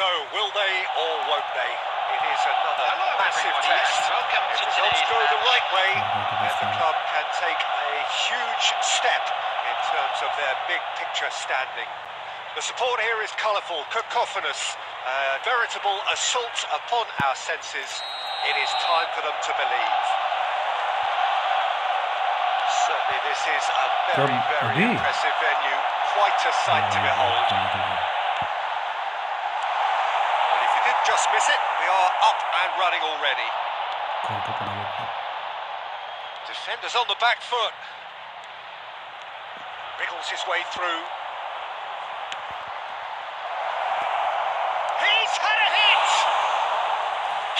So, will they or won't they? It is another massive test. Welcome if to the results today's go the right way, match. then the club can take a huge step in terms of their big picture standing. The support here is colourful, cacophonous, a veritable assault upon our senses. It is time for them to believe. Certainly this is a very, very impressive venue. Quite a sight to behold. Well, if you did just miss it, we are up and running already. Defenders on the back foot. Wriggles his way through. He's had a hit!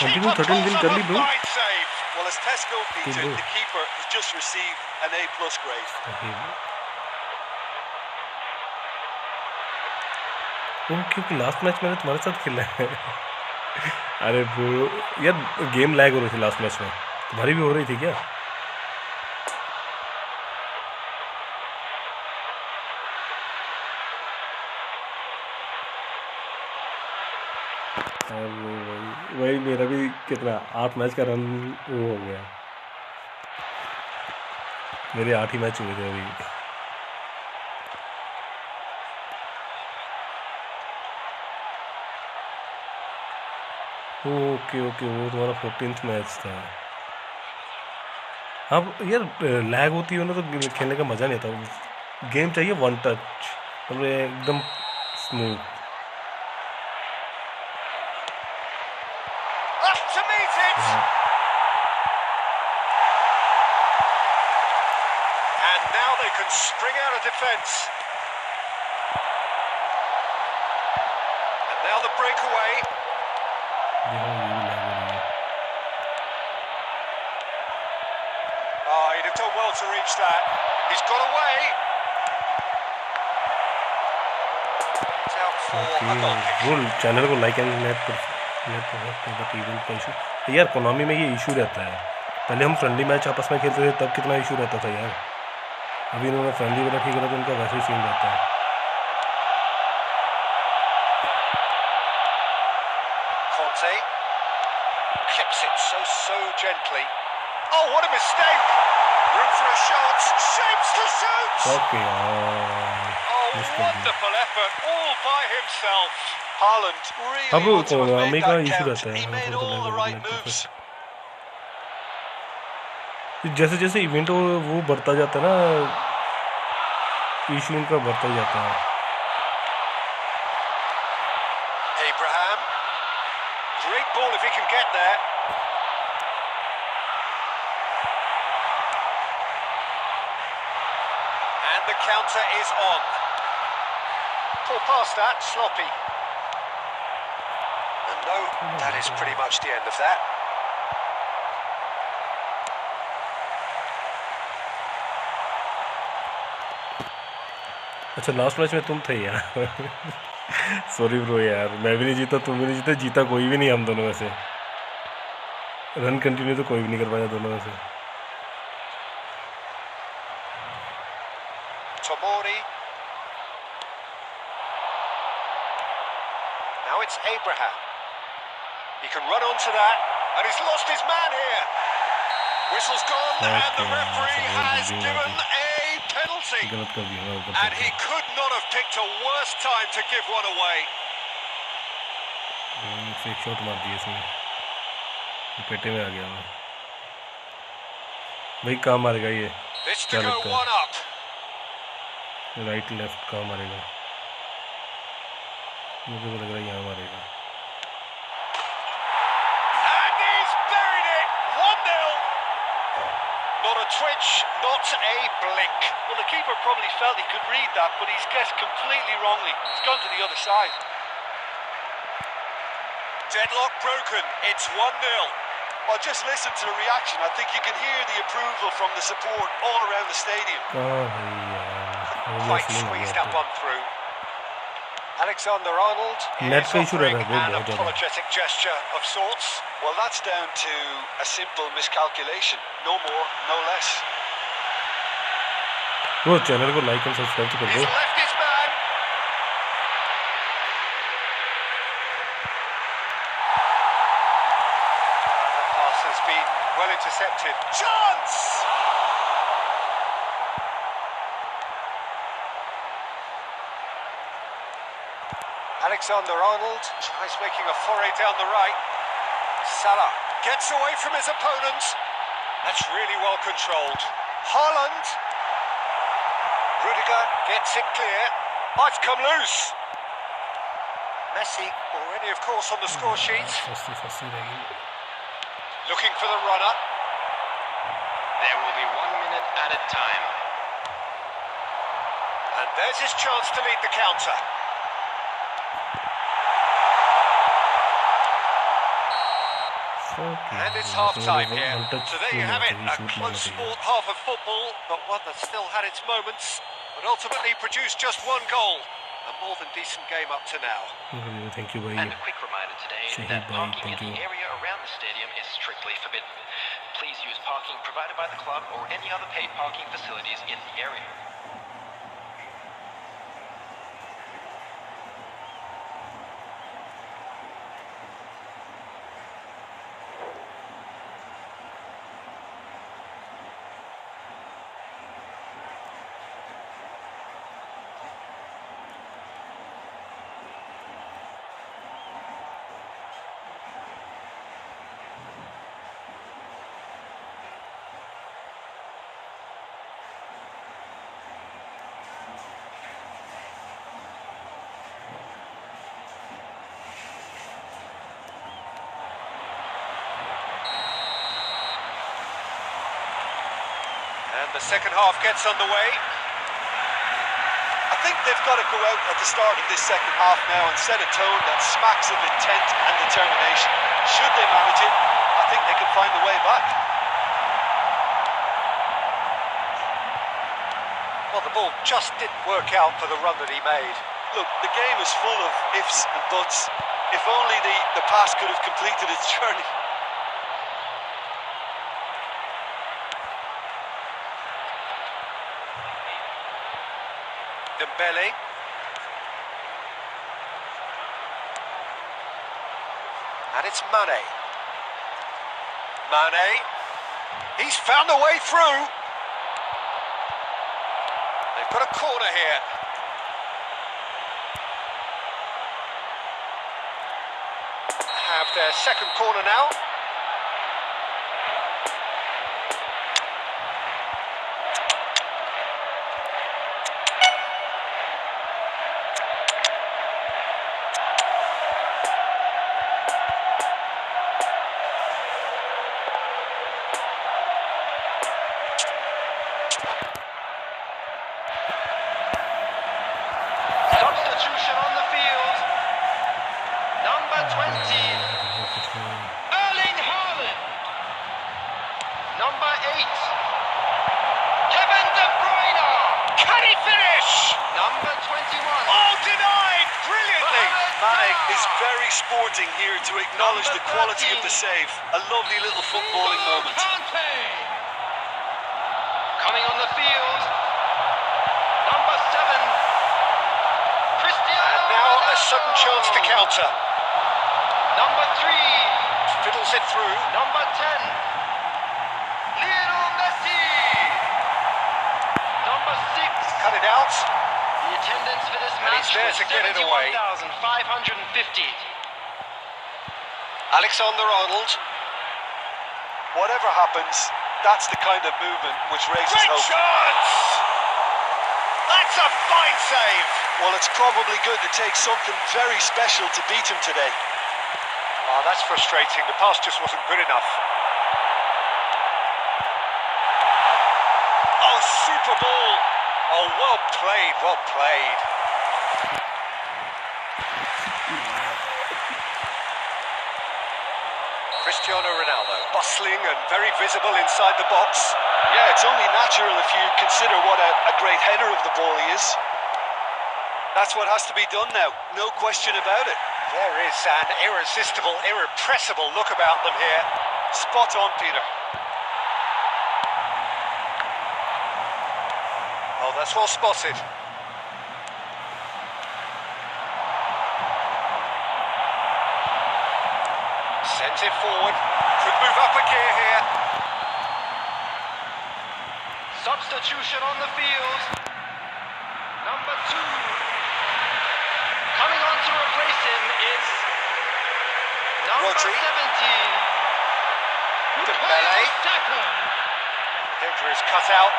Continue 13 win कर ली bro. Fine save. Well, as test go featured, the keeper has just received an A+ grade. वो क्योंकि last match मैंने तुम्हारे साथ खेला है अरे वो यार गेम लैग हो रही थी लास्ट मैच में तुम्हारी भी हो रही थी क्या वही मेरा भी कितना 8 मैच का रन वो हो गया मेरे 8 ही मैच हुए थे अभी ओके ओके वो तुम्हारा 14th मैच था हाँ यार लैग होती है ना तो खेलने का मज़ा नहीं आता गेम चाहिए वन टच मतलब एकदम smooth Spring out of defence. And now the breakaway. Oh, he'd have done well to reach that. He's got away. It's out for a goal kick. वो चैनल को लाइक एंड नेट पर यार Konami में ये issue रहता है पहले हम फ्रेंडली मैच आपस में खेलते थे तब कितना इशू रहता था यार अभी इन्होंने फ्रेंडली वाला ठीक करा तो उनका वैसे ही सीन रहता है Conte clips it so gently. Oh, what a mistake! Room for a shot. Shapes to shoot. Okay. Oh, wonderful effort, all by himself. Haaland really ought to have made that count. He made all the right moves. जैसे जैसे event वो बढ़ता जाता है ना issue उनका बढ़ता ही जाता है Abraham, great ball if he can get there. And the counter is on. Pull past that, sloppy. And no, that is pretty much the end of that. अच्छा लास्ट मैच में तुम थे यार सॉरी ब्रो यार मैं भी नहीं जीता तुम भी नहीं जीता जीता कोई भी नहीं हम दोनों में से रन कंटिन्यू तो कोई भी नहीं कर पाया दोनों में से Tomori. Now it's Abraham. He can run onto that and he's lost his man here. Whistle's gone and the referee has given a penalty. And he could not have picked a worse time to give one away. Fake shot मार दिया इसने पेटे में आ गया मैं भाई कहाँ मारेगा ये क्या लगता है राइट लेफ्ट कहाँ मारेगा मुझे तो लग रहा है यहाँ मारेगा Not a twitch, not a blink. Well, the keeper probably felt he could read that, but he's guessed completely wrongly. He's gone to the other side. Deadlock broken. It's 1-0. Well, just listen to the reaction. I think you can hear the approval from the support all around the stadium. Quite squeezed that one through. Alexander-Arnold is offering an apologetic gesture of sorts. Well, that's down to a simple miscalculation. No more, no less. वो channel को like and subscribe कर दो। He's left his man. Alexander-Arnold tries making a foray down the right. Salah gets away from his opponent. That's really well controlled. Haaland. Rudiger gets it clear. Might come loose. Messi already, of course, on the score sheet. Looking for the runner. There will be 1 minute added time. And there's his chance to lead the counter. And it's half-time here. So there you have it, a close-fought half of football, but one that still had its moments, but ultimately produced just one goal. A more than decent game up to now. Thank you, And a quick reminder today that parking in the area around the stadium is strictly forbidden. Please use parking provided by the club or any other paid parking facilities in the area. And the second half gets underway. I think they've got to go out at the start of this second half now and set a tone that smacks of intent and determination. Should they manage it, I think they can find the way back. Well, the ball just didn't work out for the run that he made. Look, the game is full of ifs and buts. If only the pass could have completed its journey. Dembele. And it's Mane. Mane. He's found a way through. They've got a corner here. Have their second corner now. Substitution on the field. Number 20, Erling Haaland. Number 8, Kevin De Bruyne. Can he finish? Number 21, Oh, denied! Brilliantly! Mane is very sporting here to acknowledge the quality of the save. A lovely little footballing moment. Kante. Coming on the field, number 7, Cristiano And now a Ronaldo. sudden chance to counter. Number 3, Fiddles it through. number 10, Lionel Messi. Number 6, Cut it out. the attendance for this And match he's there was to get it away. 71,550. Alexander-Arnold. Whatever happens, that's the kind of movement which raises Great hope. chance! That's a fine save. Well, it's probably going to take something very special to beat him today. Oh, that's frustrating. The pass just wasn't good enough. Oh, super ball. Oh, well played, well played. Cristiano Ronaldo, bustling and very visible inside the box. Yeah, it's only natural if you consider what a great header of the ball he is. That's what has to be done now, no question about it. There is an irresistible, irrepressible look about them here. Spot on, Peter. Oh, that's well spotted. Sends it forward. Could move up a gear here. Substitution on the field. Number 2, coming on to replace Rodri. Dembele. Dangerous cut out.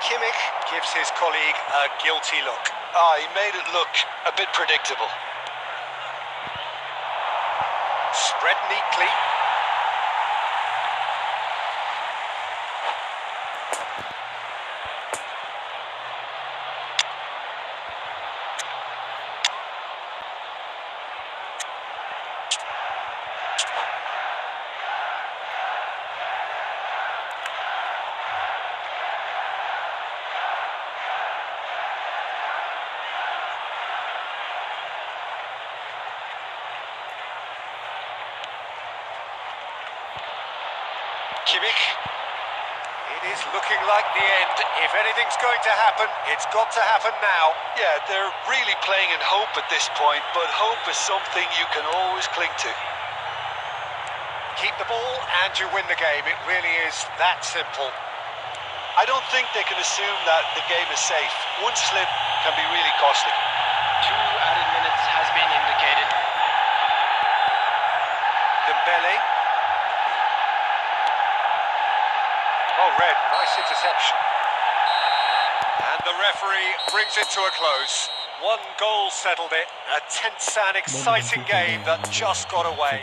Kimmich gives his colleague a guilty look. He made it look a bit predictable. Spread neatly. Kimmich. It is looking like the end. If anything's going to happen, it's got to happen now. Yeah, they're really playing in hope at this point, but hope is something you can always cling to. Keep the ball and you win the game. It really is that simple. I don't think they can assume that the game is safe. One slip can be really costly. 2 added minutes has been indicated. Dembele. Oh, red. Nice interception. And the referee brings it to a close. 1 goal settled it. A tense and exciting game that just got away.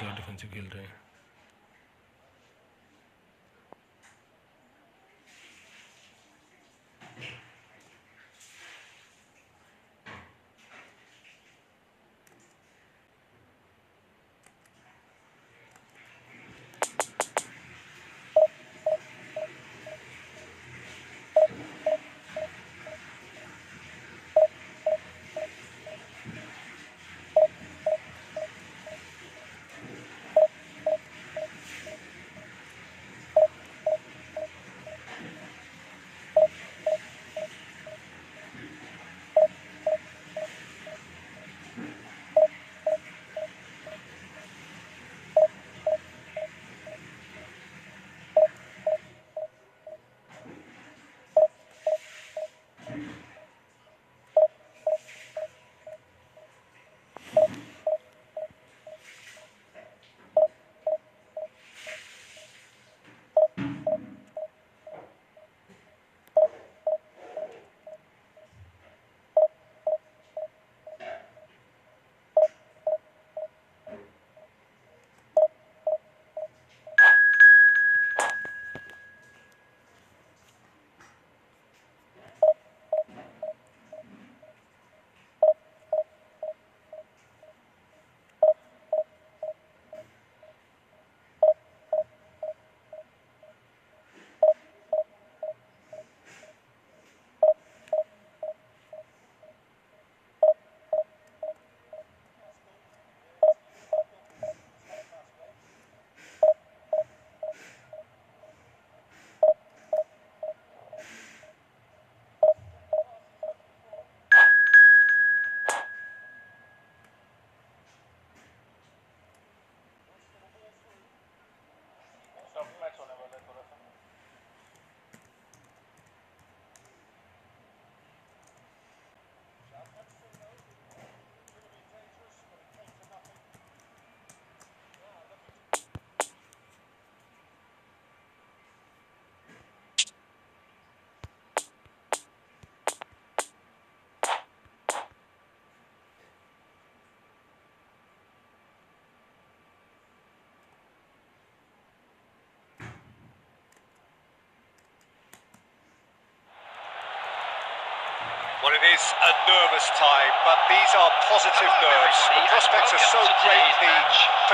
Well, it is a nervous time, but these are positive nerves. The prospects are so great, the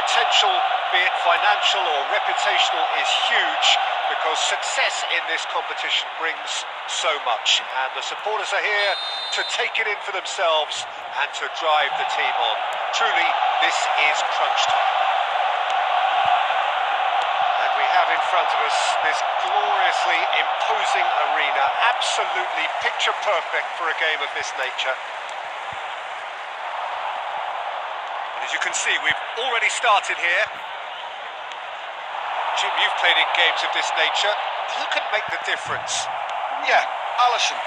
potential, be it financial or reputational, is huge because success in this competition brings so much. And the supporters are here to take it in for themselves and to drive the team on. Truly, this is crunch time. And we have in front of us this gloriously imposing arena, absolutely picture perfect for a game of this nature. And as you can see, we've already started here. Jim, you've played in games of this nature. Who can make the difference? Yeah, Alisson.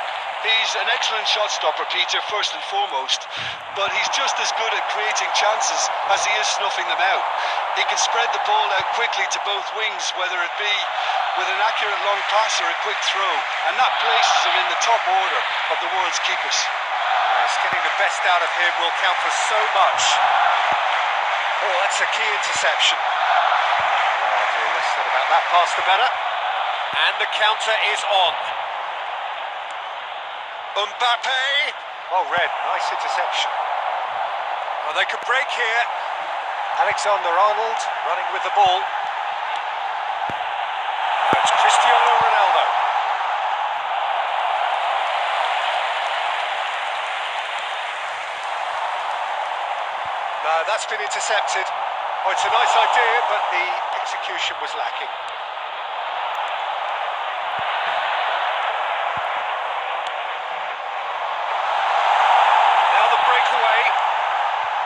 He's an excellent shot stopper, Peter, first and foremost, but he's just as good at creating chances as he is snuffing them out. He can spread the ball out quickly to both wings, whether it be with an accurate long pass or a quick throw, and that places him in the top order of the world's keepers. Yes, getting the best out of him will count for so much. Oh, that's a key interception. Oh, the less said about that pass, the better. And the counter is on. Mbappe. Oh, red. Nice interception. Oh, they could break here. Alexander-Arnold running with the ball. Now it's Cristiano Ronaldo. No, that's been intercepted. Oh, it's a nice idea, but the execution was lacking.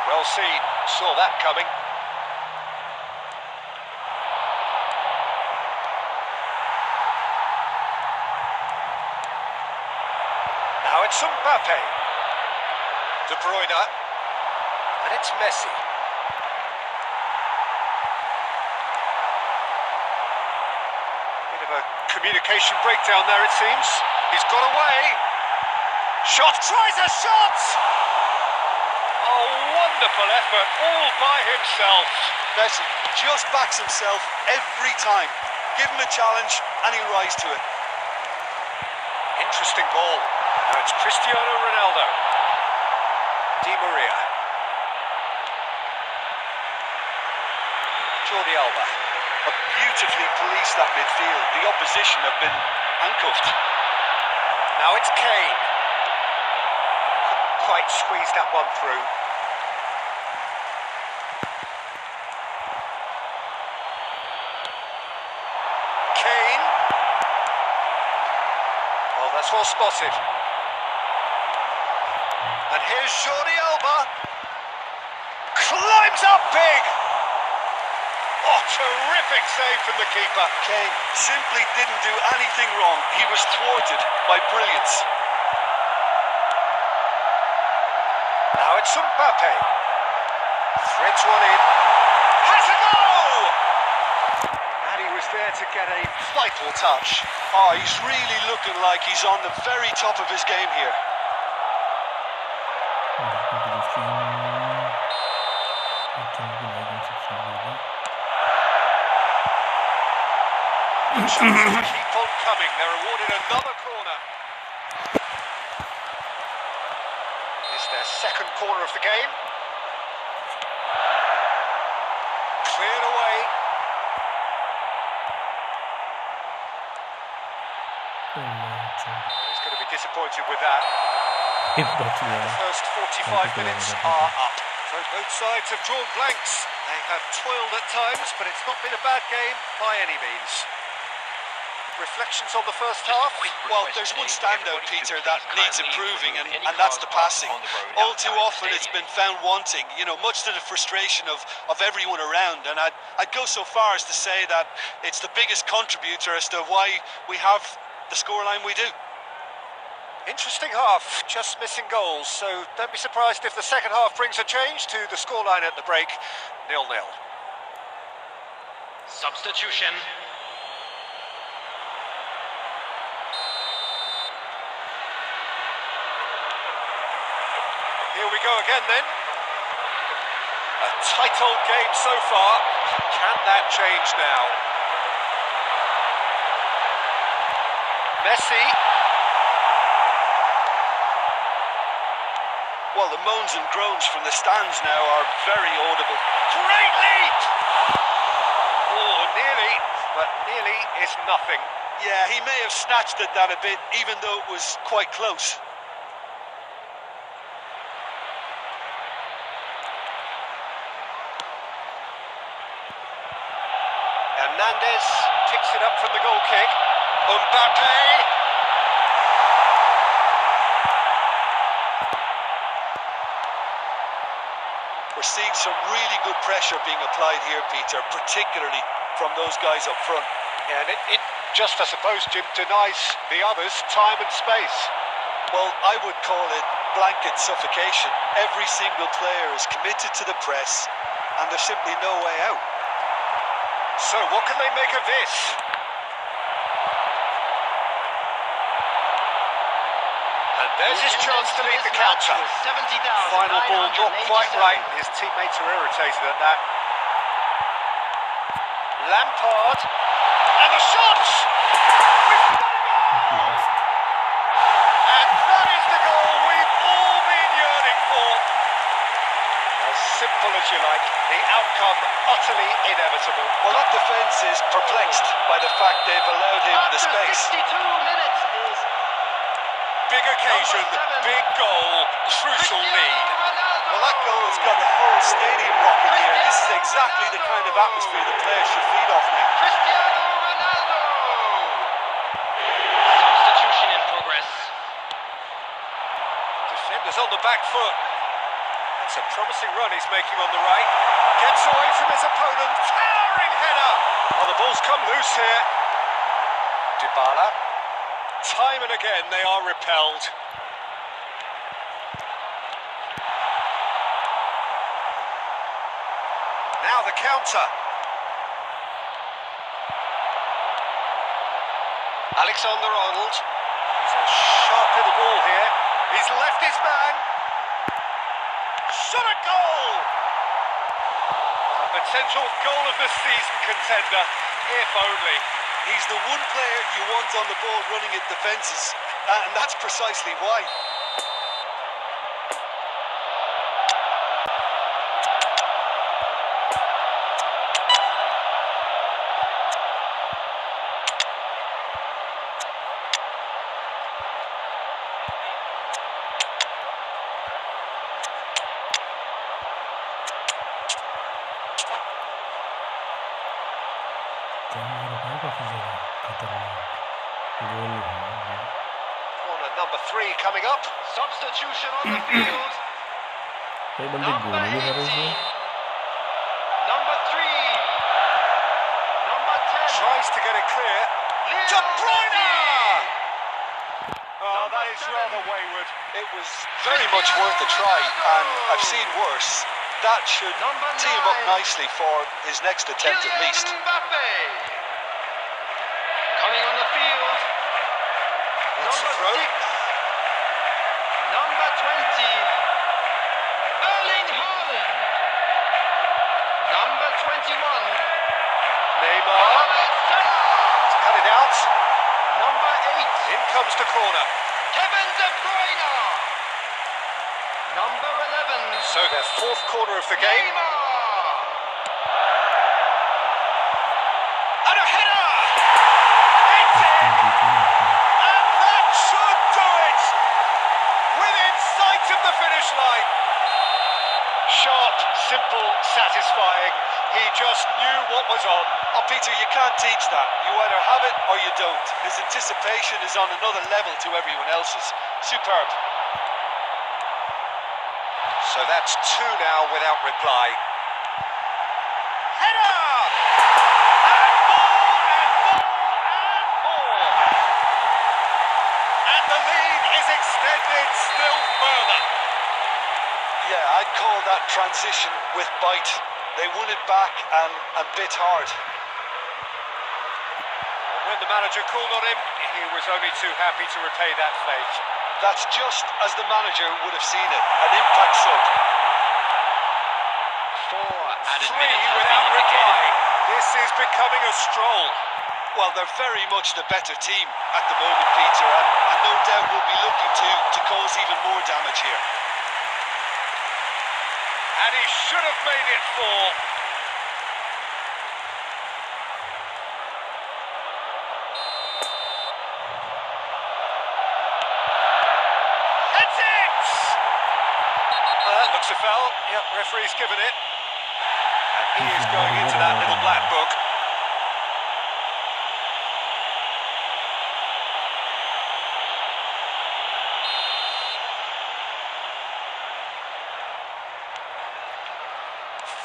Well seen, saw that coming. Now it's Mbappe. De Bruyne. And it's Messi. Bit of a communication breakdown there, it seems. He's got away. Shot, tries a shot! Oh, wonderful effort, all by himself. Messi just backs himself every time. Give him a challenge and he'll rise to it. Interesting ball. Now it's Cristiano Ronaldo. Di Maria. Jordi Alba. Beautifully policed that midfield. The opposition have been handcuffed. Now it's Kane. Couldn't quite squeeze that one through. Kane. Oh, that's well spotted. And here's Jordi Alba. Climbs up big. Oh, terrific save from the keeper. Kane simply didn't do anything wrong. He was thwarted by brilliance. Now it's Mbappe. Threads one in. Has a go! And he was there to get a vital touch. Oh, he's really looking like he's on the very top of his game here. Keep on coming. They're awarded another corner. It's their second corner of the game. Cleared away. He's going to be disappointed with that. The first 45 minutes are up. So both sides have drawn blanks. They have toiled at times, but it's not been a bad game by any means. Reflections on the first half? Well, there's one standout, Peter, that needs improving, and that's the passing. All too often it's been found wanting, you know, much to the frustration of everyone around. And I'd go so far as to say that it's the biggest contributor as to why we have the scoreline we do. Interesting half, just missing goals, so don't be surprised if the second half brings a change to the scoreline at the break, 0-0. Substitution. Here we go again then. A tight old game so far. Can that change now? Messi. Well, the moans and groans from the stands now are very audible. Great lead! Oh, nearly, but nearly is nothing. Yeah, he may have snatched at that a bit, even though it was quite close. Hernandez picks it up from the goal kick. Mbappe. We're seeing some really good pressure being applied here, Peter, particularly from those guys up front. Yeah, and it just, I suppose, Jim, denies the others time and space. Well, I would call it blanket suffocation. Every single player is committed to the press, and there's simply no way out. So, what can they make of this? And there's his chance to lead the counter. Final ball not quite right. His teammates are irritated at that. Lampard. And the shot! And that is the goal we've all been yearning for. As simple as you like, the outcome utterly inevitable. Well, that defence is perplexed by the fact they've allowed him the space. 62 minutes is Big occasion, big goal, crucial lead. Well, that goal has got the whole stadium rocking here. This is exactly the kind of atmosphere the players should feed off now. Cristiano Ronaldo. Substitution in progress. Defenders on the back foot. That's a promising run he's making on the right. Gets away from his opponent. Towering header. Oh, the ball's come loose here. Dybala. Time and again they are repelled. Now the counter. Alexander-Arnold. He's a sharp little ball here. He's left his man. Shot a goal! A potential goal of the season contender, if only. He's the one player you want on the ball running at defences, and that's precisely why. Corner number 3 coming up. Substitution on the field. Number 18. Number 3. Number 10. Tries to get it clear. De Bruyne! Oh, that is rather wayward. It was very much worth a try, and I've seen worse. That should tee him up nicely for his next attempt at least. Mbappe. Coming on the field. Number 6. Number 20. Erling Haaland. Number 21. Neymar. To cut it out. Number 8. In comes the corner. Kevin De Bruyne. Number 11. So their 4th corner of the game. Neymar. And a header! It's in! And that should do it! Within sight of the finish line. Sharp, simple, satisfying. He just knew what was on. Oh, Peter, you can't teach that. You either have it or you don't. His anticipation is on another level to everyone else's. Superb. So that's 2 now without reply. Header! And more and more and more. And the lead is extended still further. Yeah, I'd call that transition with bite. They won it back and bit hard. When the manager called on him, he was only too happy to repay that fate. That's just as the manager would have seen it. An impact sub. 4 added 3 minutes have without been reply. indicated. This is becoming a stroll. Well, they're very much the better team at the moment, Peter, and no doubt will be looking to cause even more damage here. And he should have made it 4. That's it! That looks a foul. Yep, referee's given it. And he is going into that little black book.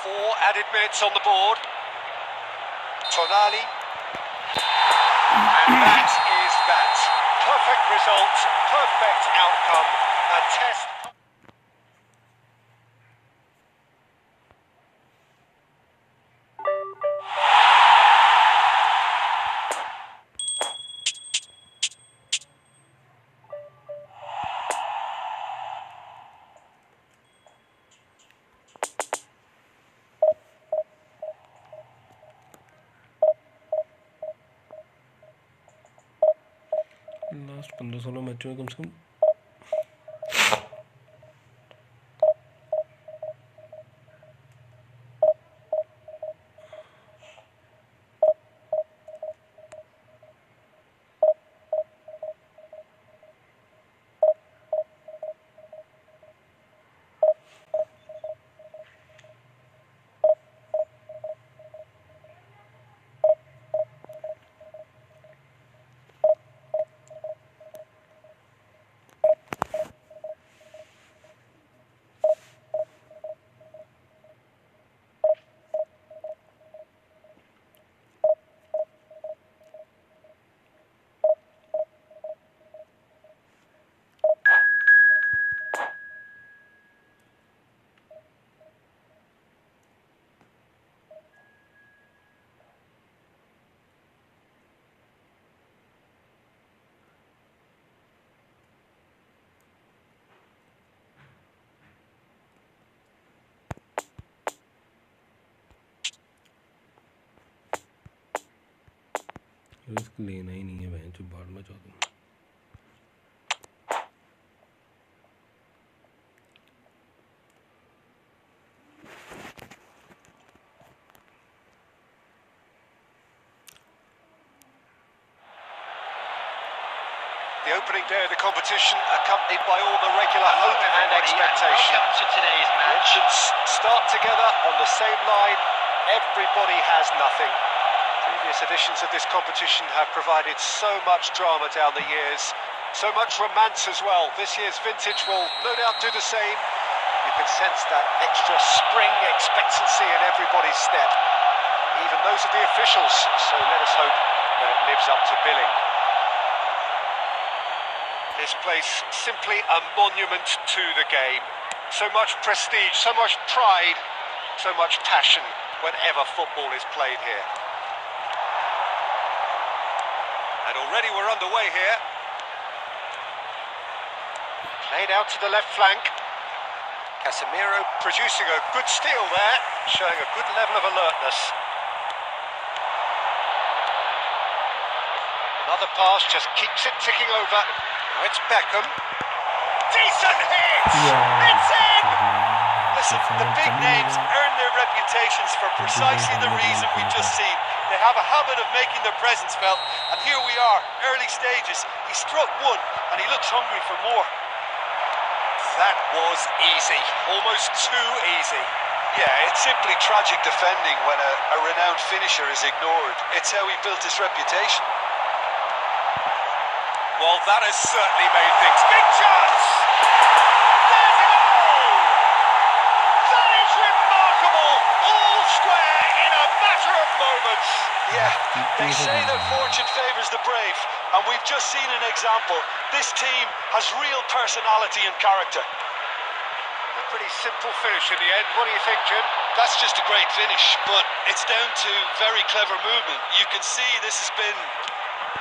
Four added minutes on the board. Tonali. And that is that. Perfect result, perfect outcome. A test. Last 15-16 मैचों में कम से कम risk लेना ही नहीं है बहन जो बाढ़ में चाहता हूँ The opening day of the competition, accompanied by all the regular hope and expectation. Welcome to today's The match. entrants start together on the same line. Everybody has nothing. Previous editions of this competition have provided so much drama down the years, so much romance as well. This year's vintage will no doubt do the same. You can sense that extra spring expectancy in everybody's step, even those of the officials. So let us hope that it lives up to billing. This place simply a monument to the game. So much prestige, so much pride, so much passion whenever football is played here. And already we're underway here. Played out to the left flank. Casemiro producing a good steal there, showing a good level of alertness. Another pass just keeps it ticking over. Now it's Beckham. Decent hit! It's in! Listen, the big names earn their reputations for precisely the reason we've just seen. They have a habit of making their presence felt, and here we are, early stages. He struck one, and he looks hungry for more. That was easy, almost too easy. Yeah, it's simply tragic defending when a renowned finisher is ignored. It's how he built his reputation. Well, that has certainly made things. Big chance! There's a goal! That is remarkable! All square in a matter of moments. Yeah, they say that fortune favours the brave, and we've just seen an example. This team has real personality and character. A pretty simple finish in the end. What do you think, Jim? That's just a great finish, but it's down to very clever movement. You can see this has been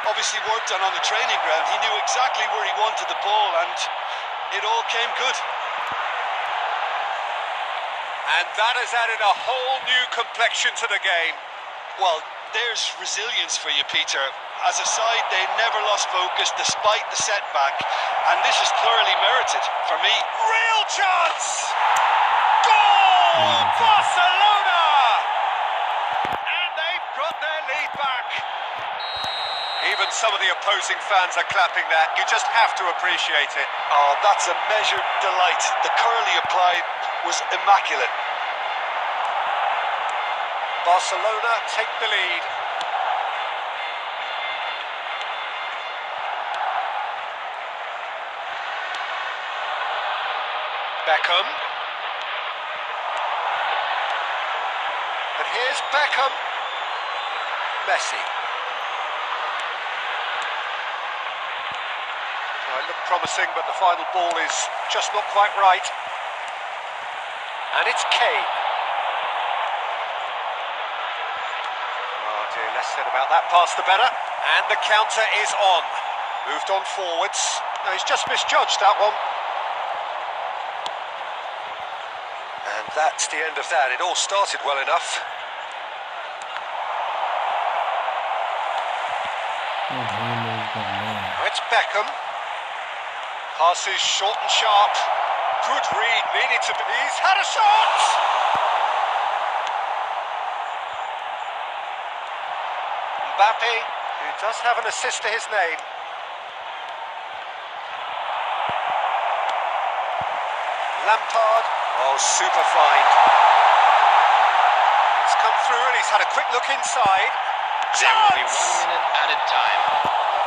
obviously worked on the training ground. He knew exactly where he wanted the ball, and it all came good. And that has added a whole new complexion to the game. Well, there's resilience for you, Peter. As a side, they never lost focus despite the setback, and this is thoroughly merited for me. Real chance! Goal! Barcelona! And they've got their lead back. Even some of the opposing fans are clapping that. You just have to appreciate it. Oh, that's a measured delight. The curl he applied was immaculate. Barcelona take the lead. Beckham. And here's Beckham. Messi. It looked promising, but the final ball is just not quite right. And it's Kane. Oh dear, less said about that pass the better. And the counter is on. Moved on forwards. No, he's just misjudged that one. And that's the end of that. It all started well enough. Now it's Beckham. Passes short and sharp. Good read, needed to be. He's had a shot! Mbappe, who does have an assist to his name. Lampard. Oh, super find. It's come through and he's had a quick look inside. There will be Chance! 1 minute added time.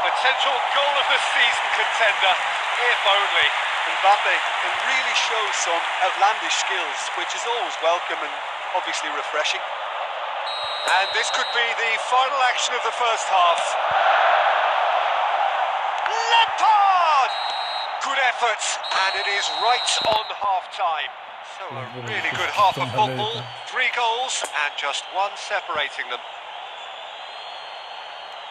Potential goal of the season contender, if only. Mbappe can really show some outlandish skills, which is always welcome and obviously refreshing. And this could be the final action of the first half. Lampard! Good effort, and it is right on half-time. So a really good half of football, 3 goals and just 1 separating them.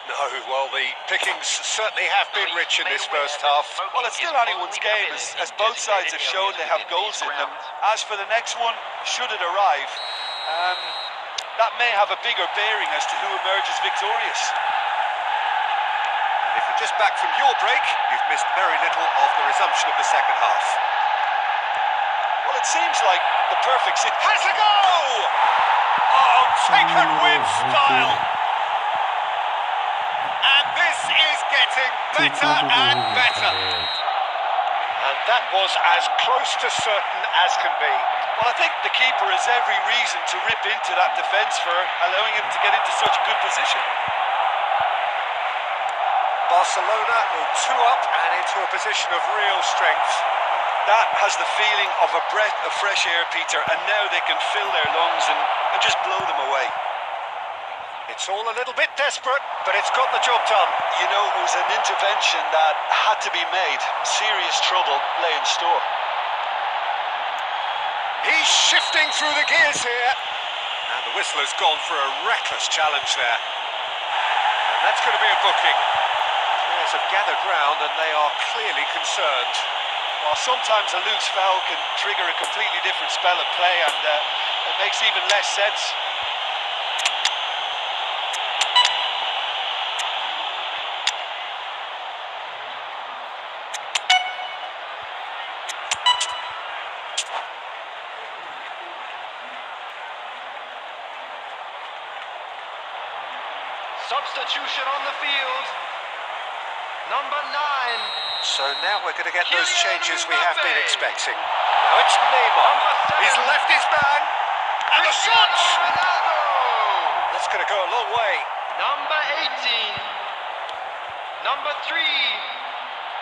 No, well, the pickings certainly have been rich in this first half. Well, it's still anyone's game, as both sides have shown they have goals in them. As for the next one, should it arrive, that may have a bigger bearing as to who emerges victorious. If you're just back from your break, you've missed very little of the resumption of the second half. Well, it seems like the perfect situation. Has a go! Oh, taken with style. And this is getting better and better. And that was as close to certain as can be. Well, I think the keeper has every reason to rip into that defence for allowing him to get into such a good position. Barcelona go 2 up and into a position of real strength. That has the feeling of a breath of fresh air, Peter, and now they can fill their lungs and just blow them away. It's all a little bit desperate, but it's got the job done. You know, it was an intervention that had to be made. Serious trouble lay in store. He's shifting through the gears here. And the whistle has gone for a reckless challenge there. And that's going to be a booking. Players have gathered round and they are clearly concerned. While sometimes a loose foul can trigger a completely different spell of play, and it makes even less sense. Substitution on the field. Number 9. So now we're going to get those changes we have been expecting. Now it's Neymar. He's left his man. And the shot! That's going to go a long way. Number 18. Number 3.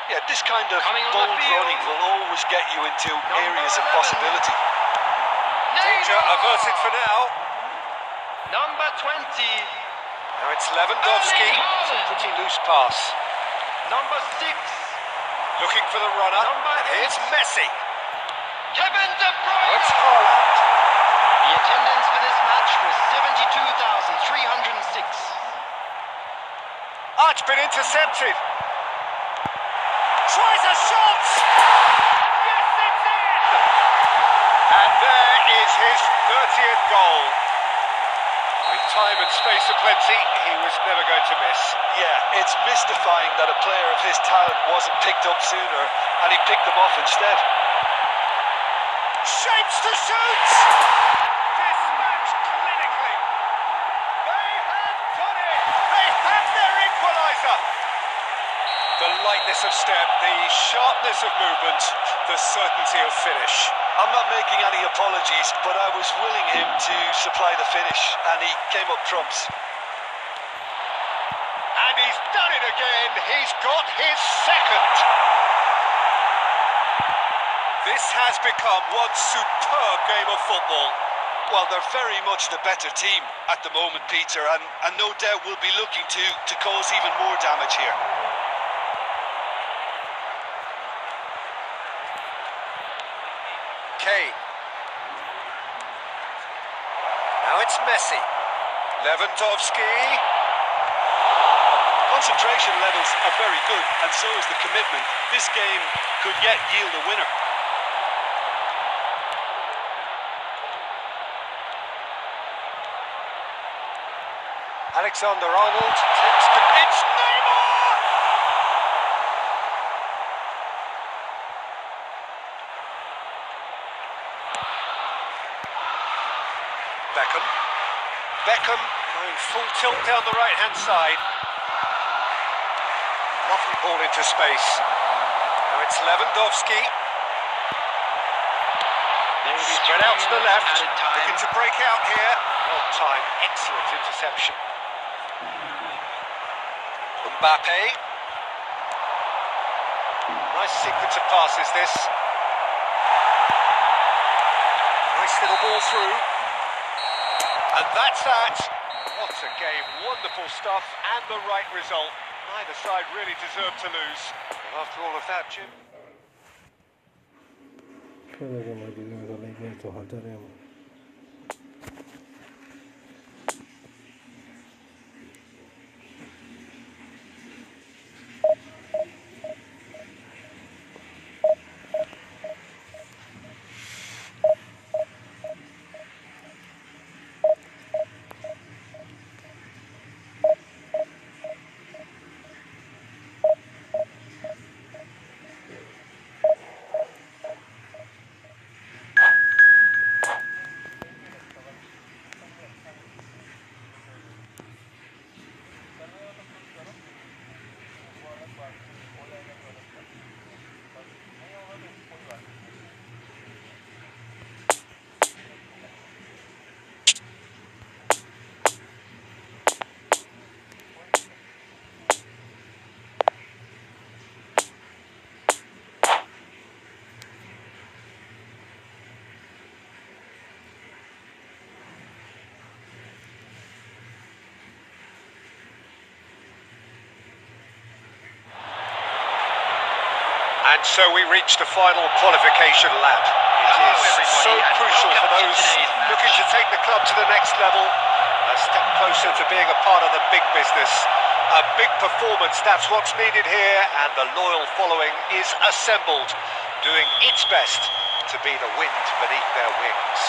Yeah, this kind of Coming on bold the field. running will always get you into areas of possibility. Danger averted for now. Number 20. Now it's Lewandowski. It's a pretty loose pass. Number 6. Looking for the runner. Number And here's 8. Messi. Kevin De Now Bruyne. it's Haaland. The attendance for this match was 72,306. Ah, it's been intercepted. Tries a shot. Yes, it's in. And there is his 30th goal. With time and space aplenty, he was never going to miss. Yeah, it's mystifying that a player of his talent wasn't picked up sooner, and he picked them off instead. Shapes to shoot! Dispatched clinically. They have done it! They have their equaliser! The lightness of step, the sharpness of movement, the certainty of finish. I'm not making any apologies, but I was willing him to supply the finish, and he came up trumps. And he's done it again. He's got his second. This has become one superb game of football. Well, they're very much the better team at the moment, Peter, and no doubt will be looking to cause even more damage here. Kane. Now it's Messi. Lewandowski. Concentration levels are very good, and so is the commitment. This game could yet yield a winner. Alexander-Arnold takes the pitch. Neymar! Beckham going full tilt down the right-hand side. Lovely ball into space. Now it's Lewandowski. Spread out to the left, looking to break out here. Well timed, excellent interception. Mbappe. Nice sequence of passes this. Nice little ball through. And that's that. What a game, wonderful stuff and the right result. Neither side really deserved to lose. And after all of that, Jim. And so we reach the final qualification lap. It is so crucial for those looking to take the club to the next level, a step closer to being a part of the big business. A big performance, that's what's needed here, and the loyal following is assembled, doing its best to be the wind beneath their wings.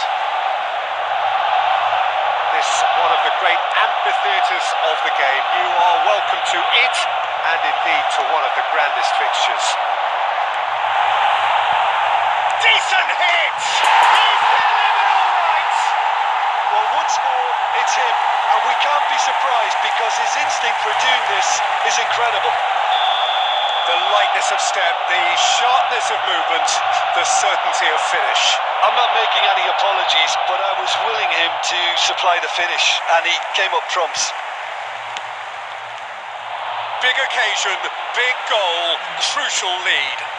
This one of the great amphitheatres of the game. You are welcome to it, and indeed to one of the grandest fixtures. Decent hit! He's delivered all right! Well, once more, it's him, and we can't be surprised because his instinct for doing this is incredible. The lightness of step, the sharpness of movement, the certainty of finish. I'm not making any apologies, but I was willing him to supply the finish, and he came up trumps. Big occasion, big goal, crucial lead.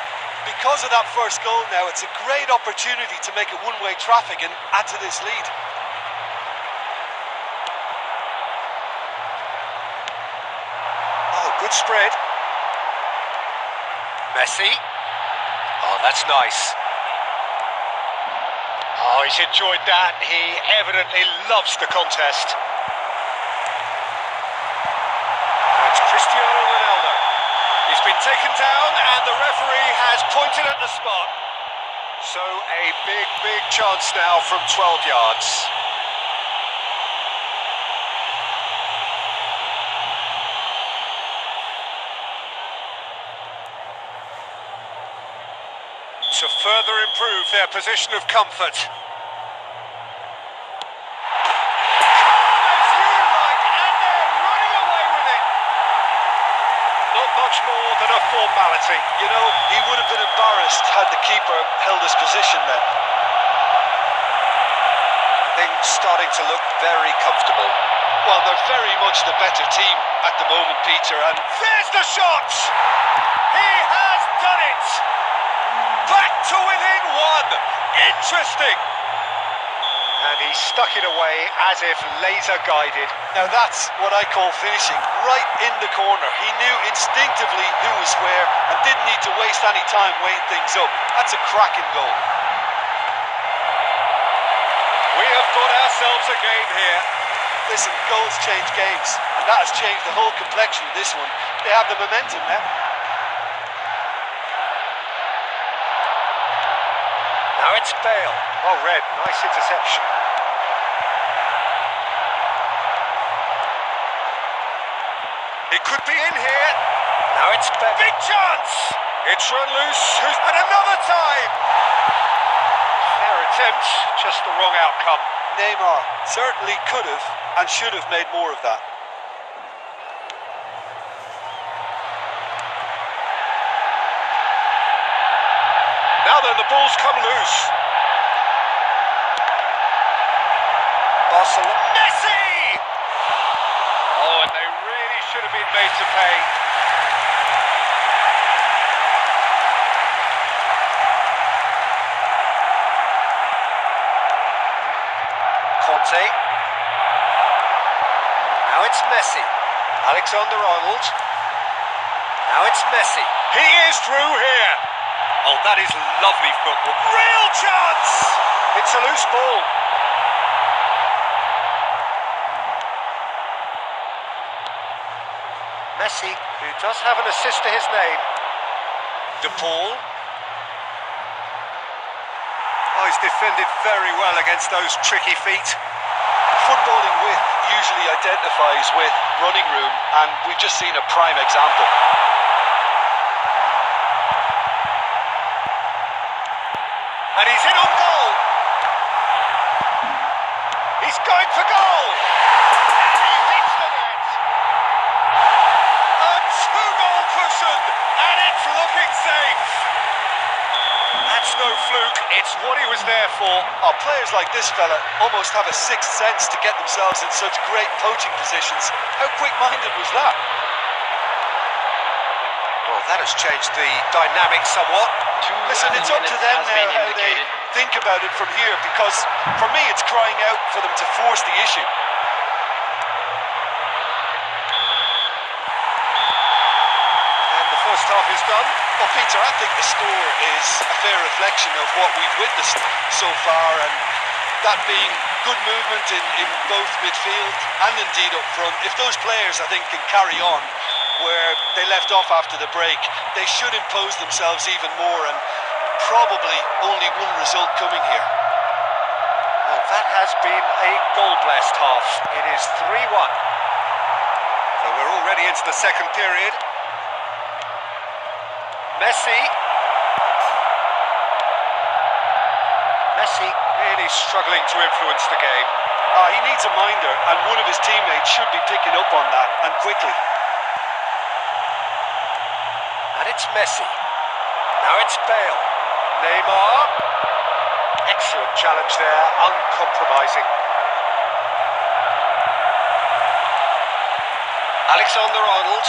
Because of that first goal now, it's a great opportunity to make it one-way traffic and add to this lead. Oh, good spread. Messi. Oh, that's nice. Oh, he's enjoyed that. He evidently loves the contest. That's Cristiano Ronaldo. He's been taken down and the referee has pointed at the spot. So a big chance now from 12 yards. To further improve their position of comfort. More than a formality. You know, he would have been embarrassed had the keeper held his position then. Things starting to look very comfortable. Well, they're very much the better team at the moment, Peter, and there's the shot! He has done it! Back to within one! Interesting! And he stuck it away as if laser guided. Now that's what I call finishing, right in the corner. He knew instinctively who was where and didn't need to waste any time weighing things up. That's a cracking goal. have got ourselves a game here. Listen, goals change games, and that has changed the whole complexion of this one. They have the momentum now. Now it's Bale. Well read, nice interception. It could be in here. Now it's Bale. Big chance! It's run loose, and another time! Fair attempt, just the wrong outcome. Neymar certainly could have and should have made more of that. Now then, the ball's come loose. Barcelona. Messi! Oh, and they really should have been made to pay. Conte. Now it's Messi. Alexander-Arnold. Now it's Messi. He is through here. Oh, that is lovely football. Real chance! It's a loose ball. Messi, who does have an assist to his name. De Paul. Oh, he's defended very well against those tricky feet. Footballing width usually identifies with running room, and we've just seen a prime example. And he's in on goal. He's going for goal. And he hits the net. A two-goal cushion, and it's looking safe. That's no fluke, it's what he was there for. Oh, players like this fella almost have a sixth sense to get themselves in such great poaching positions. How quick-minded was that? Well, that has changed the dynamic somewhat. Listen, it's up to them now how they think about it from here, because for me it's crying out for them to force the issue. And the first half is done. Well, Peter, I think the score is a fair reflection of what we've witnessed so far, and that being good movement in both midfield and indeed up front. If those players, I think, can carry on where they left off after the break, they should impose themselves even more, and probably only one result coming here. Well, that has been a goal-blessed half. It is 3-1. So we're already into the second period. Messi. Messi really struggling to influence the game. He needs a minder, and one of his teammates should be picking up on that, and quickly. And it's Messi. Now it's Bale. Neymar. Excellent challenge there, uncompromising. Alexander-Arnold.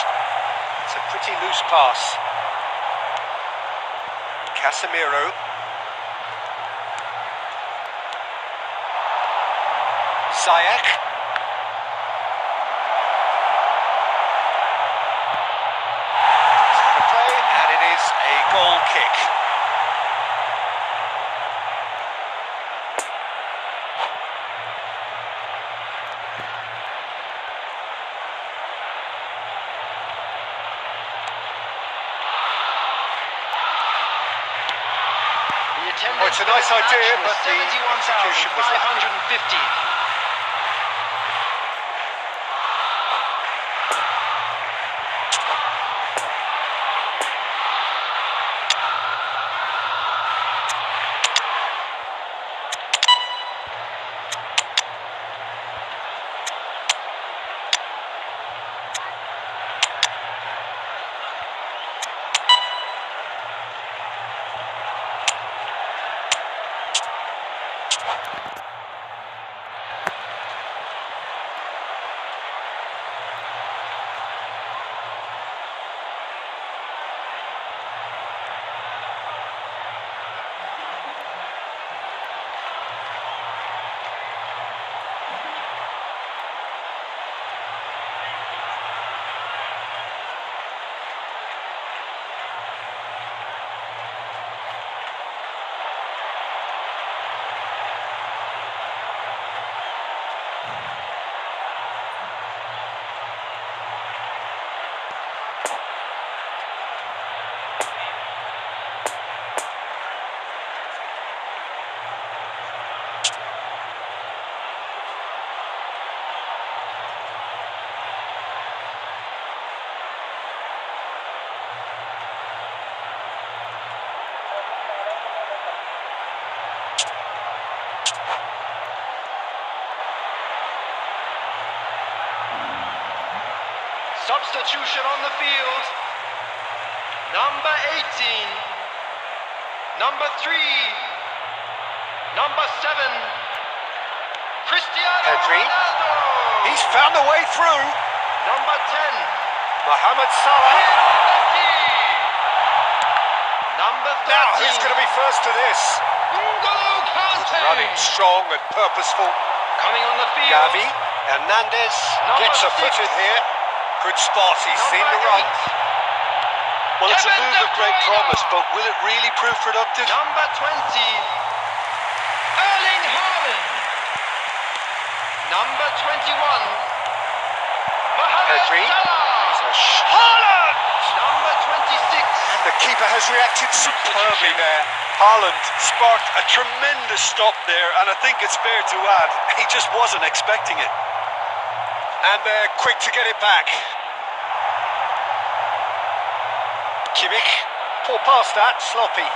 It's a pretty loose pass. Casemiro. Ziyech. And it is a goal kick. Oh, it's a nice idea, but the execution was lacking. 71,550. Substitution on the field. Number 18. Number 3. Number 7. Cristiano Pedri. Ronaldo. He's found a way through. Number 10. Mohamed Salah. Number 13. Now, who's going to be first to this? N'Golo Kante. Running strong and purposeful. Coming on the field. Gavi. Hernandez gets a foot in here. Good spot. He's seen the run. Well, it's a Kevin move of De great Bruyne. promise, but will it really prove productive? Number 20. Erling Haaland. Number 21. Mohamed Pedri. Salah. Haaland! Number 26. And the keeper has reacted superbly there. Haaland sparked a tremendous stop there, and I think it's fair to add, he just wasn't expecting it. And they're quick to get it back. Kimmich. Poor pass that, sloppy.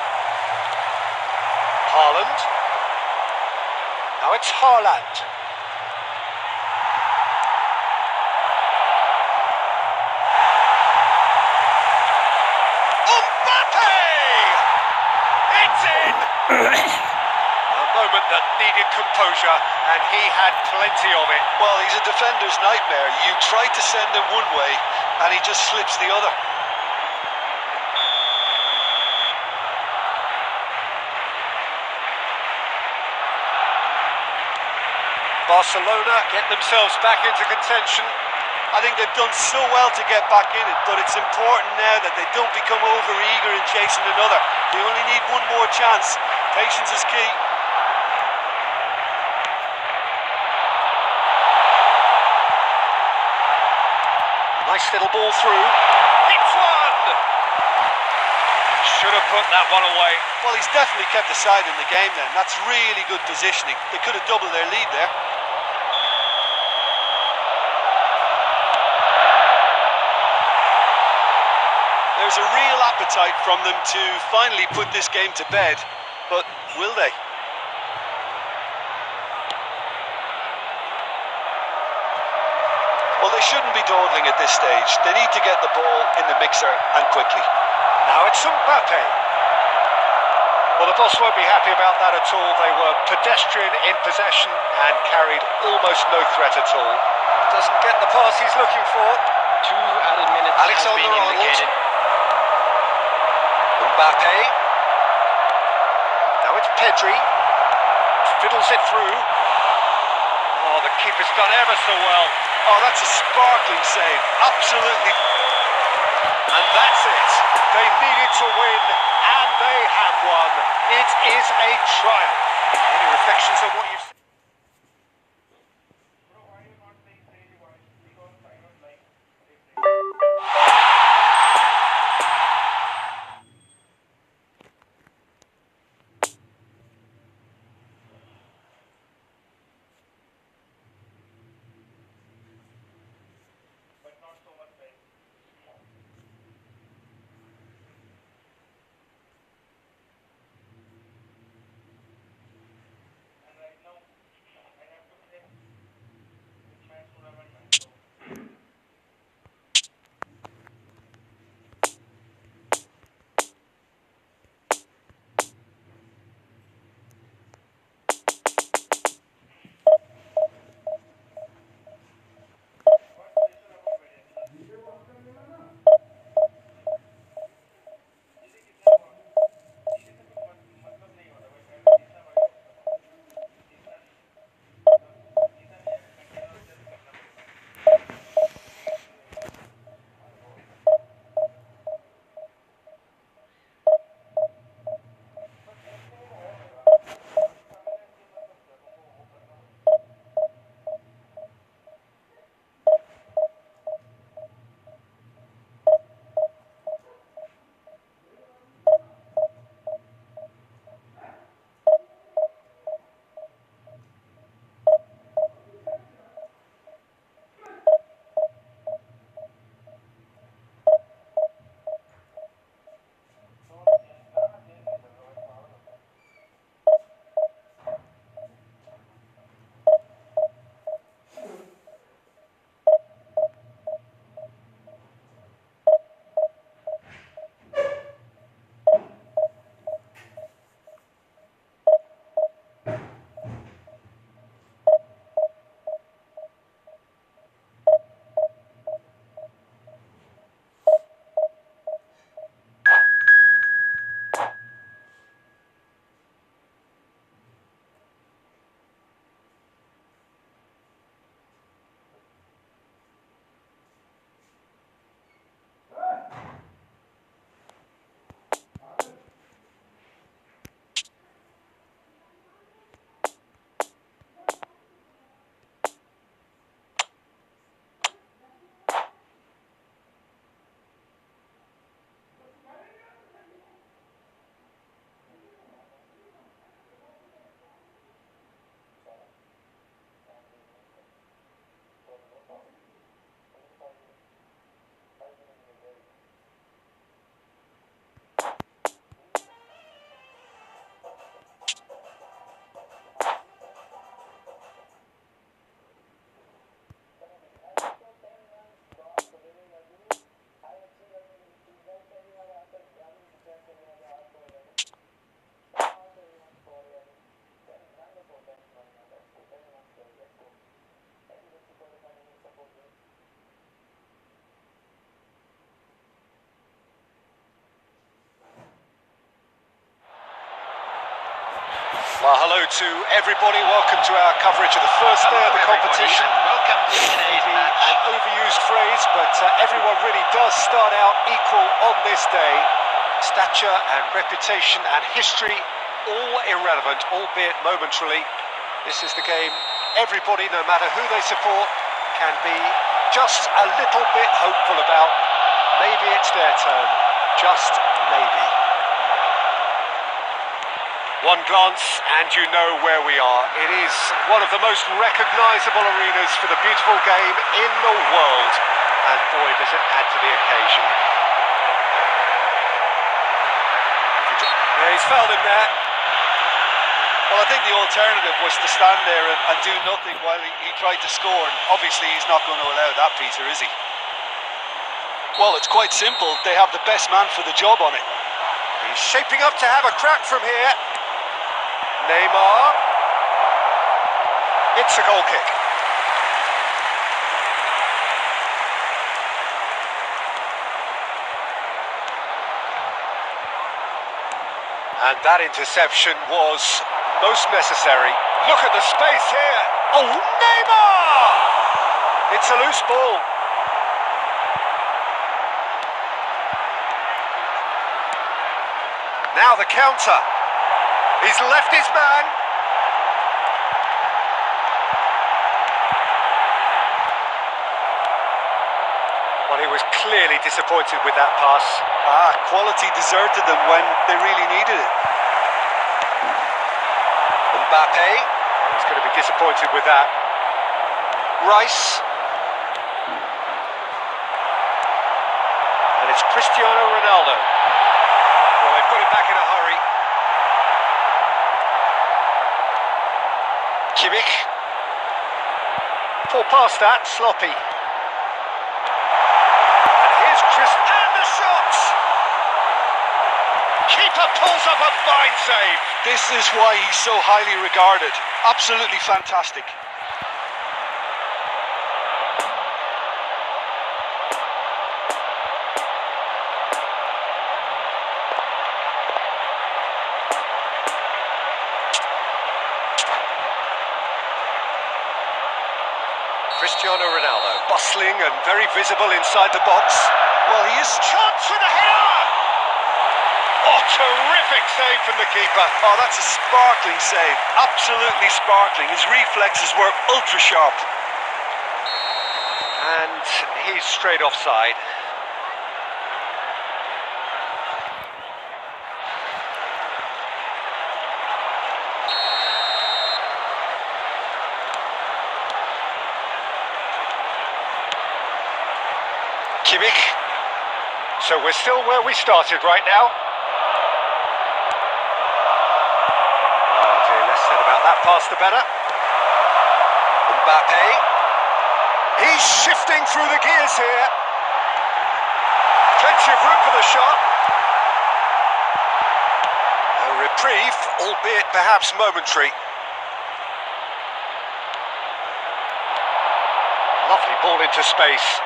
Haaland. Now it's Haaland. Mbappe! It's in! A moment that needed composure, and he had plenty of it. Well, he's a defender's nightmare. You try to send him one way, and he just slips the other. Barcelona get themselves back into contention. I think they've done so well to get back in it, but it's important now that they don't become over-eager in chasing another. They only need one more chance. Patience is key. Nice little ball through. Hits one! Should have put that one away. Well, he's definitely kept the side in the game then. That's really good positioning. They could have doubled their lead there. There's a real appetite from them to finally put this game to bed, but will they? Well, they shouldn't be dawdling at this stage. They need to get the ball in the mixer and quickly. Now it's Mbappe. Well, the boss won't be happy about that at all. They were pedestrian in possession and carried almost no threat at all. Doesn't get the pass he's looking for. 2 added minutes has been indicated. Mbappe. Now it's Pedri. Fiddles it through. Oh, the keeper's done ever so well. Oh, that's a sparkling save. Absolutely. And that's it. They needed to win, and they have won. It is a triumph. Any reflections on what you've seen? Well, hello to everybody. Welcome to our coverage of the first day of the competition. Welcome to today's match. An overused phrase, but everyone really does start out equal on this day. Stature and reputation and history, all irrelevant, albeit momentarily. This is the game everybody, no matter who they support, can be just a little bit hopeful about. Maybe it's their turn. Just maybe. One glance and you know where we are. It is one of the most recognisable arenas for the beautiful game in the world. And boy, does it add to the occasion. Yeah, he's fouled him there. Well, I think the alternative was to stand there and do nothing while he tried to score. And obviously he's not going to allow that, Peter, is he? Well, it's quite simple. They have the best man for the job on it. He's shaping up to have a crack from here. Neymar. It's a goal kick. And that interception was most necessary. Look at the space here. Oh, Neymar! It's a loose ball. Now the counter. He's left his man. Well, he was clearly disappointed with that pass. Quality deserted them when they really needed it. Mbappe. He's going to be disappointed with that. Rice. And it's Cristiano Ronaldo. Well, they put it back in a hurry. Kimmich. Poor pass that, sloppy. And here's Chris, and the shot! Keeper pulls up a fine save. This is why he's so highly regarded. Absolutely fantastic. Cristiano Ronaldo, bustling and very visible inside the box. Well, he is. Chance for the header! Oh, terrific save from the keeper. Oh, that's a sparkling save. Absolutely sparkling. His reflexes were ultra sharp. And he's straight offside. Kimmich. So we're still where we started right now. Oh dear, less said about that pass the better. Mbappe. He's shifting through the gears here. Plenty of room for the shot. A reprieve, albeit perhaps momentary. Lovely ball into space.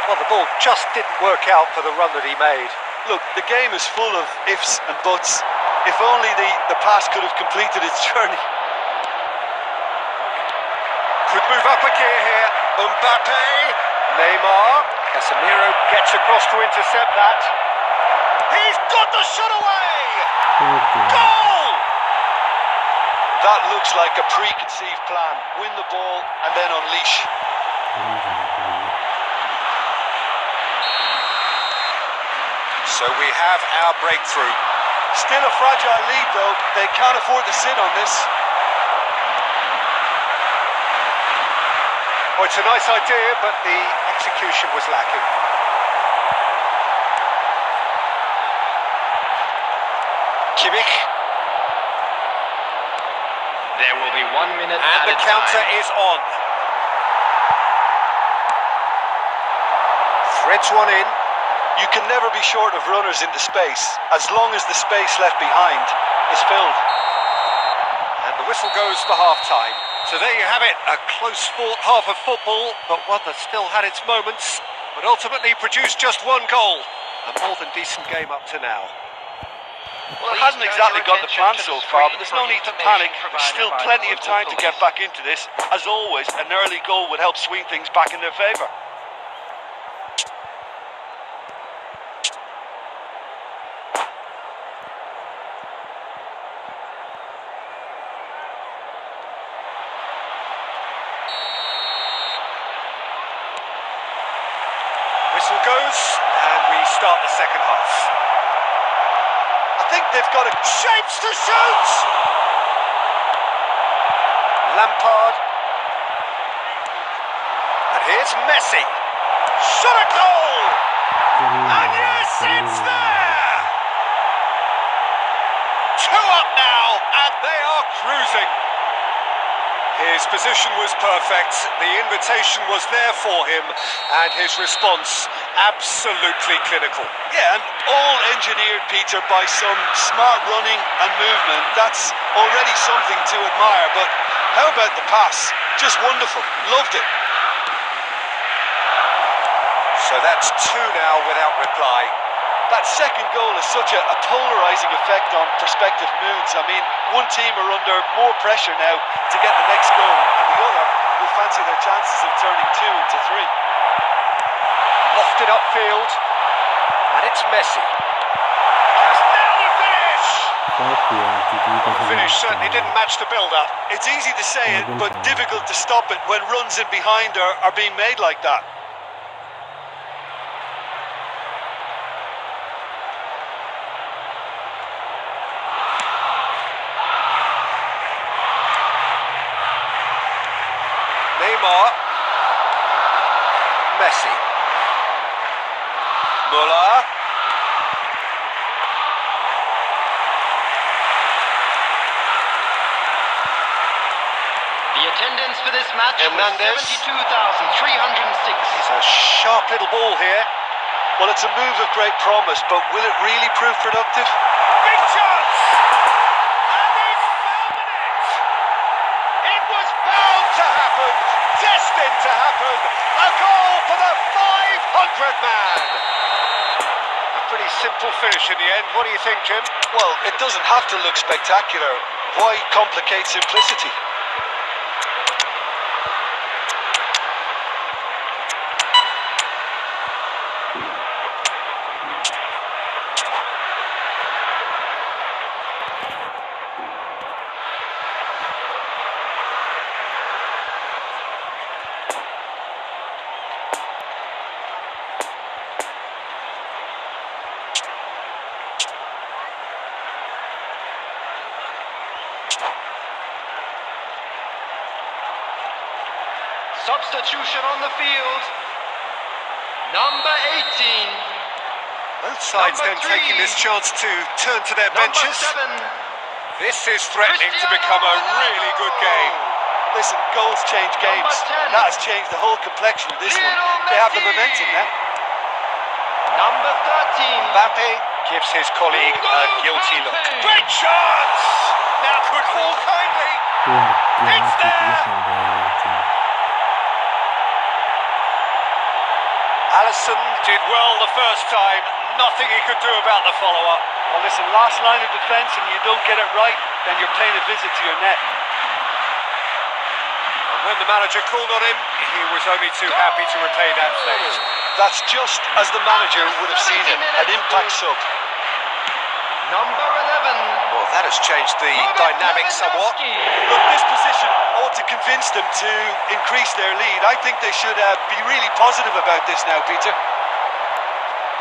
Well, the ball just didn't work out for the run that he made. Look, the game is full of ifs and buts. If only the pass could have completed its journey. Could move up a gear here. Mbappe. Neymar. Casemiro gets across to intercept that. He's got the shot away! Goal! That looks like a preconceived plan. Win the ball and then unleash. So we have our breakthrough. Still a fragile lead though. They can't afford to sit on this. Well, it's a nice idea, but the execution was lacking. Kimmich. There will be 1 minute And the counter is on. Threads one in. You can never be short of runners into space, as long as the space left behind is filled. And the whistle goes for half-time. So there you have it, a close-fought half of football, but one that still had its moments, but ultimately produced just one goal. A more than decent game up to now. Well, it hasn't exactly got the plan so far, but there's no need to panic. There's still plenty of time to get back into this. As always, an early goal would help swing things back in their favour. Whistle goes, and we start the second half. I think they've got a Shapes to shoot! Lampard. And here's Messi. Shot a goal! And yes, it's there! 2 up now, and they are cruising. His position was perfect, the invitation was there for him, and his response absolutely clinical. Yeah, and all engineered, Peter, by some smart running and movement. That's already something to admire, but how about the pass? Just wonderful. Loved it. So that's 2 now without reply. That second goal has such a polarising effect on prospective moods. I mean, one team are under more pressure now to get the next goal, and the other will fancy their chances of turning 2 into 3. Lofted upfield, and it's Messi. Has nailed the finish! The finish certainly didn't match the build-up. It's easy to say it, but difficult to stop it when runs in behind are being made like that. Neymar. Messi. Muller. The attendance for this match Hernandez. was 72,306. It's a sharp little ball here. Well, it's a move of great promise, but will it really prove productive? Big chance! And he's found the net! It was bound to happen, destined to happen. A goal for the 500th man. A pretty simple finish in the end. What do you think, Jim? Well, it doesn't have to look spectacular. Why complicate simplicity? Substitution on the field. Number 18. Both sides Number then 3. taking this chance to turn to their Number benches. 7. This is threatening to become a really good game. Listen, goals change games. Number 10. That has changed the whole complexion of this one. Lionel They have the Messi. momentum now. Number 13. Mbappe gives his colleague a guilty look. Great chance! Now could fall kindly. It's there! Alisson did well the first time. Nothing he could do about the follow-up. Well, listen, last line of defence and you don't get it right, then you're paying a visit to your net. And when the manager called on him, he was only too happy to repay that favour. That's just as the manager would have seen it, an impact sub. Number 11. Well, that has changed the dynamic somewhat. Look, this position ought to convince them to increase their lead. I think they should be really positive about this now, Peter.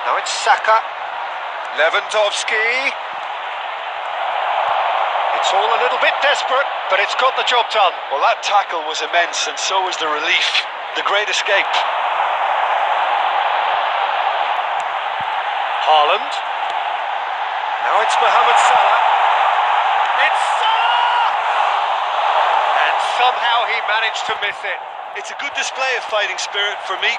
Now it's Saka. Lewandowski. It's all a little bit desperate, but it's got the job done. Well, that tackle was immense, and so was the relief. The great escape. Haaland. Now it's Mohamed Salah. It's Salah! And somehow he managed to miss it. It's a good display of fighting spirit for me.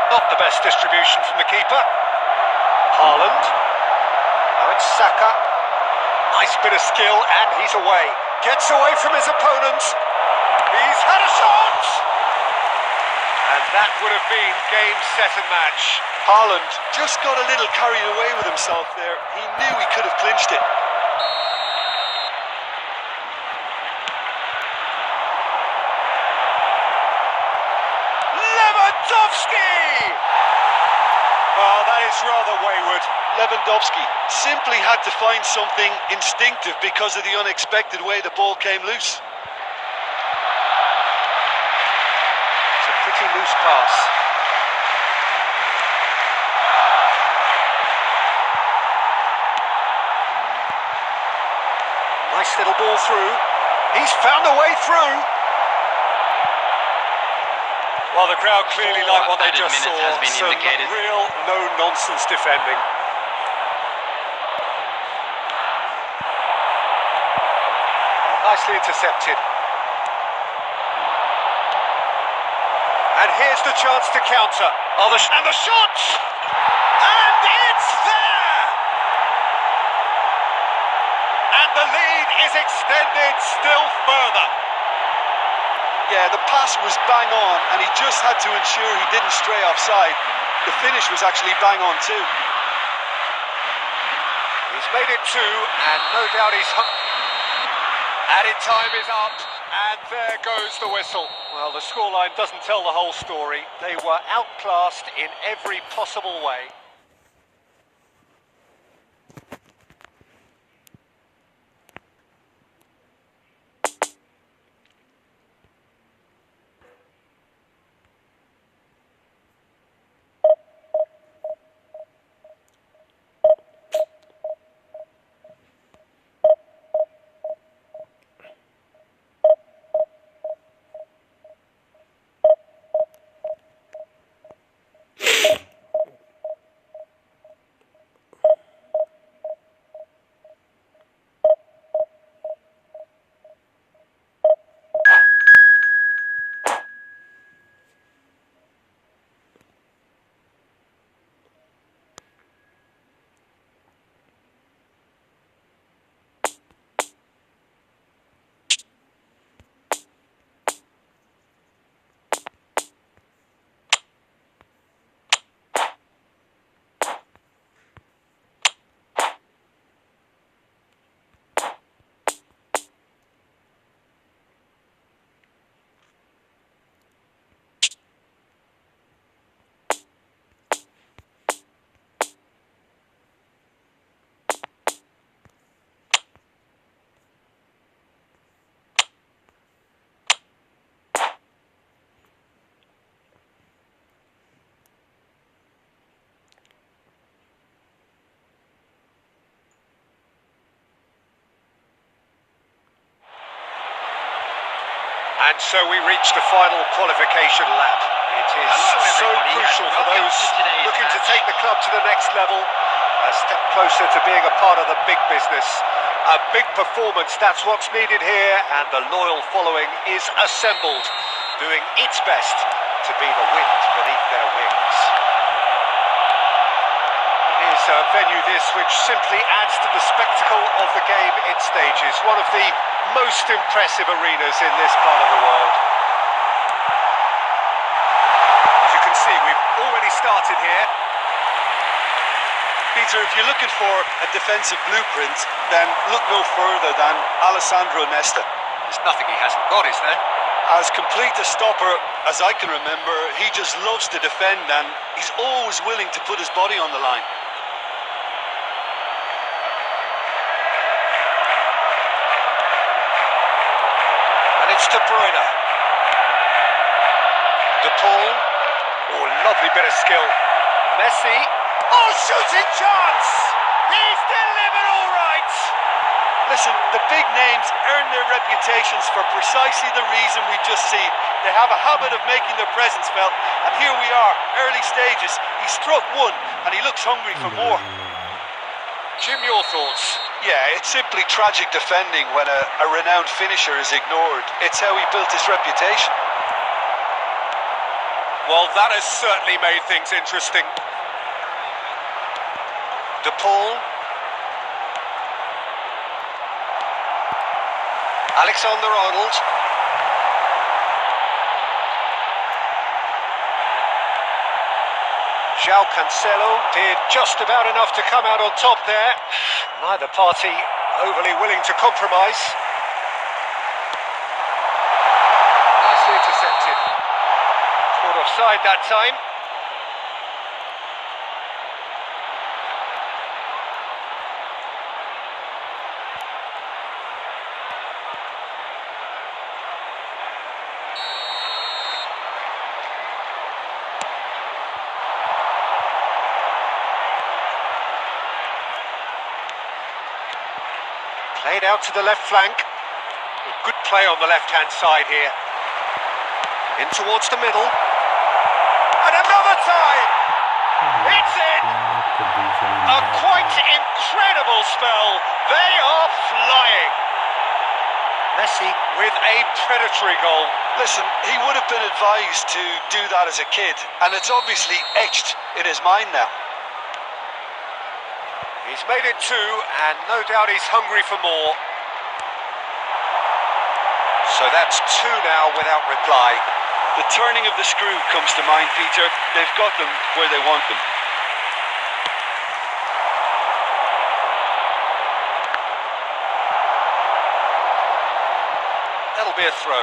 Not the best distribution from the keeper. Haaland. Now it's Saka. Nice bit of skill, and he's away. Gets away from his opponent. He's had a shot! And that would have been game, set and match. Haaland just got a little carried away with himself there. He knew he could have clinched it. Lewandowski! Oh, that is rather wayward. Lewandowski simply had to find something instinctive because of the unexpected way the ball came loose. It's a pretty loose pass. Nice little ball through. He's found a way through. Well, the crowd clearly like what they just saw. Some real no-nonsense defending. Nicely intercepted. And here's the chance to counter. And the shot! And it's there! And the lead is extended still further. Yeah, the pass was bang on, and he just had to ensure he didn't stray offside. The finish was actually bang on too. He's made it two, and no doubt he's... Added time is up, and there goes the whistle. Well, the scoreline doesn't tell the whole story. They were outclassed in every possible way. And so we reach the final qualification lap. It is so crucial for those looking to take the club to the next level, a step closer to being a part of the big business. A big performance, that's what's needed here, and the loyal following is assembled, doing its best to be the wind beneath their wings. It is a venue this which simply adds to the spectacle of the game it stages. One of the most impressive arenas in this part of the world. As you can see, we've already started here. Peter, if you're looking for a defensive blueprint, then look no further than Alessandro Nesta. There's nothing he hasn't got, is there? As complete a stopper as I can remember, he just loves to defend, and he's always willing to put his body on the line. It's De Bruyne. De Paul. Oh, lovely bit of skill. Messi. Oh, shooting chance! He's delivered all right! Listen, the big names earn their reputations for precisely the reason we just seen. They have a habit of making their presence felt, and here we are, early stages. He struck one, and he looks hungry for more. Jim, your thoughts? Yeah, it's simply tragic defending when a renowned finisher is ignored. It's how he built his reputation. Well, that has certainly made things interesting. De Paul. Alexander-Arnold. João Cancelo did just about enough to come out on top there. Neither party overly willing to compromise. Nicely intercepted. Caught offside that time. Played out to the left flank. Good play on the left-hand side here. In towards the middle. And another time! It's in! A quite incredible spell. They are flying. Messi with a predatory goal. Listen, he would have been advised to do that as a kid, and it's obviously etched in his mind now. He's made it two, and no doubt he's hungry for more. So that's two now without reply. The turning of the screw comes to mind, Peter. They've got them where they want them. That'll be a throw.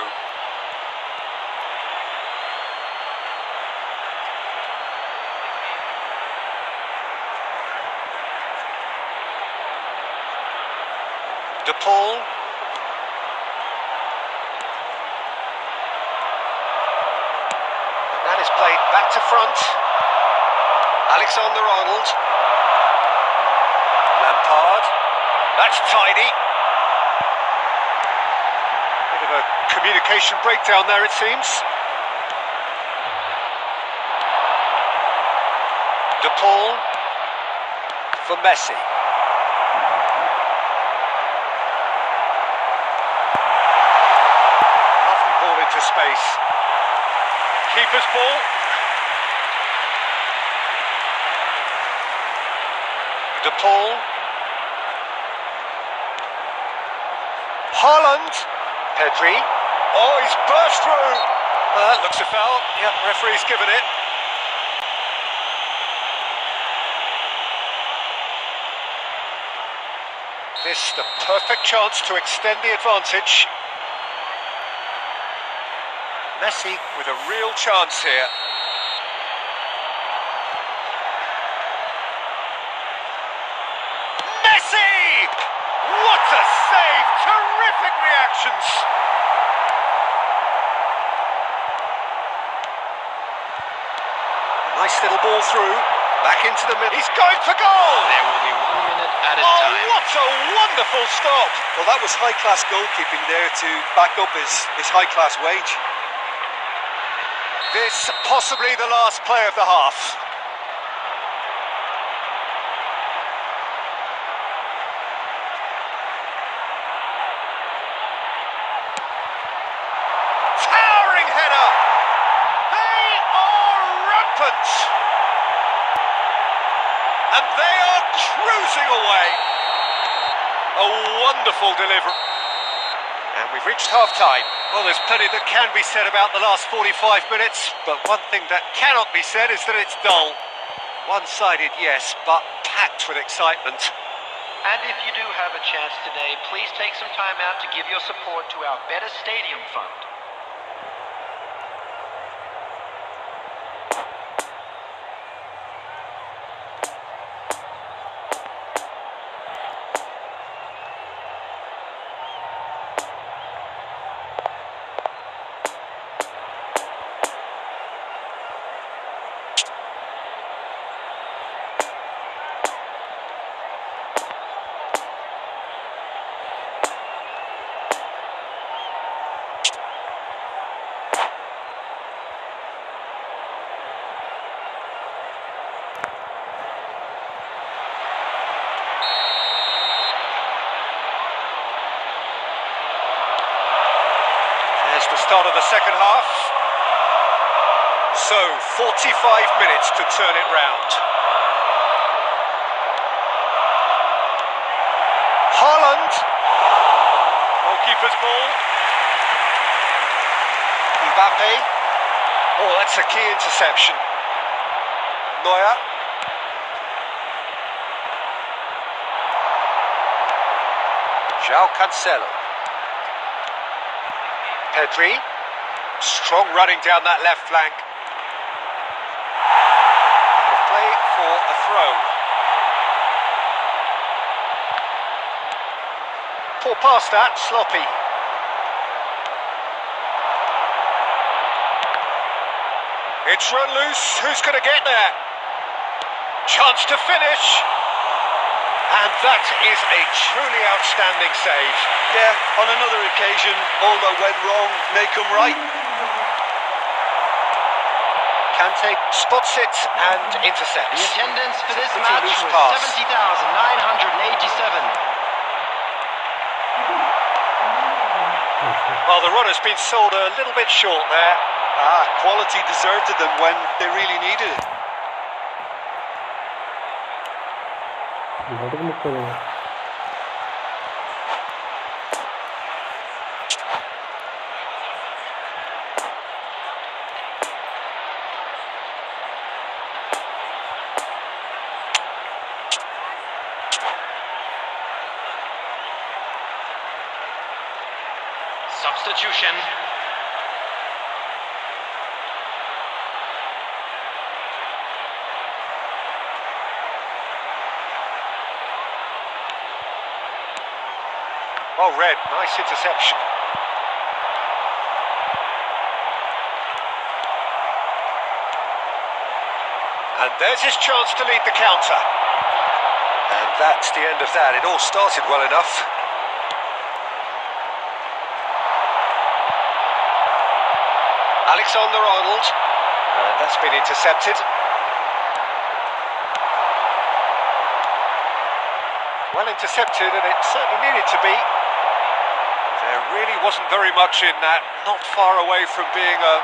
De Paul. That is played back to front. Alexander-Arnold. Lampard. That's tidy. Bit of a communication breakdown there, it seems. De Paul for Messi. Into space. Keeper's ball. De Paul. Haaland. Pedri. Oh, he's burst through. That looks a foul. Yep, referee's given it. This the perfect chance to extend the advantage. Messi with a real chance here. Messi! What a save! Terrific reactions! Nice little ball through. Back into the middle. He's going for goal! There will be 1 minute at a Oh, time. what a wonderful stop! Well, that was high-class goalkeeping there to back up his high-class wage. This possibly the last play of the half. Towering header! They are rampant! And they are cruising away. A wonderful delivery. And we've reached half-time. Well, there's plenty that can be said about the last 45 minutes, but one thing that cannot be said is that it's dull. One-sided, yes, but packed with excitement. And if you do have a chance today, please take some time out to give your support to our Better Stadium Fund. There's the start of the second half. So, 45 minutes to turn it round. Haaland. Goalkeeper goalkeeper's ball. Mbappe. Oh, that's a key interception. Neuer. João Cancelo. Pedri. Strong running down that left flank. And a play for a throw. Poor pass that, sloppy. It's run loose, who's going to get there? Chance to finish. And that is a truly outstanding save. Yeah, on another occasion, all that went wrong may come right. Kante spots it and intercepts. The attendance for this Pretty match loose was pass. 70,987. Well, the run has been sold a little bit short there. Quality deserted them when they really needed it. Substitution. Well read, nice interception. And there's his chance to lead the counter. And that's the end of that. It all started well enough. Alexander-Arnold. And that's been intercepted. Well intercepted, and it certainly needed to be. There really wasn't very much in that, not far away from being a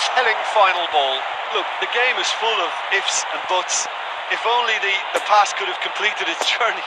telling final ball. Look, the game is full of ifs and buts. If only the pass could have completed its journey.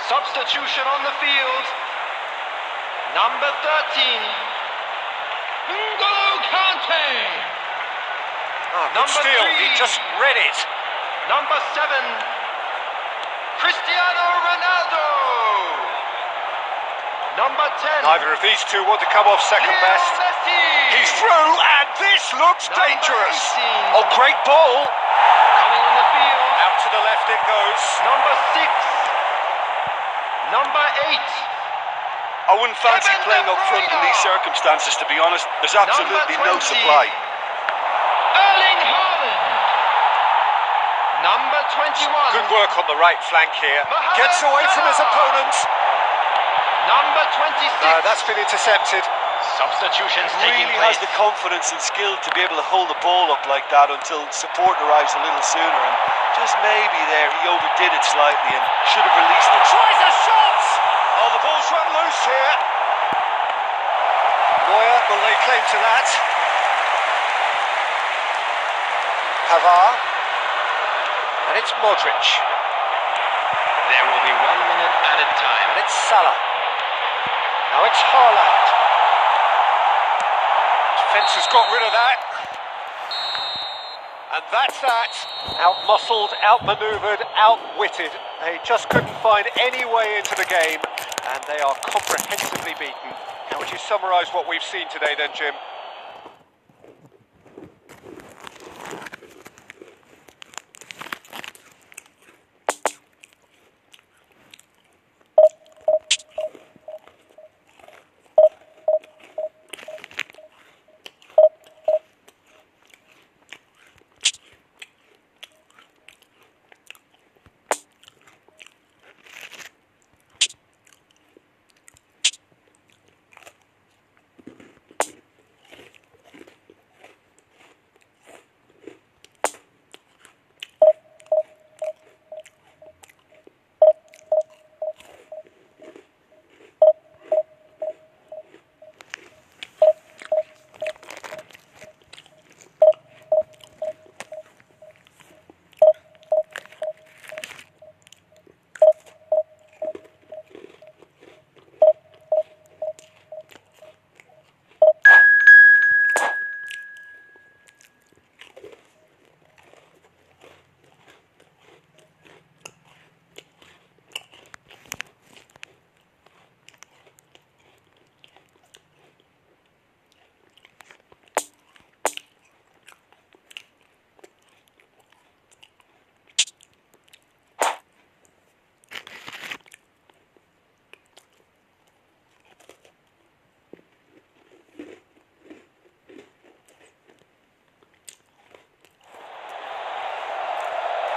Substitution on the field. Number 13. N'Golo Kante. Good Number steal, 3. he just read it. Number 7. Cristiano Ronaldo. Number 10. Neither of these two want to come off second Lionel best. Messi. He's through, and this looks Number dangerous. 18. Oh, great ball. Coming on the field. Out to the left it goes. Number 6. Number 8. I wouldn't fancy Kevin playing De up front in Bruyne. these circumstances, to be honest. There's absolutely no 20. supply. Erling Haaland. Number 21. Good work on the right flank here. Mohamed Gets away from his Salah. opponent. Number 26. That's been intercepted. Substitutions taking Really place. has the confidence and skill to be able to hold the ball up like that until support arrives a little sooner. And just maybe there he overdid it slightly and should have released it. Tries a shot. Oh, the ball's run loose here. Neuer will lay claim to that. Pavard. And it's Modric. There will be 1 minute added time. And it's Salah. Now it's Haaland. Defence has got rid of that. And that's that. Out-muscled, out-manoeuvred, outwitted. They just couldn't find any way into the game, and they are comprehensively beaten. How would you summarise what we've seen today then, Jim?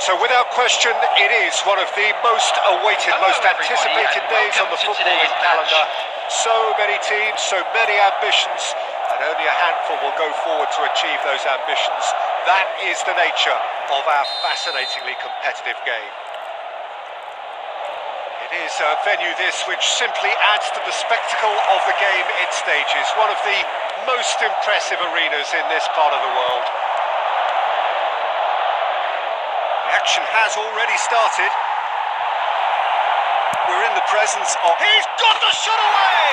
So without question, it is one of the most awaited, most anticipated days on the footballing calendar. So many teams, so many ambitions, and only a handful will go forward to achieve those ambitions. That is the nature of our fascinatingly competitive game. It is a venue which simply adds to the spectacle of the game it stages. One of the most impressive arenas in this part of the world. The action has already started. We're in the presence of... He's got the shot away!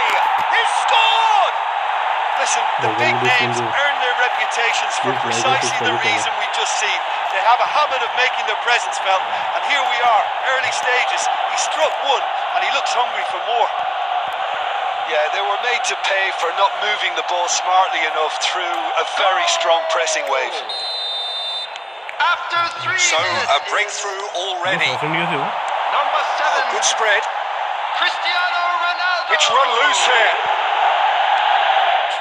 He's scored! Listen, the big names earn their reputations for precisely the reason we just seen. They have a habit of making their presence felt, and here we are, early stages. He struck one, and he looks hungry for more. Yeah, they were made to pay for not moving the ball smartly enough through a very strong pressing wave. After 3 So, minutes, a breakthrough already. number 7, Good spread. Cristiano Ronaldo. It's run loose here.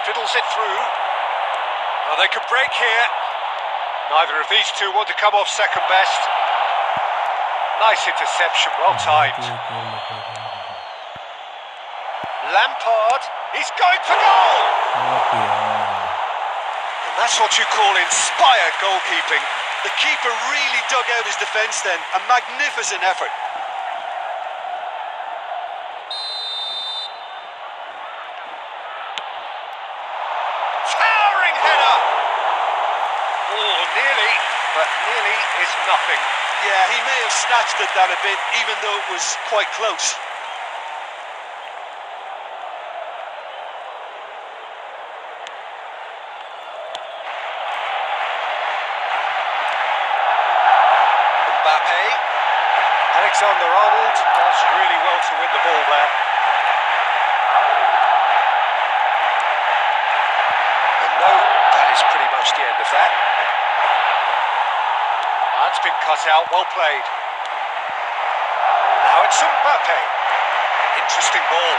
Fiddles it through. Oh, they could break here. Neither of these two want to come off second best. Nice interception, well timed. Lampard, he's going for goal! And that's what you call inspired goalkeeping. The keeper really dug out his defence then. A magnificent effort. Towering header! Oh, nearly, but nearly is nothing. Yeah, he may have snatched at that a bit, even though it was quite close. Mbappe. Alexander-Arnold does really well to win the ball there. And no, that is pretty much the end of that. That's been cut out, well played. Now it's Mbappe. Interesting ball.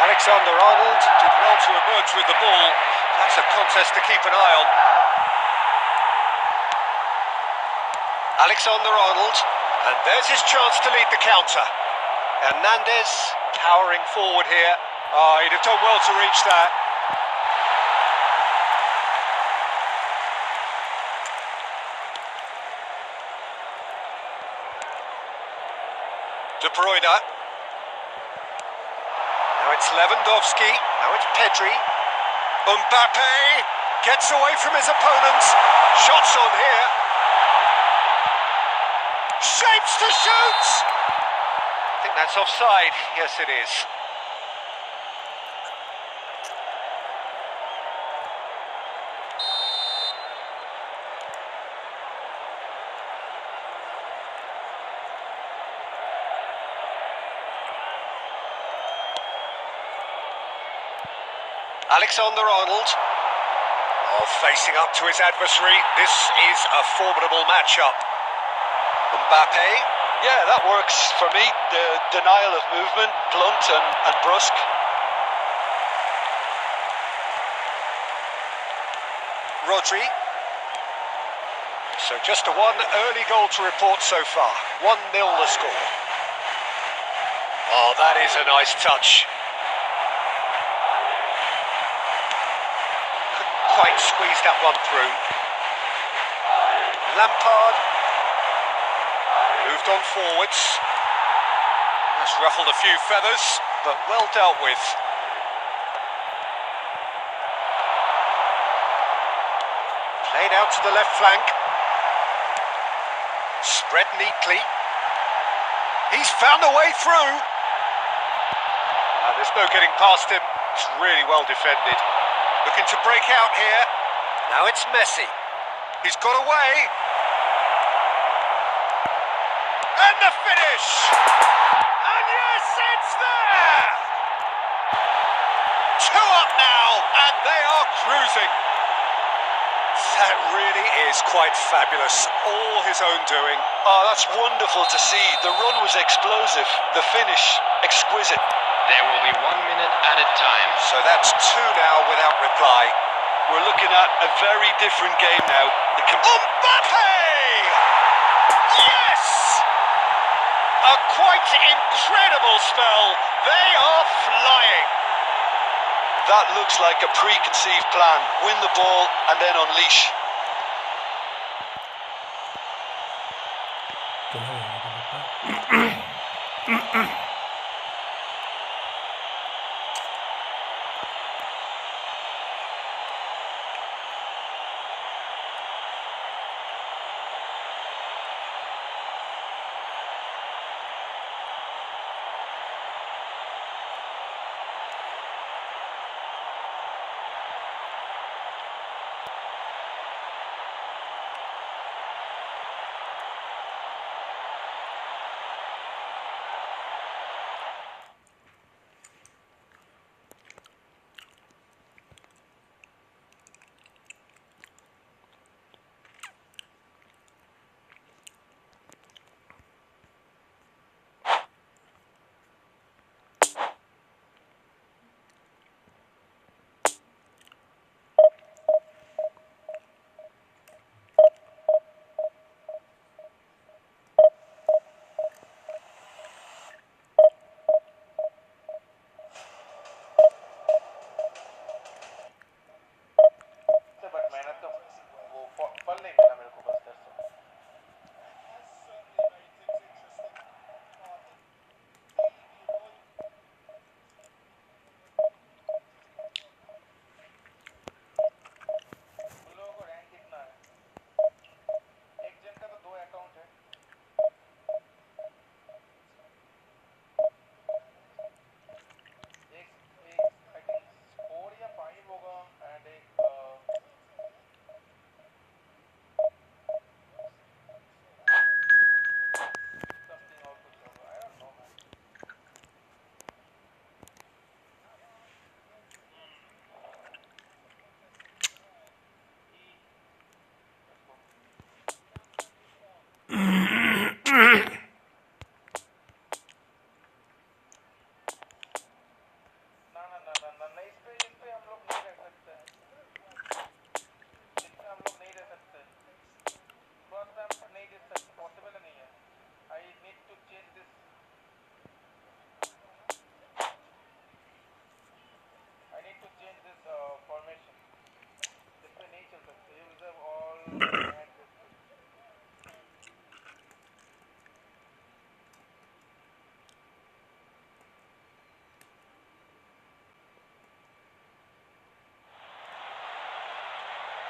Alexander-Arnold did well to emerge with the ball. That's a contest to keep an eye on. Alexander-Arnold, and there's his chance to lead the counter. Hernandez powering forward here. Oh, he'd have done well to reach that. De Bruyne. Now it's Lewandowski. Now it's Pedri. Mbappe gets away from his opponents. Shots on here. Shapes to shoot! I think that's offside. Yes, it is. Alexander-Arnold. Oh, facing up to his adversary. This is a formidable matchup. Mbappe. Yeah, that works for me. The denial of movement, blunt and brusque. Rodri. So just a one early goal to report so far. 1-0 the score. Oh, that is a nice touch. Couldn't quite squeeze that one through. Lampard. Moved on forwards. That's ruffled a few feathers, but well dealt with. Played out to the left flank. Spread neatly. He's found a way through. There's no getting past him. It's really well defended. Looking to break out here. Now it's Messi. He's got away. And the finish! And yes, it's there! 2 up now, and they are cruising. That really is quite fabulous. All his own doing. Oh, that's wonderful to see. The run was explosive. The finish, exquisite. There will be 1 minute added time. So that's 2 now without reply. We're looking at a very different game now. Mbappe! Yes! A quite incredible spell. They are flying. That looks like a preconceived plan. Win the ball and then unleash.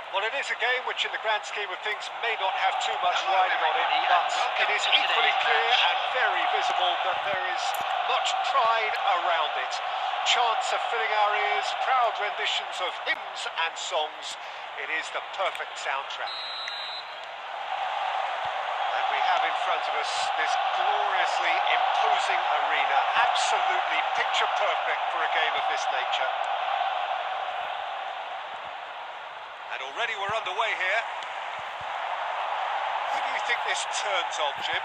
Well, it is a game which in the grand scheme of things may not have too much riding on it, but it is equally clear and very visible that there is much pride around it. Chants are filling our ears, proud renditions of hymns and songs. It is the perfect soundtrack. And we have in front of us this gloriously imposing arena, absolutely picture perfect for a game of this nature. And already we're underway here. Who do you think this turns on, Jim?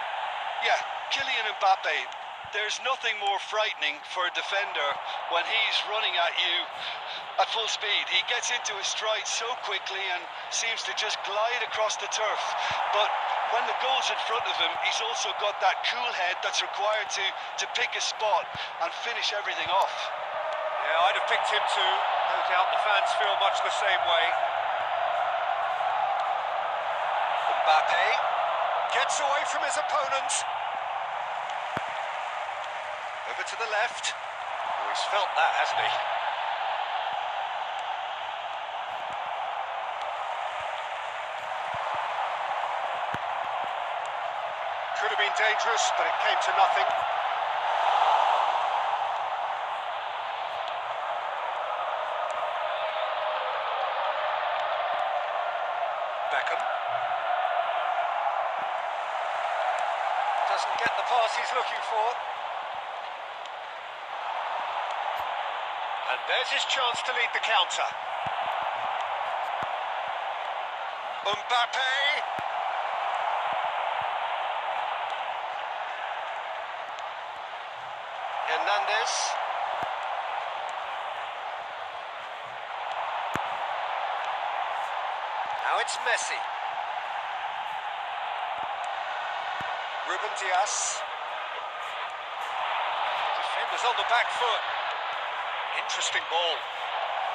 Yeah, Kylian Mbappe. There's nothing more frightening for a defender when he's running at you at full speed. He gets into his stride so quickly and seems to just glide across the turf. But when the goal's in front of him, he's also got that cool head that's required to pick a spot and finish everything off. Yeah, I'd have picked him too. No doubt the fans feel much the same way. Mbappe gets away from his opponent. Over to the left. Oh, he's felt that, hasn't he? Could have been dangerous, but it came to nothing. Beckham. Doesn't get the pass he's looking for. And there's his chance to lead the counter. Mbappe. Hernandez. Now it's Messi. Ruben Dias. Defenders on the back foot. Interesting ball.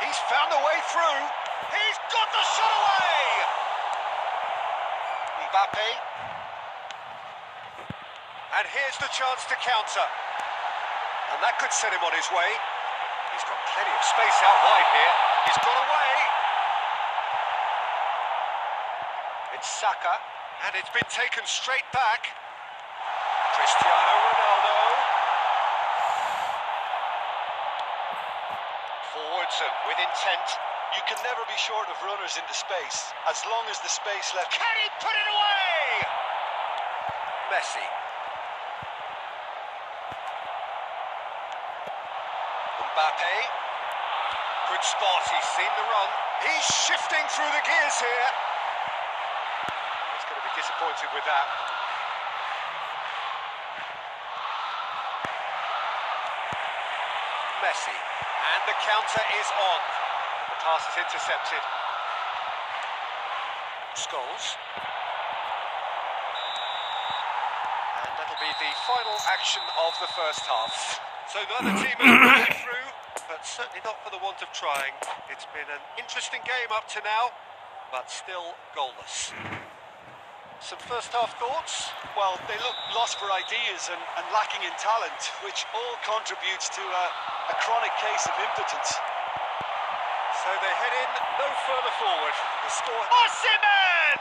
He's found a way through. He's got the shot away! Mbappe. And here's the chance to counter. And that could set him on his way. He's got plenty of space out wide here. He's got away. It's Saka. And it's been taken straight back. Cristiano Ronaldo. Forwards and with intent. You can never be short of runners into space, as long as the space left... Can he put it away? Messi. Mbappe. Good spot, he's seen the run. He's shifting through the gears here. He's going to be disappointed with that. Messi. And the counter is on. The pass is intercepted. Scholes. And that'll be the final action of the first half. So neither team has made it through, but certainly not for the want of trying. It's been an interesting game up to now, but still goalless. Some first half thoughts? Well, they look lost for ideas and lacking in talent, which all contributes to a chronic case of impotence. So they head in no further forward. The score... Osimhen!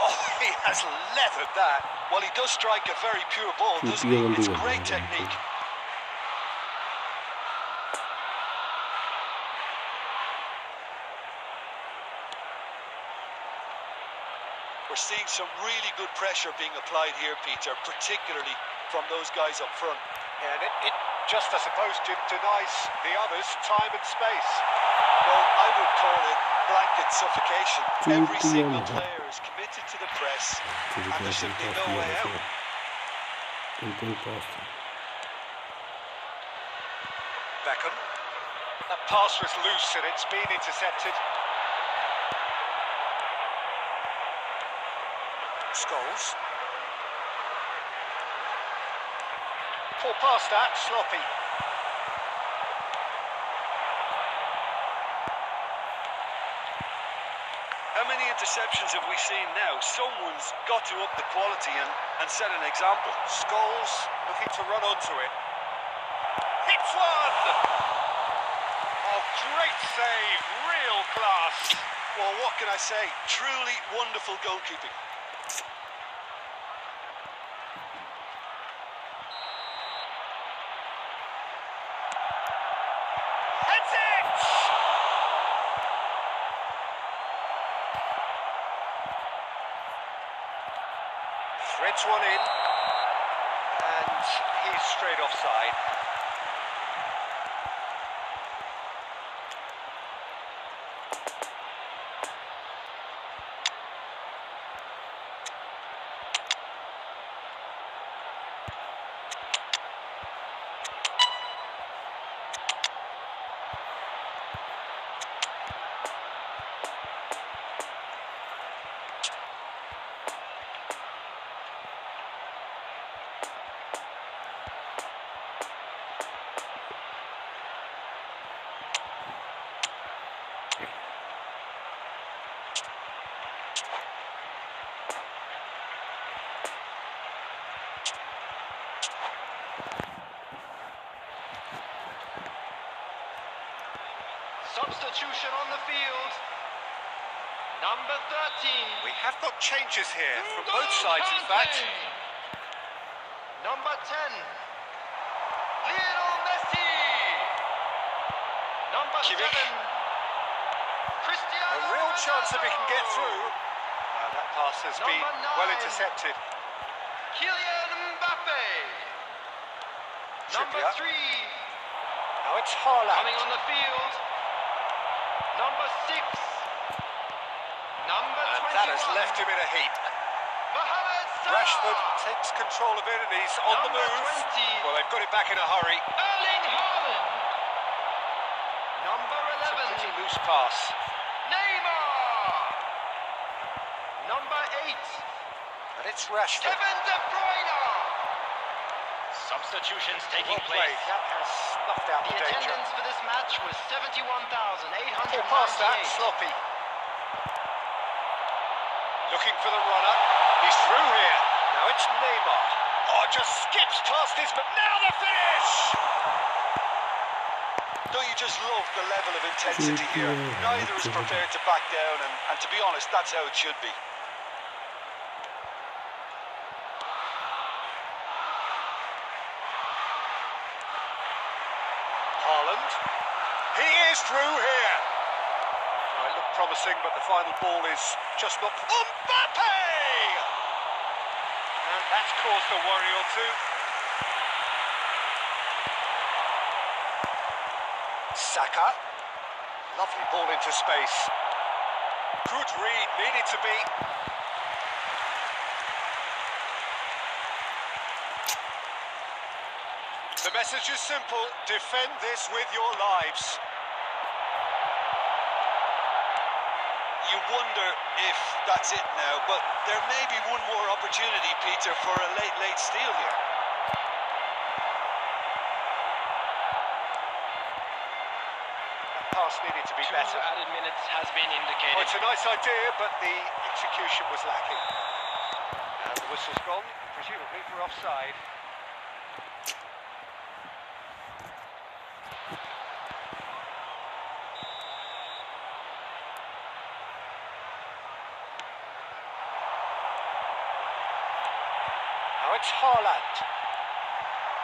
Oh, he has leathered that. Well, he does strike a very pure ball, doesn't he? It's great technique. We're seeing some really good pressure being applied here, Peter, particularly from those guys up front. Yeah, and it just, I suppose, denies the others time and space. Well, I would call it blanket suffocation. Every single player is committed to the press, and there's simply no way out. Beckham. That pass was loose and it's been intercepted. Scholes. Poor pass that, sloppy. How many interceptions have we seen now? Someone's got to up the quality and set an example. Scholes looking to run onto it. Hits one! Oh, great save, real class. Well, what can I say? Truly wonderful goalkeeping. Heads it! Threads one in, and he's straight offside. Substitution on the field. Number 13. We have got changes here from both sides, in fact. Number 10. Lionel Messi. Number 7. Cristiano A real chance that we can get Ronaldo. through. That pass has been Number 9. well intercepted. Kylian Mbappe. Number Trippier. 3. Now it's Haaland. Coming on the field. Number 6. Number And 21. that has left him in a heap. Mohamed Salah. Rashford takes control of it and he's on the Number move. 20. Well, they've got it back in a hurry. Erling Haaland. Number It's a 11. pretty loose pass. Neymar. Number 8. And it's Rashford. Kevin De Bruyne. Substitutions taking Well place. played. That has snuffed out The the danger. attendance for this match was 71,898. Pull past that, sloppy. Looking for the runner. He's through here. Now it's Neymar. Oh, just skips past his, but now the finish! Don't you just love the level of intensity here? Neither is prepared to back down, and to be honest, that's how it should be. Haaland. He is through here. Oh, it looked promising, but the final ball is just not... Mbappe! And that's caused a worry or two. Saka. Lovely ball into space. Good read, needed to be. The message is simple, defend this with your lives. You wonder if that's it now, but there may be one more opportunity, Peter, for a late steal here. That pass needed to be 2 better. added minutes has been indicated. Oh, it's a nice idea, but the execution was lacking. And the whistle's gone, presumably for offside. Now it's Haaland.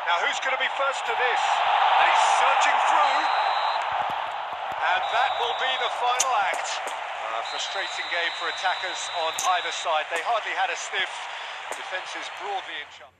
Now who's going to be first to this? And he's surging through. And that will be the final act. A frustrating game for attackers on either side. They hardly had a sniff. Defence is broadly in charge.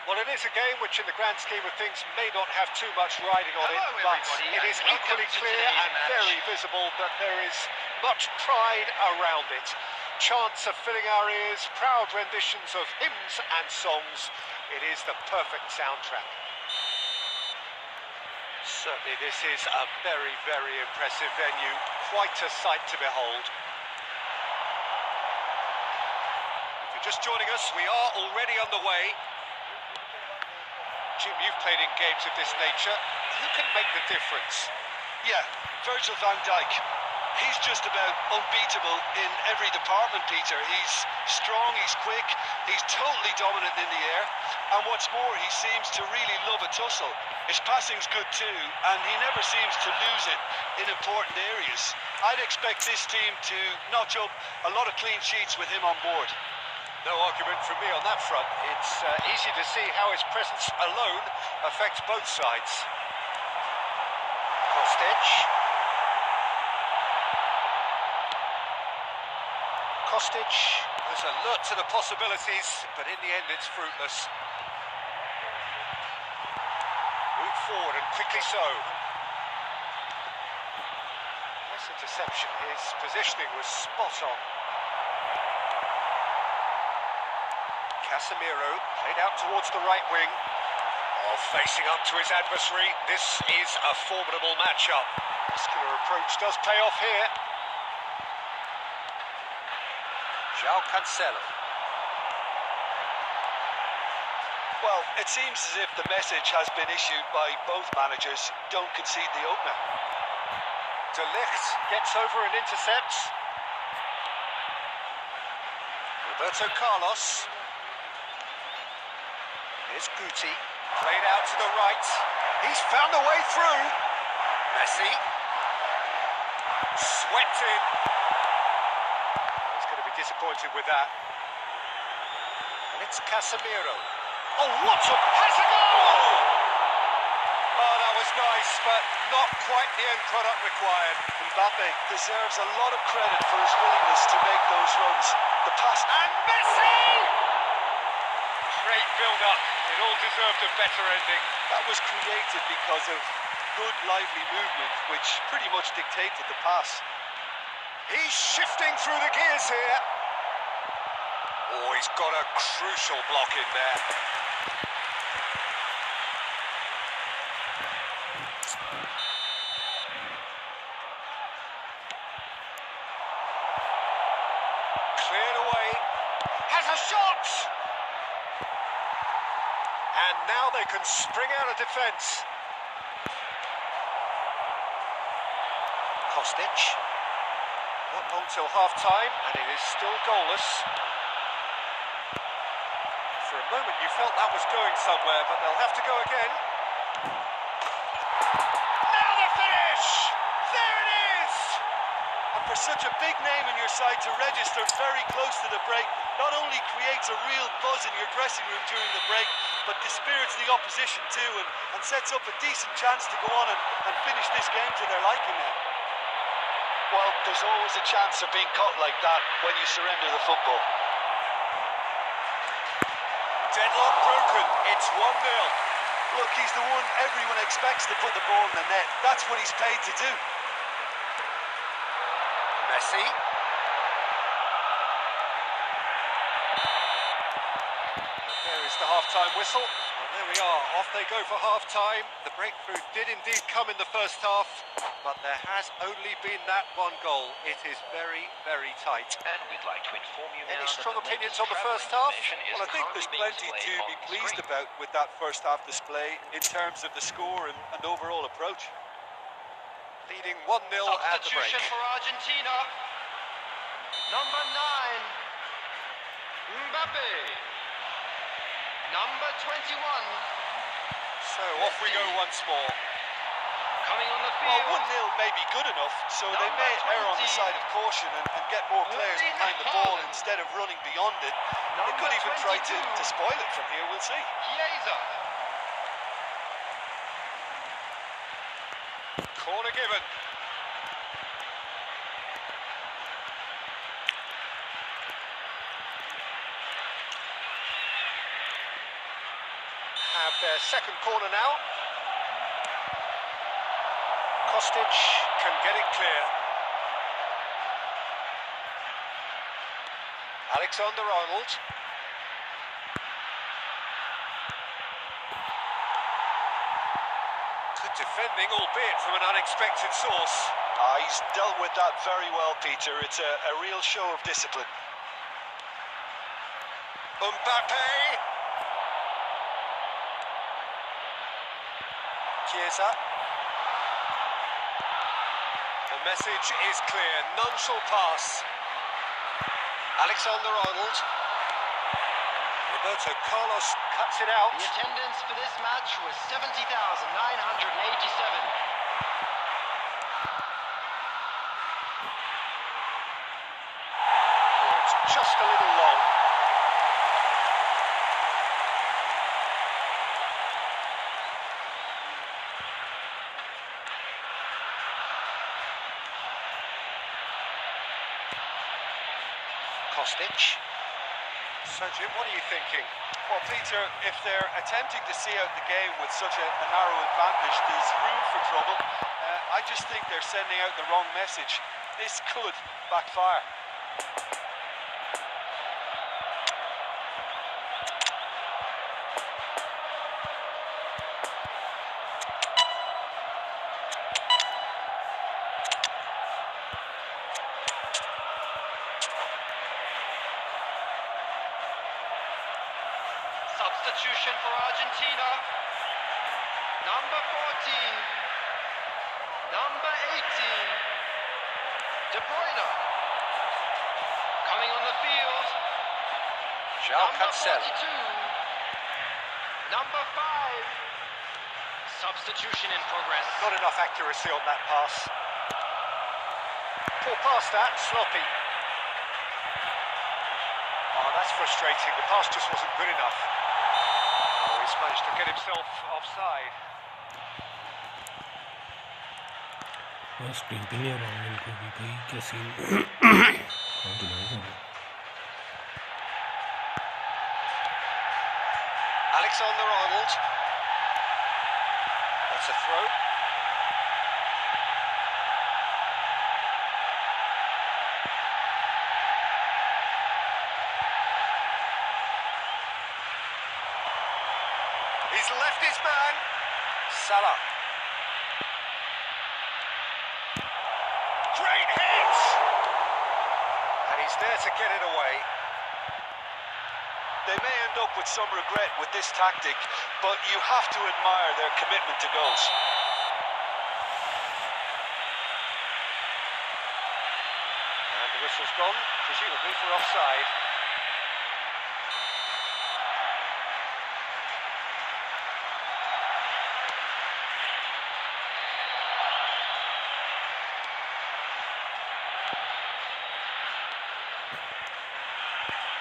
Well, it is a game which, in the grand scheme of things, may not have too much riding on it, but it is equally clear and very visible that there is much pride around it. Chants are filling our ears, proud renditions of hymns and songs. It is the perfect soundtrack. Certainly this is a very, very impressive venue. Quite a sight to behold. If you're just joining us, we are already underway. Jim, you've played in games of this nature. Who can make the difference? Yeah, Virgil van Dijk. He's just about unbeatable in every department, Peter. He's strong, he's quick, he's totally dominant in the air. And what's more, he seems to really love a tussle. His passing's good too, and he never seems to lose it in important areas. I'd expect this team to notch up a lot of clean sheets with him on board. No argument from me on that front. It's easy to see how his presence alone affects both sides. Kostic was alert to the possibilities, but in the end it's fruitless. Move forward, and quickly so. Nice interception. His positioning was spot on. Casemiro played out towards the right wing. Oh, facing up to his adversary. This is a formidable matchup. Muscular approach does pay off here. João Cancelo. Well, it seems as if the message has been issued by both managers. Don't concede the opener. De Ligt gets over and intercepts. Roberto Carlos. Here's Guti. Played out to the right. He's found a way through. Messi. Swept in. He's going to be disappointed with that. And it's Casemiro. Oh, what a pass! A goal! Oh, that was nice, but not quite the end product required. Mbappe deserves a lot of credit for his willingness to make those runs. The pass... And Messi! Great build-up. It all deserved a better ending. That was created because of good, lively movement, which pretty much dictated the pass. He's shifting through the gears here. Oh, he's got a crucial block in there. Cleared away. Has a shot! And now they can spring out of defence. Kostic. Not long till half-time, and it is still goalless. For a moment you felt that was going somewhere, but they'll have to go again. Now the finish! There it is! And for such a big name in your side to register very close to the break, not only creates a real buzz in your dressing room during the break, but dispirits the opposition too, and sets up a decent chance to go on and finish this game to their liking now. Well, there's always a chance of being caught like that when you surrender the football. Deadlock broken. It's 1-0. Look, he's the one everyone expects to put the ball in the net. That's what he's paid to do. Messi. And there is the half-time whistle. And there we are. Off they go for half-time. The breakthrough did indeed come in the first half, but there has only been that one goal. It is very, very tight. And we'd like to inform you now Any that strong the opinions latest on the travel first half? information is Well, I think there's currently being plenty to displayed be on the pleased screen. about with that first half display in terms of the score and overall approach. Leading 1-0 at the break. Substitution for Argentina. Number 9, Mbappe. Number 21. So off we go once more. Coming on the Well, field. 1-0 may be good enough, so they may err on the side of caution and get more players behind the ball instead of running beyond it. They could even try to spoil it from here, we'll see. Chiesa. Corner given. Have their second corner now. Kostic can get it clear. Alexander-Arnold. Good defending, albeit from an unexpected source. He's dealt with that very well, Peter. It's a real show of discipline. Mbappe. Chiesa. The message is clear. None shall pass. Alexander-Arnold. Roberto Carlos cuts it out. The attendance for this match was 70,987. Oh, it's just a little long. Kostic. So, Jim, what are you thinking? Well, Peter, if they're attempting to see out the game with such a narrow advantage, there's room for trouble. I just think they're sending out the wrong message. This could backfire. Substitution for Argentina. Number 14. Number 18. De Bruyne. Coming on the field. Number 42. Number 5. Substitution in progress. Not enough accuracy on that pass. Poor pass that, sloppy. Oh, that's frustrating. The pass just wasn't good enough. Oh, he's managed to get himself offside. Screen पे नहीं आ रहा इनको भी भाई क्या scene Alexander-Arnold. That's a throw. He's left his man. Salah. Great hit! And he's there to get it away. They may end up with some regret with this tactic, but you have to admire their commitment to goals. And the whistle's gone, presumably for offside.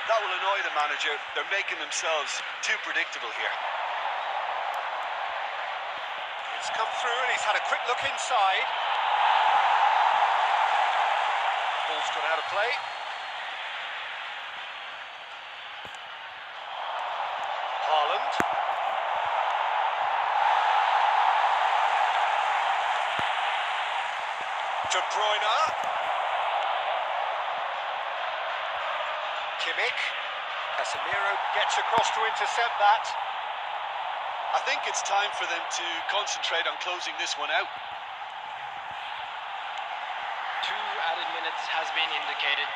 That will annoy the manager. They're making themselves too predictable here. It's come through and he's had a quick look inside. Ball's gone out of play. Haaland. De Bruyne. Kimmich. Casemiro gets across to intercept that. I think it's time for them to concentrate on closing this one out. 2 added minutes has been indicated.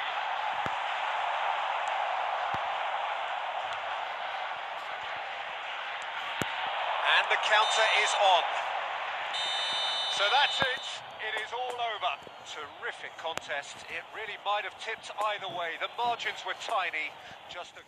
And the counter is on. So that's it. It is all over. Terrific contest. It really might have tipped either way. The margins were tiny. Just a...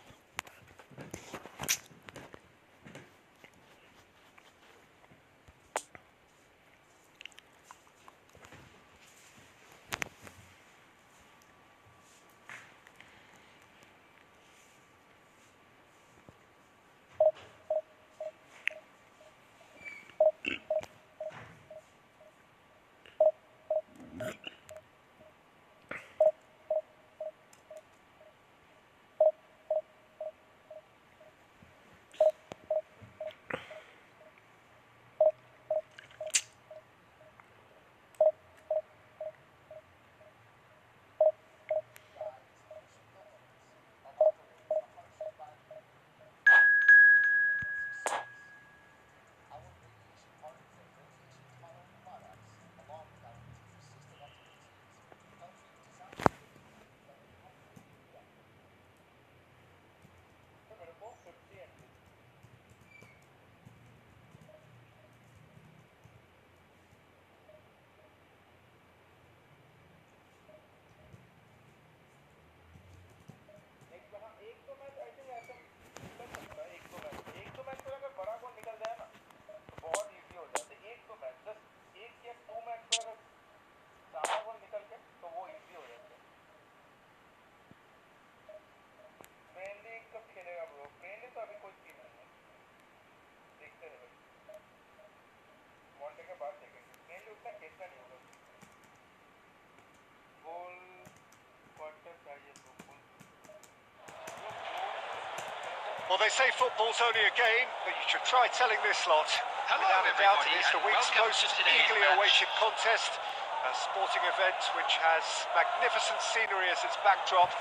Well, they say football's only a game, but you should try telling this lot Without a doubt, it is the week's most eagerly awaited contest. A sporting event which has magnificent scenery as its backdrop.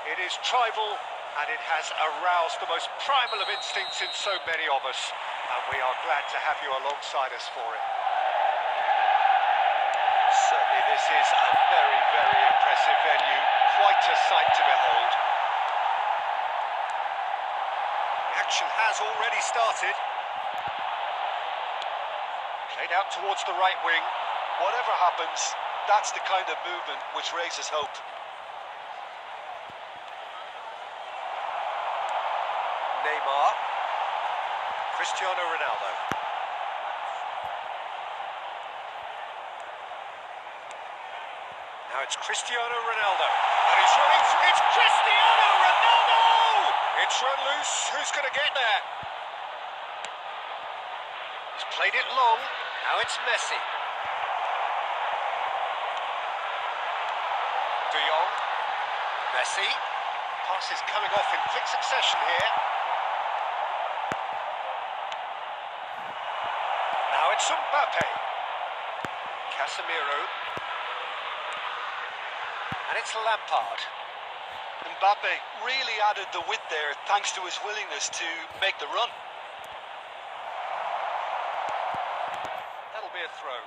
It is tribal and it has aroused the most primal of instincts in so many of us. And we are glad to have you alongside us for it. Certainly this is a very, very impressive venue. Quite a sight to behold. The action has already started. Played out towards the right wing. Whatever happens, that's the kind of movement which raises hope. Neymar. Cristiano Ronaldo. Now it's Cristiano Ronaldo. And he's running for it's Cristiano Ronaldo! It's run loose. Who's going to get there? He's played it long. Now it's Messi. De Jong. Messi. Pass is coming off in quick succession here. Now it's Mbappe. Casemiro. And it's Lampard. Mbappe really added the width there thanks to his willingness to make the run. That'll be a throw.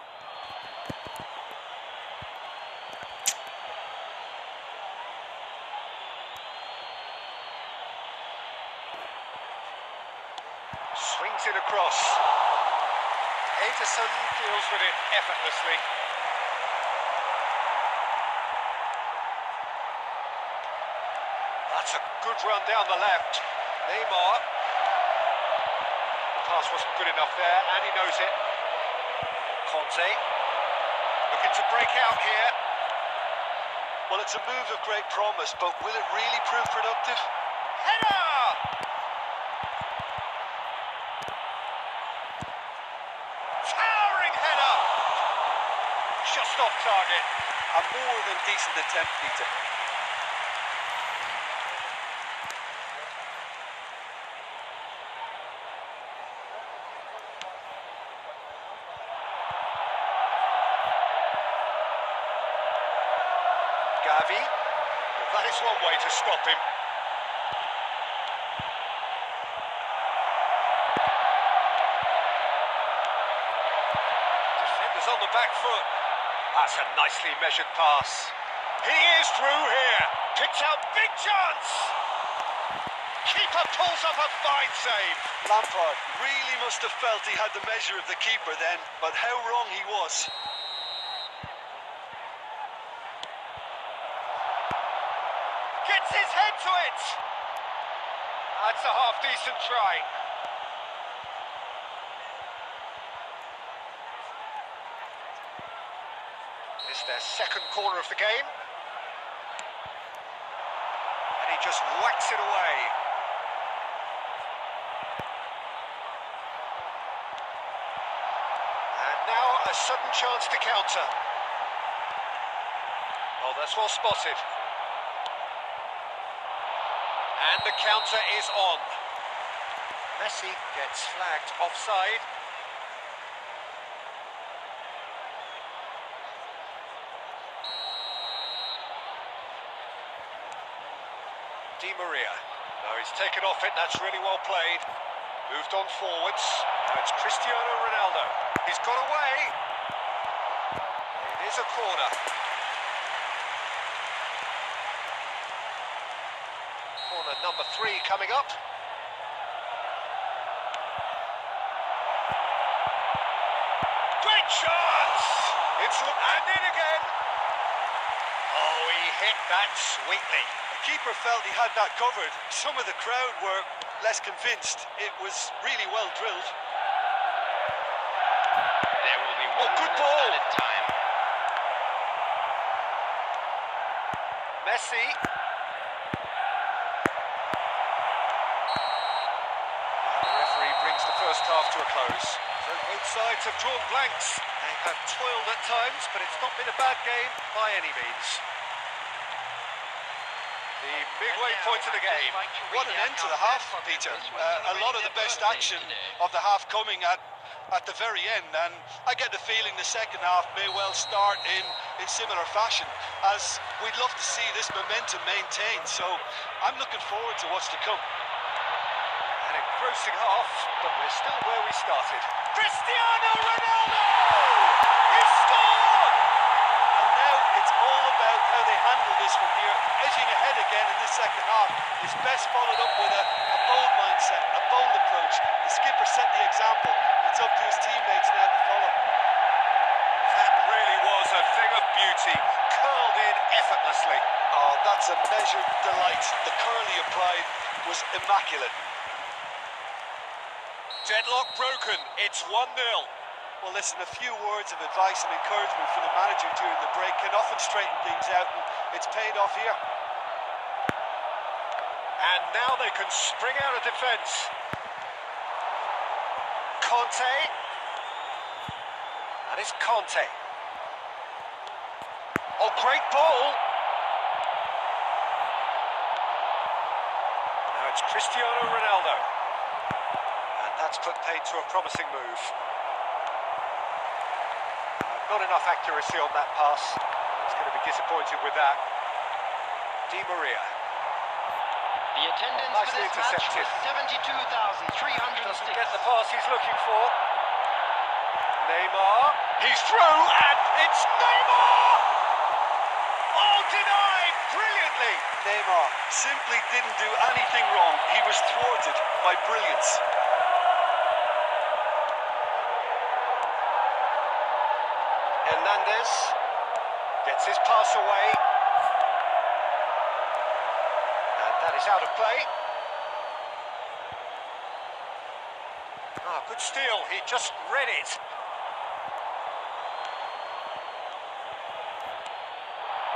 Swings it across. Ederson deals with it effortlessly. That's a good run down the left. Neymar. The pass wasn't good enough there, and he knows it. Conte. Looking to break out here. Well, it's a move of great promise, but will it really prove productive? Header! Towering header! Just off target. A more than decent attempt, Peter. Gavi. Well, that is one way to stop him. Defenders on the back foot. That's a nicely measured pass. He is through here. Picks out big chance. Keeper pulls up a fine save. Lampard really must have felt he had the measure of the keeper then, but how wrong he was. Gets his head to it. That's a half-decent try. This is their second corner of the game. And he just whacks it away. And now a sudden chance to counter. Oh, that's well spotted. And the counter is on. Messi gets flagged offside. Di Maria. No, he's taken off it. That's really well played. Moved on forwards. Now it's Cristiano Ronaldo. He's got away. It is a corner. Corner number 3 coming up. Great chance! It's and in again. Oh, he hit that sweetly. The keeper felt he had that covered. Some of the crowd were less convinced. It was really well drilled. There will be one good ball. added time. Messi. The referee brings the first half to a close. So both sides have drawn blanks. They have toiled at times, but it's not been a bad game by any means. The midway point of the game. What an end to the half, Peter. A lot of the best action of the half coming at at the very end, and I get the feeling the second half may well start in similar fashion, as we'd love to see this momentum maintained. So I'm looking forward to what's to come. An engrossing half, but we're still where we started. Cristiano Ronaldo! He scored! And now it's all about how they handle this from here. Edging ahead again in the second half is best followed up with a bold mindset, a bold approach. The skipper set the example. It's up to his teammates now to follow. That really was a thing of beauty, curled in effortlessly. Oh, that's a measured delight. The curl he applied was immaculate. Deadlock broken, it's 1-0. Well, listen, a few words of advice and encouragement from the manager during the break can often straighten things out, and it's paid off here. And now they can spring out of defence. Conte. And it's Conte. Oh, great ball. Now it's Cristiano Ronaldo. And that's put paid to a promising move. Not enough accuracy on that pass. He's going to be disappointed with that. Di Maria. The attendance Nicely for this match intercepted. was 72,306. Doesn't get the pass he's looking for. Neymar. He's through, and it's Neymar! Oh, denied brilliantly. Neymar simply didn't do anything wrong. He was thwarted by brilliance. Hernandez gets his pass away. And that is out of play. Ah, good steal. He just read it.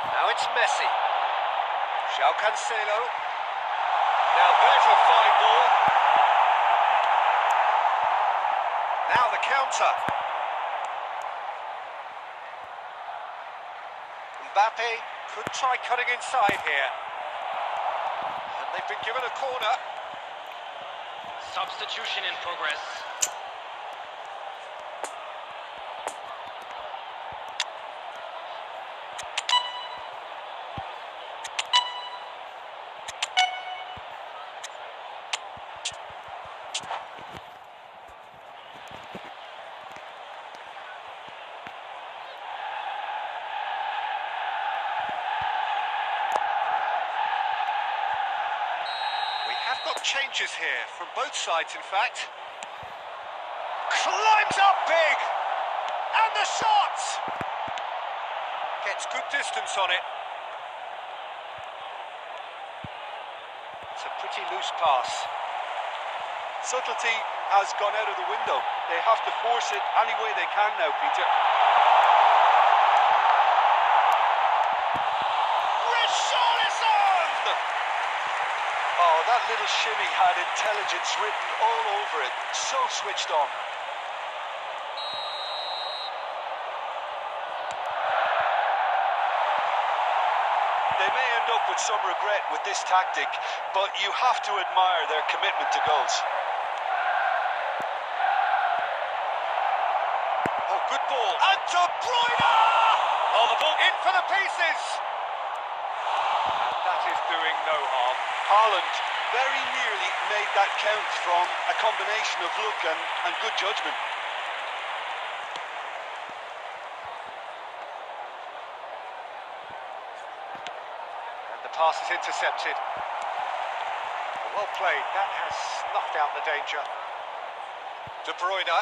Now it's Messi. João Cancelo. Now there's a fine ball. Now the counter. Mbappe could try cutting inside here. And they've been given a corner. Substitution in progress. Got changes here from both sides, in fact. Climbs up big, and the shot gets good distance on it. It's a pretty loose pass. Subtlety has gone out of the window. They have to force it any way they can now, Peter. Oh, that little shimmy had intelligence written all over it. So switched on. They may end up with some regret with this tactic, but you have to admire their commitment to goals. Oh, good ball. And De Bruyne! Oh, the ball in for the pieces. And that is doing no harm. Haaland very nearly made that count from a combination of luck and good judgment. And the pass is intercepted. Well played. That has snuffed out the danger. De Bruyne.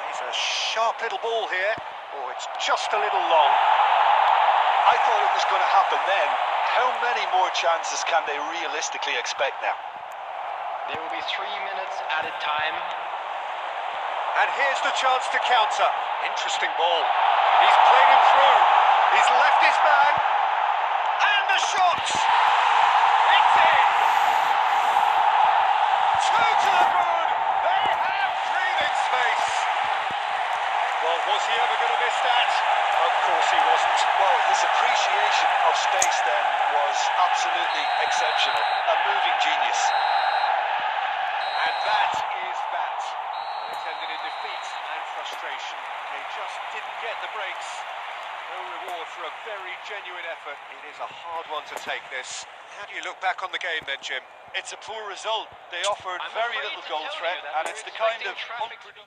Plays a sharp little ball here. Oh, it's just a little long. I thought it was going to happen then. How many more chances can they realistically expect now? There will be 3 minutes added time. And here's the chance to counter. Interesting ball. He's played him through. He's left his man. And the shot! It's in! 2 to the good. They have breathing space. Well, was he ever going to miss that? Of course he wasn't. Well, his appreciation of space then was absolutely exceptional. A moving genius. And that is that. frustration. They just didn't get the breaks. No reward for a very genuine effort. It is a hard one to take, this. How do you look back on the game then, Jim? It's a poor result. They offered very little goal threat, and it's the kind of unpredictable.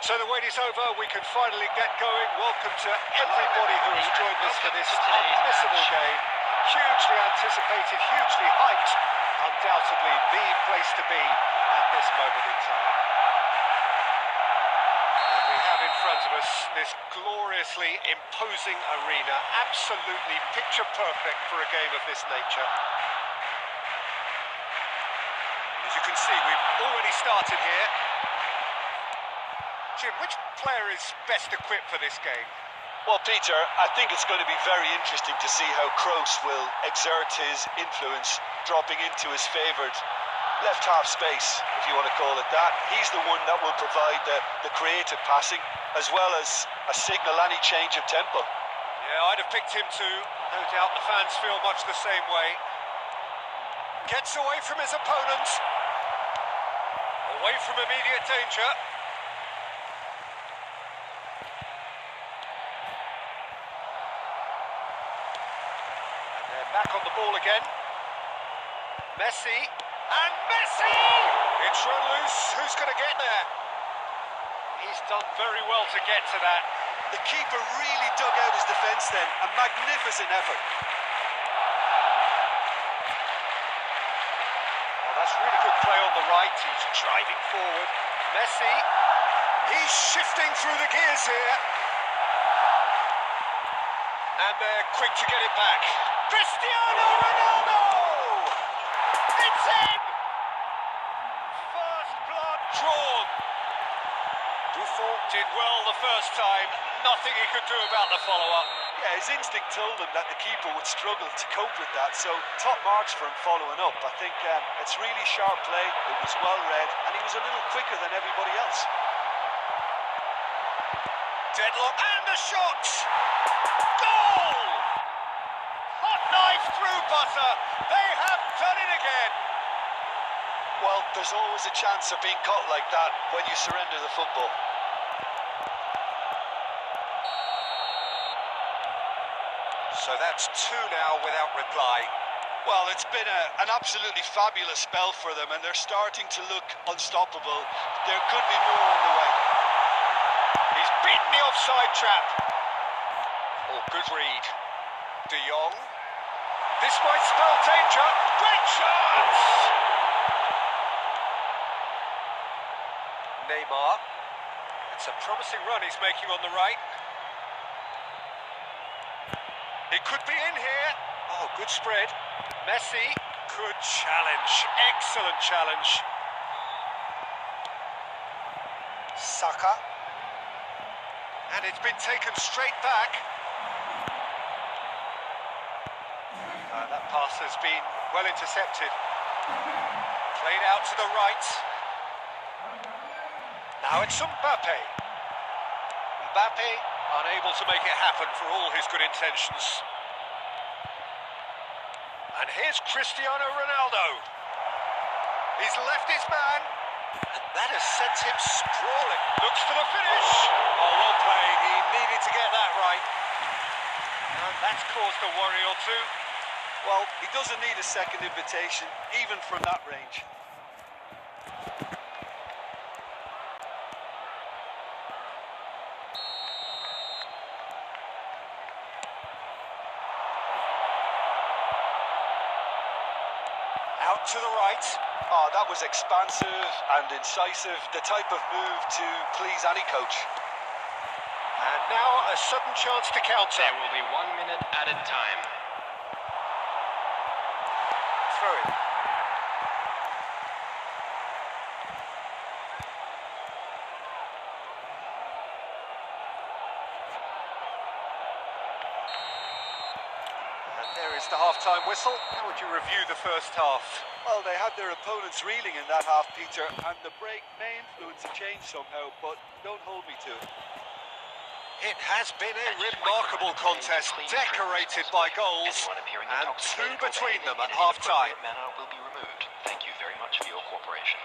So the wait is over, we can finally get going. Welcome to everybody who has joined us for this unmissable game. Hugely anticipated, hugely hyped. Undoubtedly the place to be at this moment in time. And we have in front of us this gloriously imposing arena, absolutely picture perfect for a game of this nature. As you can see, we've already started here. Jim, which player is best equipped for this game? Well, Peter, I think it's going to be very interesting to see how Kroos will exert his influence, dropping into his favoured left half space, if you want to call it that. He's the one that will provide the creative passing, as well as a signal any change of tempo. Yeah, I'd have picked him too. No doubt the fans feel much the same way. Gets away from his opponents. Away from immediate danger. Back on the ball again. Messi. And Messi! It's run loose. Who's going to get there? He's done very well to get to that. The keeper really dug out his defence then. A magnificent effort. Oh, that's really good play on the right. He's driving forward. Messi. He's shifting through the gears here. And they're quick to get it back. Cristiano Ronaldo! It's in! First blood drawn. Buffon did well the first time. Nothing he could do about the follow-up. Yeah, his instinct told him that the keeper would struggle to cope with that, so top marks for him following up. I think it's really sharp play, it was well read, and he was a little quicker than everybody else. Deadlock and a shot! Goal! Hot knife through butter. They have done it again. Well, there's always a chance of being caught like that when you surrender the football. So that's two now without reply. Well, it's been an absolutely fabulous spell for them, and they're starting to look unstoppable. There could be more on the way. He's beaten the offside trap. Oh, good read. De Jong. This might spell danger. Great chance! Neymar. It's a promising run he's making on the right. It could be in here. Oh, good spread. Messi. Good challenge. Excellent challenge. Saka. And it's been taken straight back. That pass has been well intercepted. Played out to the right. Now it's Mbappe. Mbappe unable to make it happen for all his good intentions. And here's Cristiano Ronaldo. He's left his man. And that has sent him sprawling. Looks for the finish. Oh, well played. He needed to get that right. And that's caused a worry or two. Well, he doesn't need a second invitation, even from that range. Out to the right. Oh, that was expansive and incisive, the type of move to please any coach. And now a sudden chance to counter. There will be 1 minute added time. Throw it. And there is the half-time whistle. How would you review the first half? Well, they had their opponents reeling in that half, Peter, and the break may influence a change somehow, but don't hold me to it. It has been a remarkable contest, decorated by goals, and two between them at half-time. Will be removed. Thank you very much for your cooperation.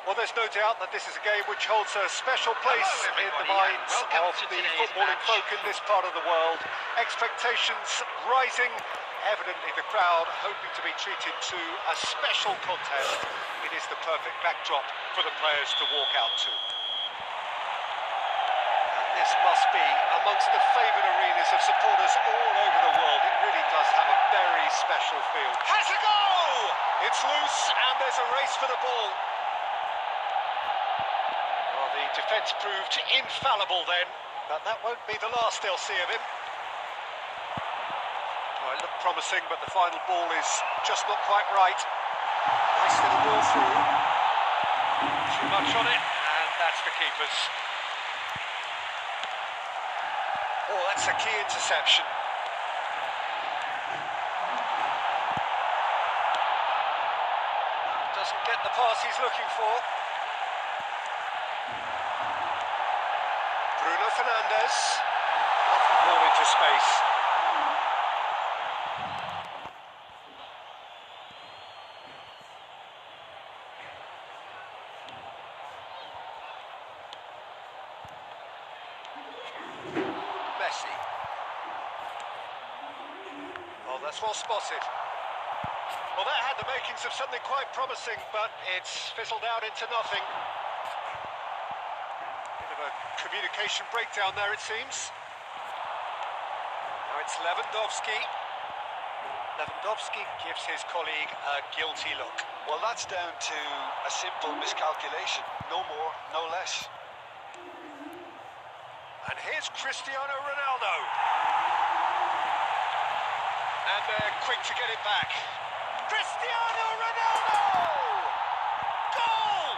Well, there's no doubt that this is a game which holds a special place in the minds of the footballing folk in this part of the world. Expectations rising, evidently the crowd hoping to be treated to a special contest. It is the perfect backdrop for the players to walk out to. And this must be amongst the favoured arenas of supporters all over the world. It really does have a very special feel. Has a goal! It's loose and there's a race for the ball. The defence proved infallible then, but that won't be the last they'll see of him. Well, it looked promising, but the final ball is just not quite right. Nice little ball through. Too much on it, and that's the keeper's. Oh, that's a key interception. Doesn't get the pass he's looking for. Bruno Fernandes, lovely ball into space. Messi. Oh, that's well spotted. Well, that had the makings of something quite promising, but it's fizzled out into nothing. Communication breakdown there, it seems. Now it's Lewandowski. Lewandowski gives his colleague a guilty look. Well, that's down to a simple miscalculation. No more, no less. And here's Cristiano Ronaldo. And they're quick to get it back. Cristiano Ronaldo! Goal!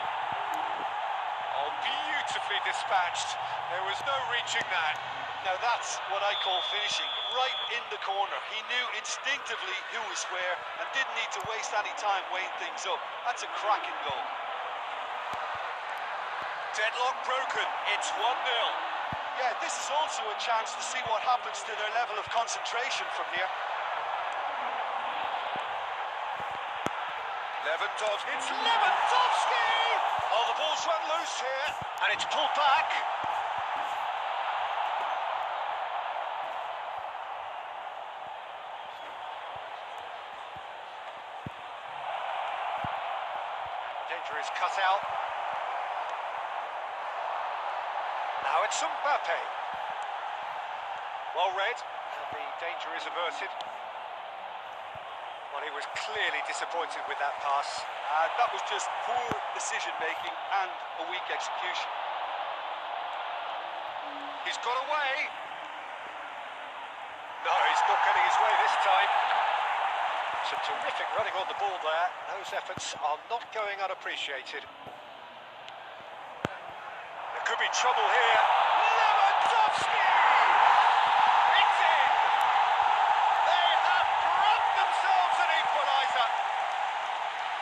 Oh, beautifully dispatched. There was no reaching that. Now that's what I call finishing, right in the corner. He knew instinctively who was where and didn't need to waste any time weighing things up. That's a cracking goal. Deadlock broken. It's 1-0. Yeah, this is also a chance to see what happens to their level of concentration from here. Lewandowski. It's Lewandowski! Oh, the ball's run loose here, and it's pulled back. Danger is cut out. Now it's Mbappe. Well read, and the danger is averted. Well, he was clearly disappointed with that pass. That was just poor decision-making and a weak execution. He's got away. No, he's not getting his way this time. Some terrific running on the ball there. Those efforts are not going unappreciated. There could be trouble here. Lewandowski! It's in! They have grabbed themselves an equaliser.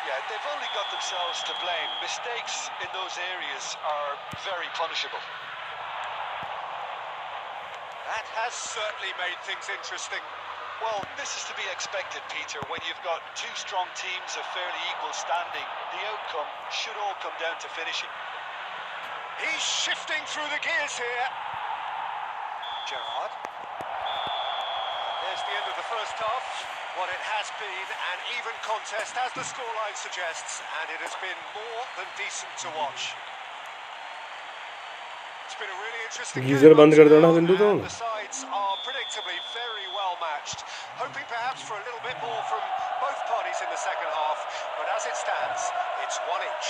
Yeah, they've only got themselves to blame. Mistakes in those areas are very punishable. That has certainly made things interesting. Well, this is to be expected, Peter. When you've got two strong teams of fairly equal standing, the outcome should all come down to finishing. He's shifting through the gears here. Gerrard. There's the end of the first half. What it has been an even contest, as the scoreline suggests, and it has been more than decent to watch. It's been a really interesting geyser बंद कर देना बिंदु तो and the sides are predictably very well matched. Hoping perhaps for a little bit more from both parties in the second half, but as it stands, it's one each.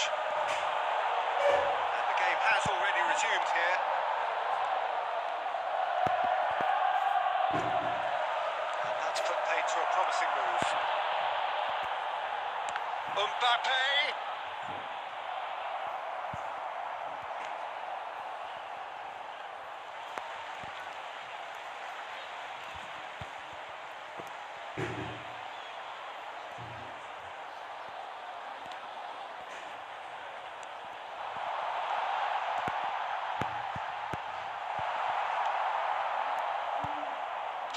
And the game has already resumed here. And that's put paid to a promising move. Mbappe!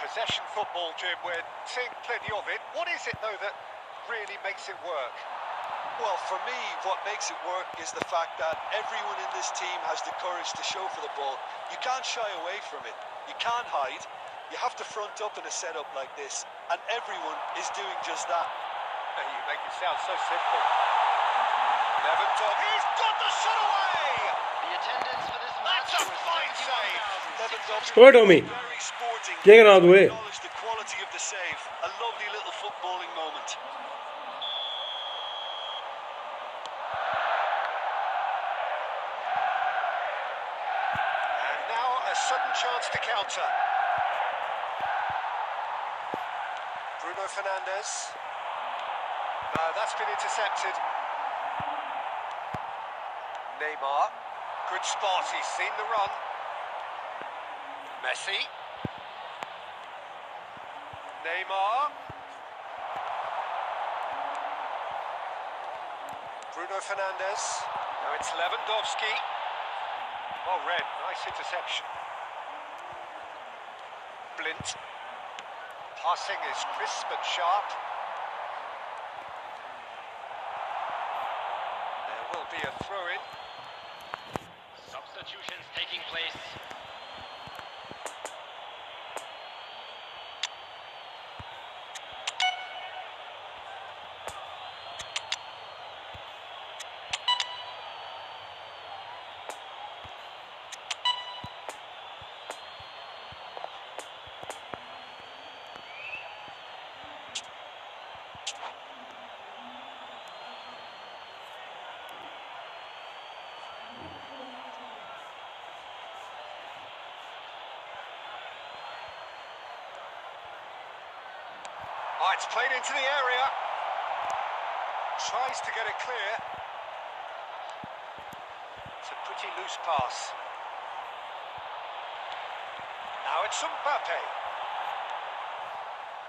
Possession football, Jim, we're seeing plenty of it. What is it, though, that really makes it work? Well, for me, what makes it work is the fact that everyone in this team has the courage to show for the ball. You can't shy away from it. You can't hide. You have to front up in a setup like this, and everyone is doing just that. You make it sound so simple. Lewandowski, he's got the shot away! The attendance for this match That's a was fine save. Lewandowski Come on, Tommy. is very sporting. Get it out of the way. Acknowledge the quality of the save. A lovely little footballing moment. And now a sudden chance to counter. Bruno Fernandes. No, that's been intercepted. Neymar. Good spot, he's seen the run. Messi. Neymar. Bruno Fernandes. Now it's Lewandowski. Oh, red, nice interception. Blint. Passing is crisp and sharp. There will be a throw-in. Substitutions taking place. Oh, it's played into the area. Tries to get it clear. It's a pretty loose pass. Now it's Mbappe.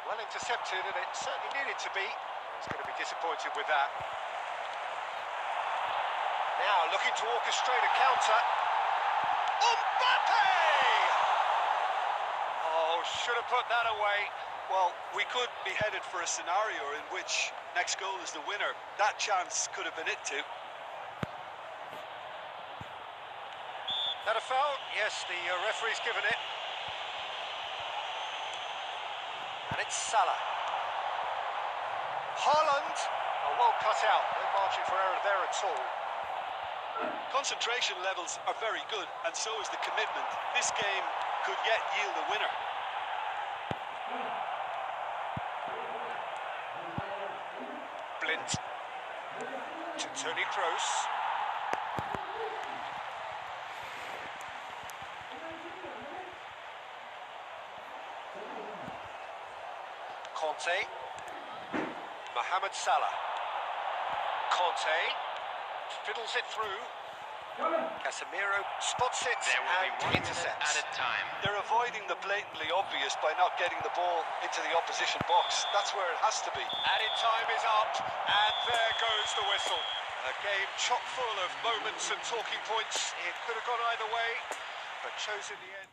Well intercepted, and it certainly needed to be. He's going to be disappointed with that. Now looking to orchestrate a counter. Mbappe! Oh, should have put that away. Well, we could be headed for a scenario in which next goal is the winner. That chance could have been it too. That a foul? Yes, the referee's given it. And it's Salah. Haaland. Oh, well cut out. No margin for error there at all. Concentration levels are very good, and so is the commitment. This game could yet yield a winner. Blint. To Toni Kroos. Conte. Mohamed Salah. Conte. Fiddles it through. Casemiro spots it There will be 1 and minute intercepts. added time. They're avoiding the blatantly obvious by not getting the ball into the opposition box. That's where it has to be. Added time is up, and there goes the whistle. A game chock full of moments and talking points. It could have gone either way, but chose in the end.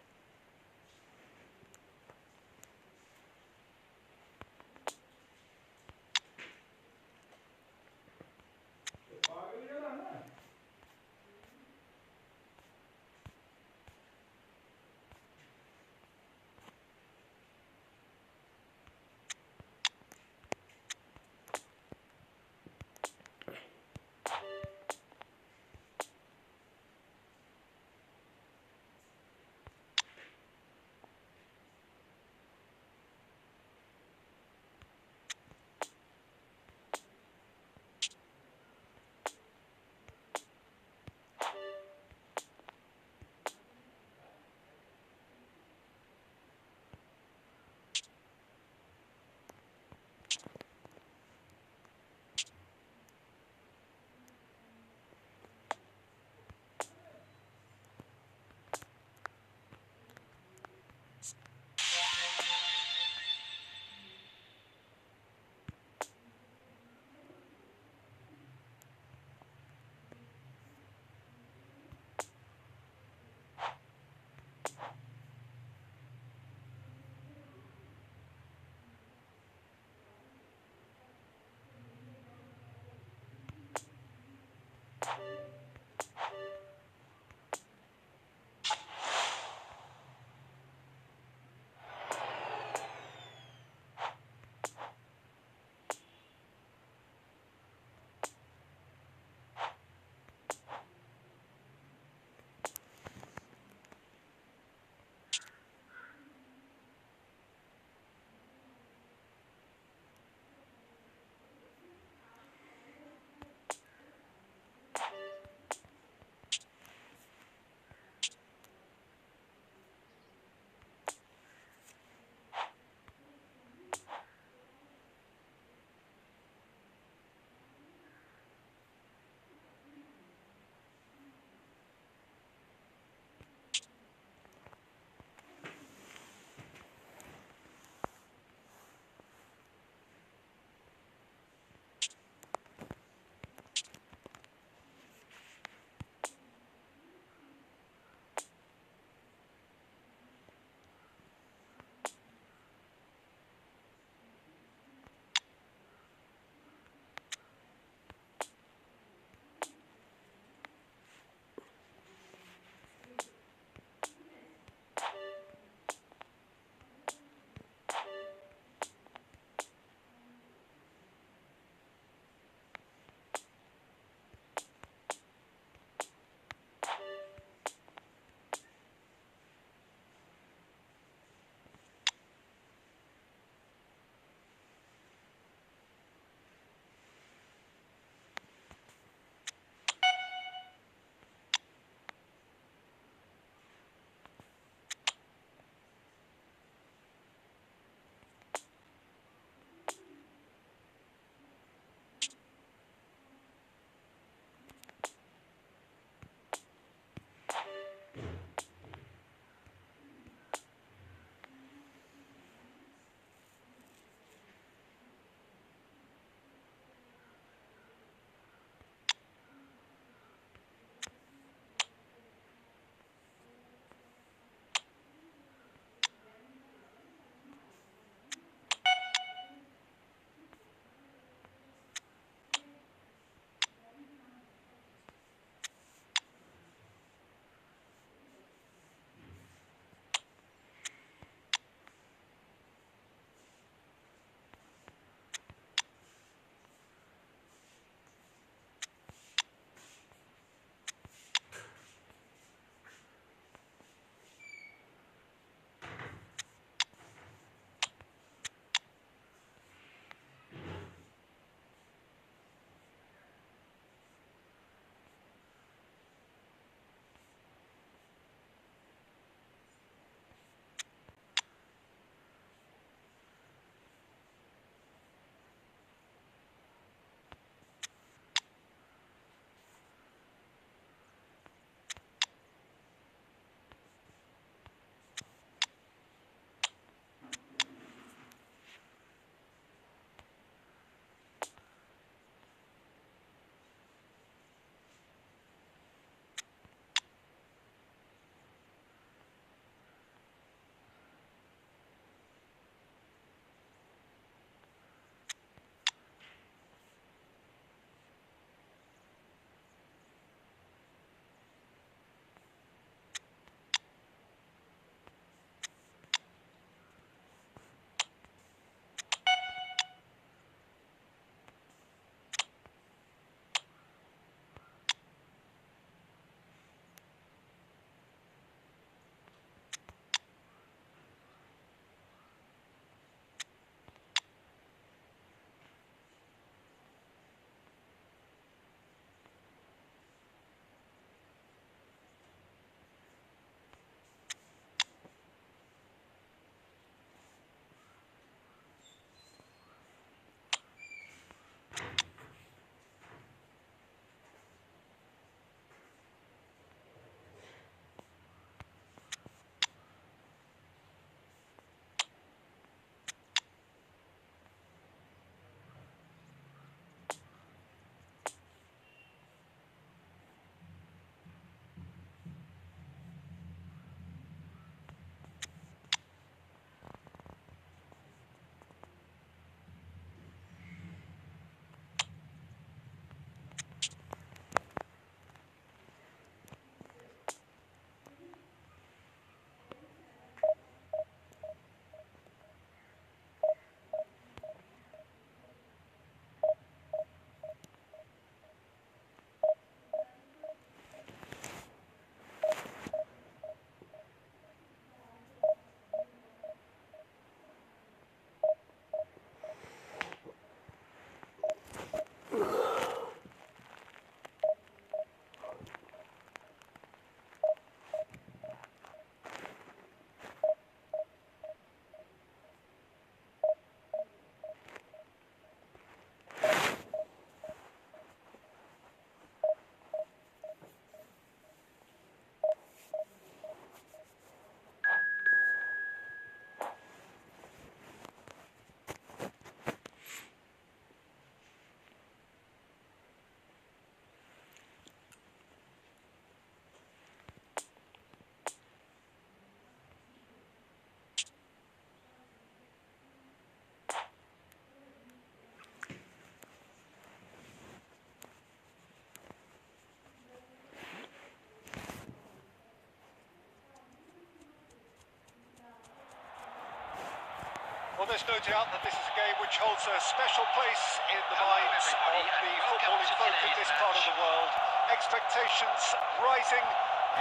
there's no doubt that this is a game which holds a special place in the minds of the footballing folk in this part of the world. Expectations rising,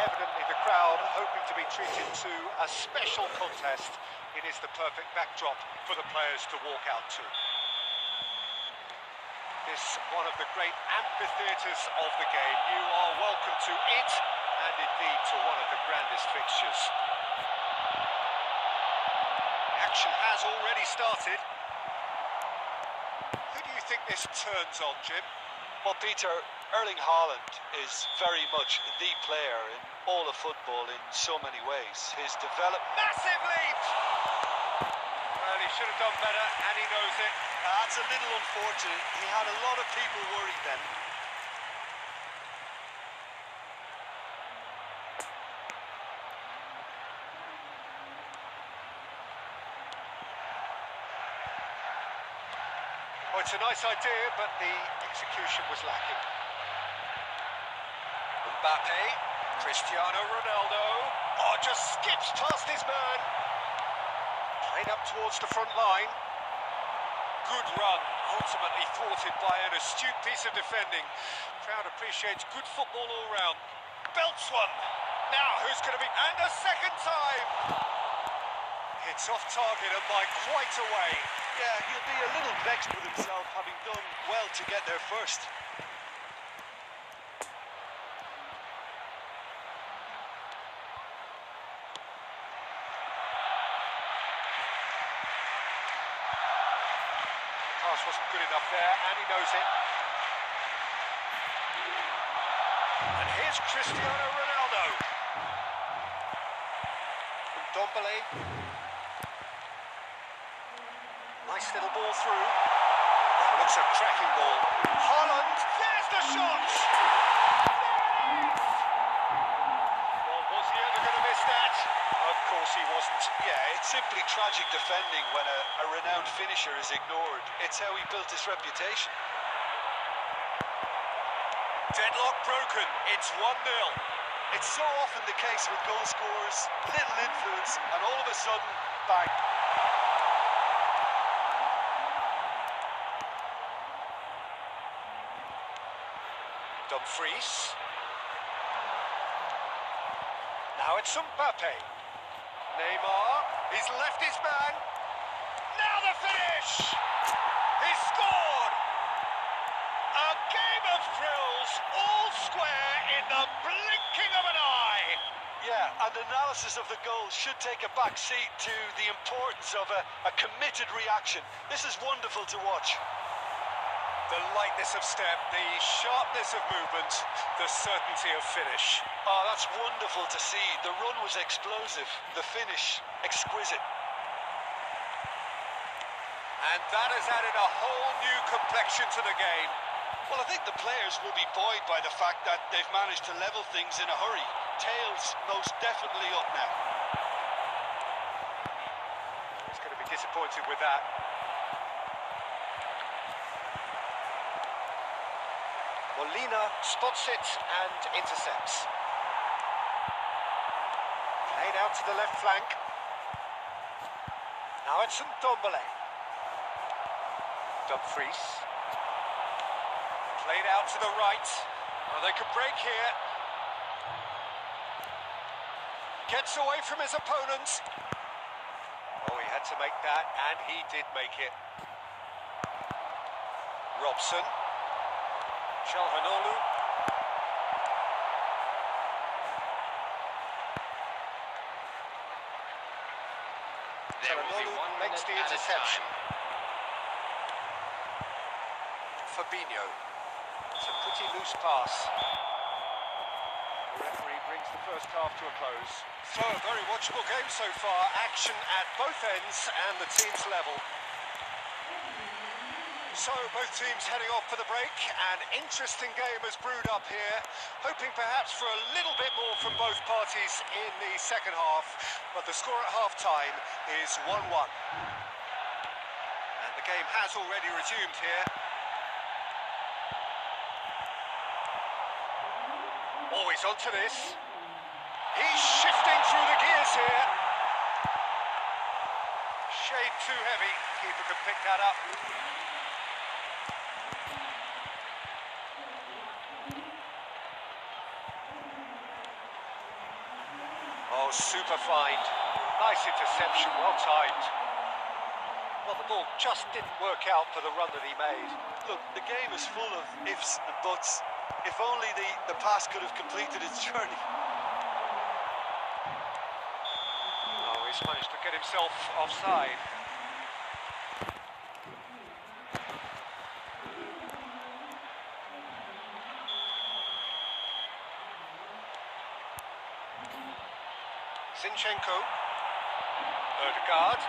evidently the crowd hoping to be treated to a special contest. It is the perfect backdrop for the players to walk out to. This one of the great amphitheatres of the game. You are welcome to it, and indeed to one of the grandest fixtures. Action has already started. Who do you think this turns on, Jim? Well, Peter, Erling Haaland is very much the player in all of football in so many ways. His development... Massive leap! Well, he should have done better, and he knows it. That's a little unfortunate. He had a lot of people worried then. Oh, it's a nice idea, but the execution was lacking. Mbappe, Cristiano Ronaldo. Oh, just skips past his man. Played up towards the front line. Good run, ultimately thwarted by an astute piece of defending. Crowd appreciates good football all round. Belts one. Now, who's going to be... And a second time! It's off target and by quite a way. Yeah, he'll be a little vexed with himself, having done well to get there first. Pass wasn't good enough there, and he knows it. And here's Cristiano Ronaldo. From Ndombele. Nice little ball through. That looks a cracking ball. Haaland, there's the shot! Well, was he ever going to miss that? Of course he wasn't. Yeah, it's simply tragic defending when a renowned finisher is ignored. It's how he built his reputation. Deadlock broken. It's 1-0. It's so often the case with goal scorers. Little influence, and all of a sudden, bang. Dumfries. Now it's Mbappe. Neymar. He's left his man. Now the finish! He's scored! A game of thrills, all square in the blinking of an eye. Yeah, and analysis of the goal should take a back seat to the importance of a committed reaction. This is wonderful to watch. The lightness of step, the sharpness of movement, the certainty of finish. Oh, that's wonderful to see. The run was explosive, the finish exquisite. And that has added a whole new complexion to the game. Well, I think the players will be buoyed by the fact that they've managed to level things in a hurry. Tails most definitely up now. He's going to be disappointed with that. Molina spots it and intercepts. Played out to the left flank. Now it's Ndombele. Dumfries. Played out to the right. Oh, they could break here. Gets away from his opponent. Oh, he had to make that, and he did make it. Robson. Calhanoglu. Calhanoglu makes the interception. Fabinho. It's a pretty loose pass. The referee brings the first half to a close. So, a very watchable game so far. Action at both ends and the teams level. So, both teams heading off for the break. An interesting game has brewed up here, hoping perhaps for a little bit more from both parties in the second half, but the score at half-time is 1-1. And the game has already resumed here. Always onto this. He's shifting through the gears here. shade too heavy. Keeper could pick that up. Oh, super find. Nice interception, well timed. Well, the ball just didn't work out for the run that he made. Look, the game is full of ifs and buts. If only the pass could have completed its journey. Oh, he's managed to get himself offside. Zinchenko. Odegaard.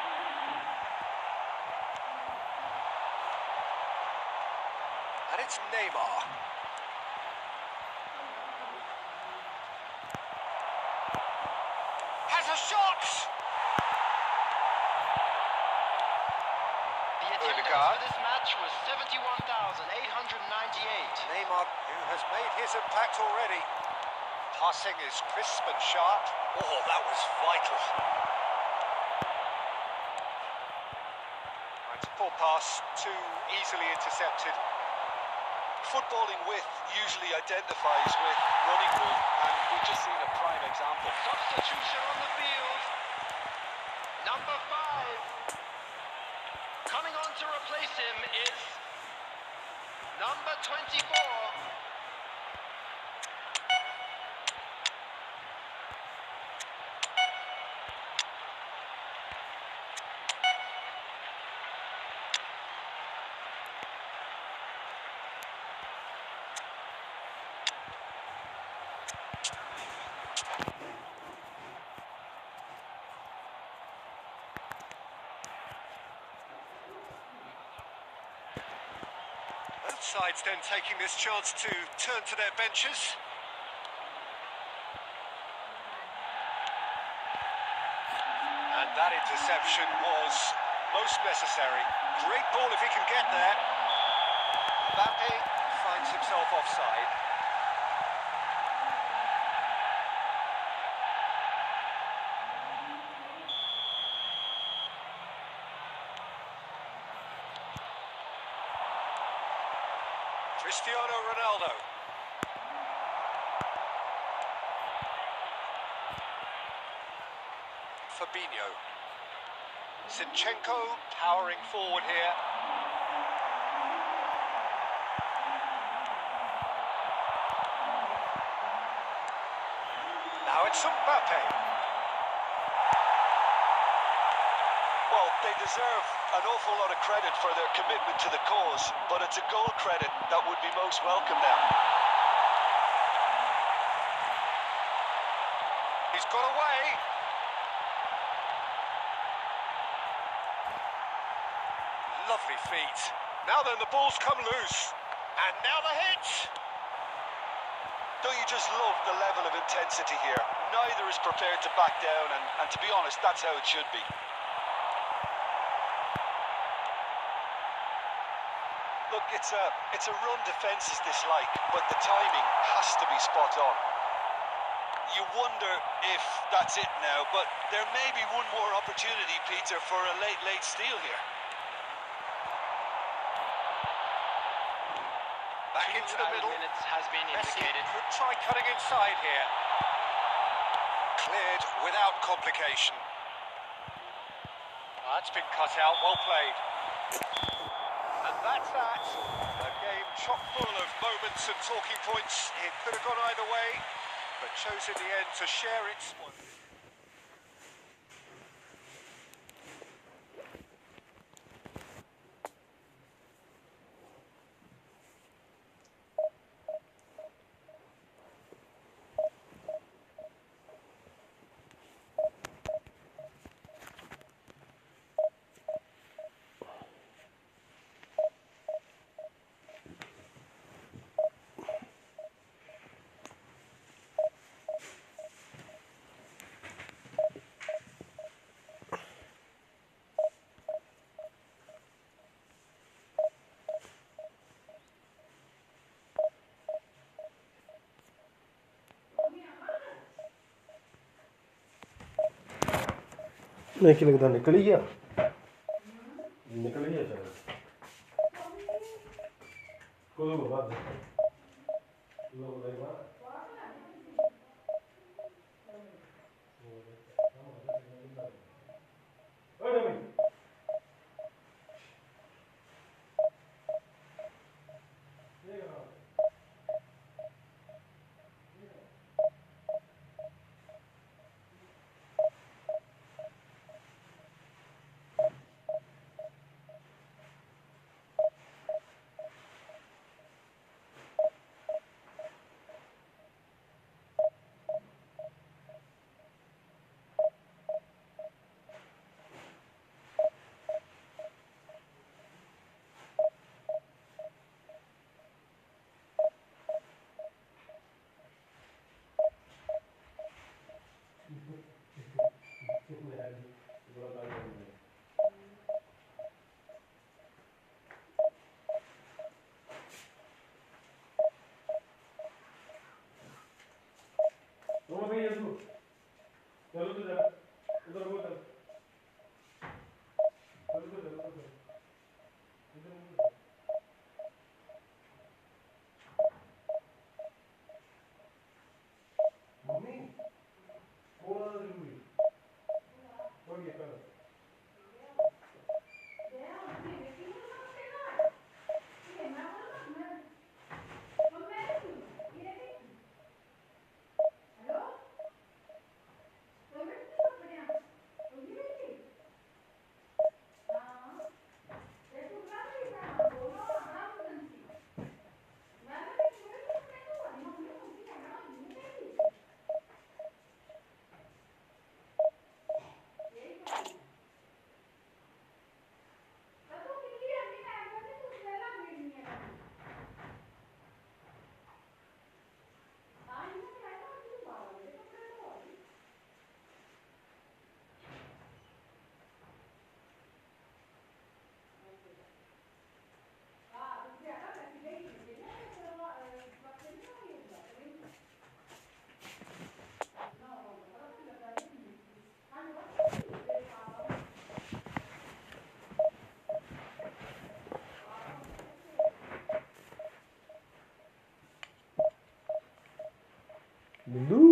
And it's Neymar. Has a shot! The attendance for this match was 71,898. Neymar, who has made his impact already. Passing is crisp and sharp. Oh, that was vital. It's a poor pass, too easily intercepted. Footballing width usually identifies with running room, and we've just seen a prime example. Substitution on the field. Number 5. Coming on to replace him is number 24. Both sides then taking this chance to turn to their benches. And that interception was most necessary. Great ball if he can get there. Mbappe finds himself offside. Cristiano Ronaldo. Fabinho. Zinchenko powering forward here. Now it's Mbappe. Well, they deserve an awful lot of credit for their commitment to the cause, but it's a goal credit that would be most welcome now. He's got away. Lovely feet. Now then, the ball's come loose. And now the hit. Don't you just love the level of intensity here? Neither is prepared to back down, and to be honest, that's how it should be. Look, it's a run defence's dislike, but the timing has to be spot on. You wonder if that's it now, but there may be one more opportunity, Peter, for a late steal here. Back into the middle. Minutes has been indicated. Messi could try cutting inside here. Cleared without complication. That's been cut out, well played. And that's that. A game chock full of moments and talking points. It could have gone either way, but chose in the end to share its spoils. नहीं लगता निकल ही गया Bindu.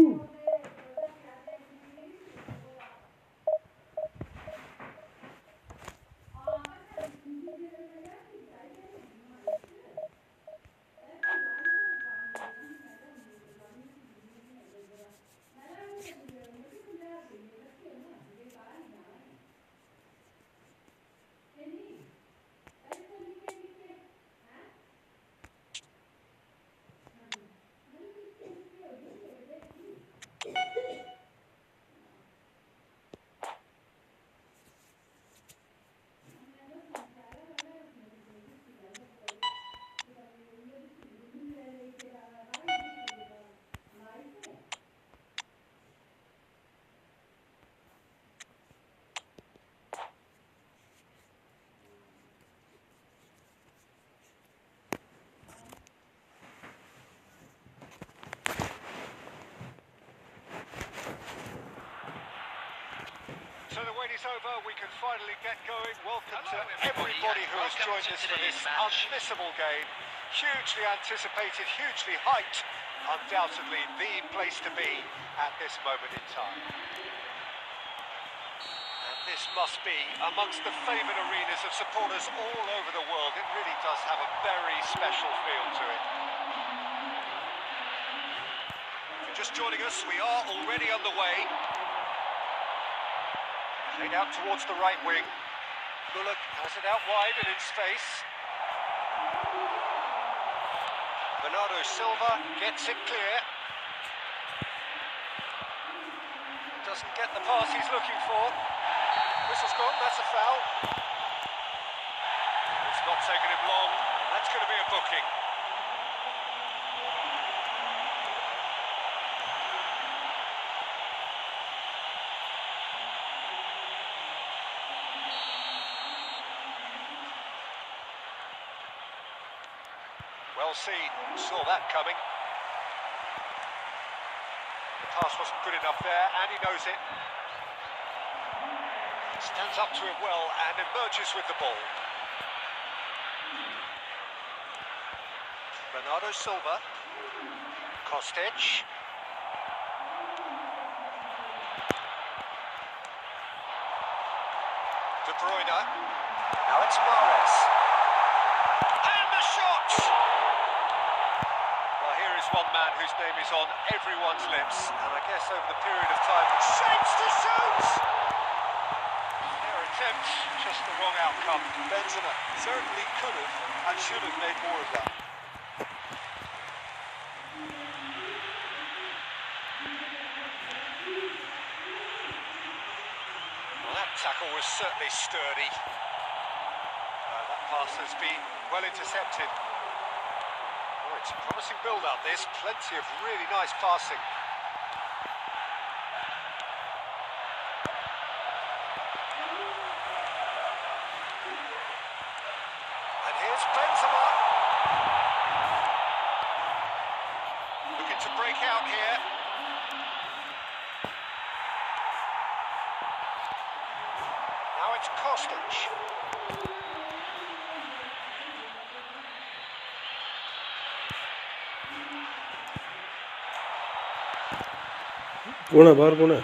So the wait is over, we can finally get going. Welcome to everybody who has joined us for this unmissable game. Hugely anticipated, hugely hyped. Undoubtedly the place to be at this moment in time. And this must be amongst the favoured arenas of supporters all over the world. It really does have a very special feel to it. If you're just joining us, we are already underway. Played out towards the right wing. Bullock has it out wide and in space. Bernardo Silva gets it clear. Doesn't get the pass he's looking for. Whistle's gone, that's a foul. It's not taken him long. That's going to be a booking. Well seen, saw that coming. The pass wasn't good enough there, and he knows it. Stands up to it well and emerges with the ball. Bernardo Silva. Kostic. De Bruyne. Now it's Mahrez. And the shot! Well, here is one man whose name is on everyone's lips, and I guess over the period of time, it shapes to shoot! Their attempt, just the wrong outcome. Benzema certainly could have and should have made more of that. Well, that tackle was certainly sturdy. That pass has been well intercepted. Oh, it's a promising build-up, this. Plenty of really nice passing. And here's Benzema. Looking to break out here. Now it's Kostic. कौन है बाहर कौन है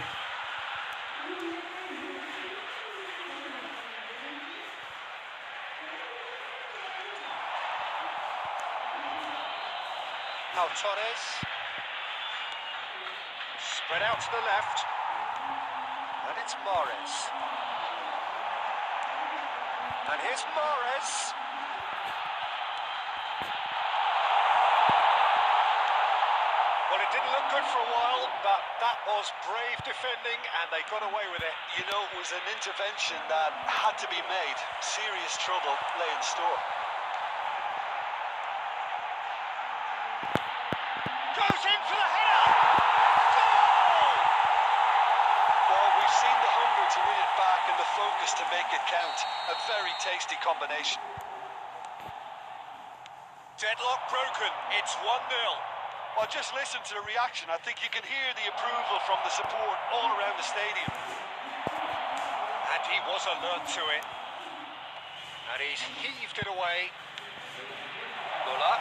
Now Torres. Spread out to the left. And it's Mahrez. And here's Mahrez. Well, it didn't look good for a while, but that was brave defending, and they got away with it. You know, it was an intervention that had to be made. Serious trouble lay in store. Goes in for the header! Goal! Well, we've seen the hunger to win it back and the focus to make it count. A very tasty combination. Deadlock broken. It's 1-0. Well, just listen to the reaction. I think you can hear the approval from the support all around the stadium. And he was alert to it. And he's heaved it away. Muller.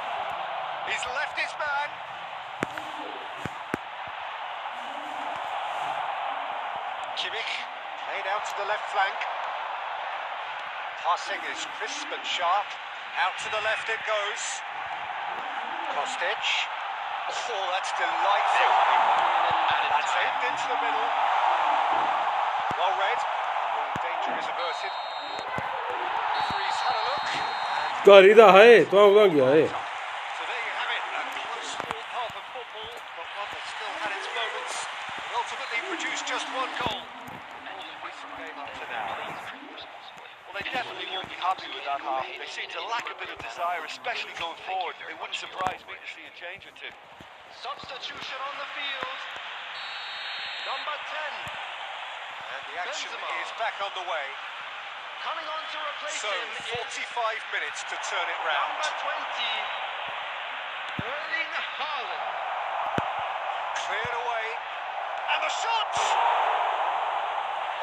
He's left his man. Kimmich. Played out to the left flank. Passing is crisp and sharp. Out to the left it goes. Kostic. Oh, that's delightful. That's aimed into the middle. Well read. The danger is averted. Referee's had a look. गारीदा है तो कहाँ गया है So there you have it. A close fought half of football, but one that still had its moments. And ultimately produced just one goal. All the recent game up to now. Well, they definitely won't be happy with that half. They seem to lack a bit of desire, especially going forward. It wouldn't surprise me to see a change or two. Substitution on the field. Number 10. And the action Benzema. is back on the way. Coming on to replace So, him is 45 minutes to turn it round. number 20. Erling Haaland. Cleared away. And the shot!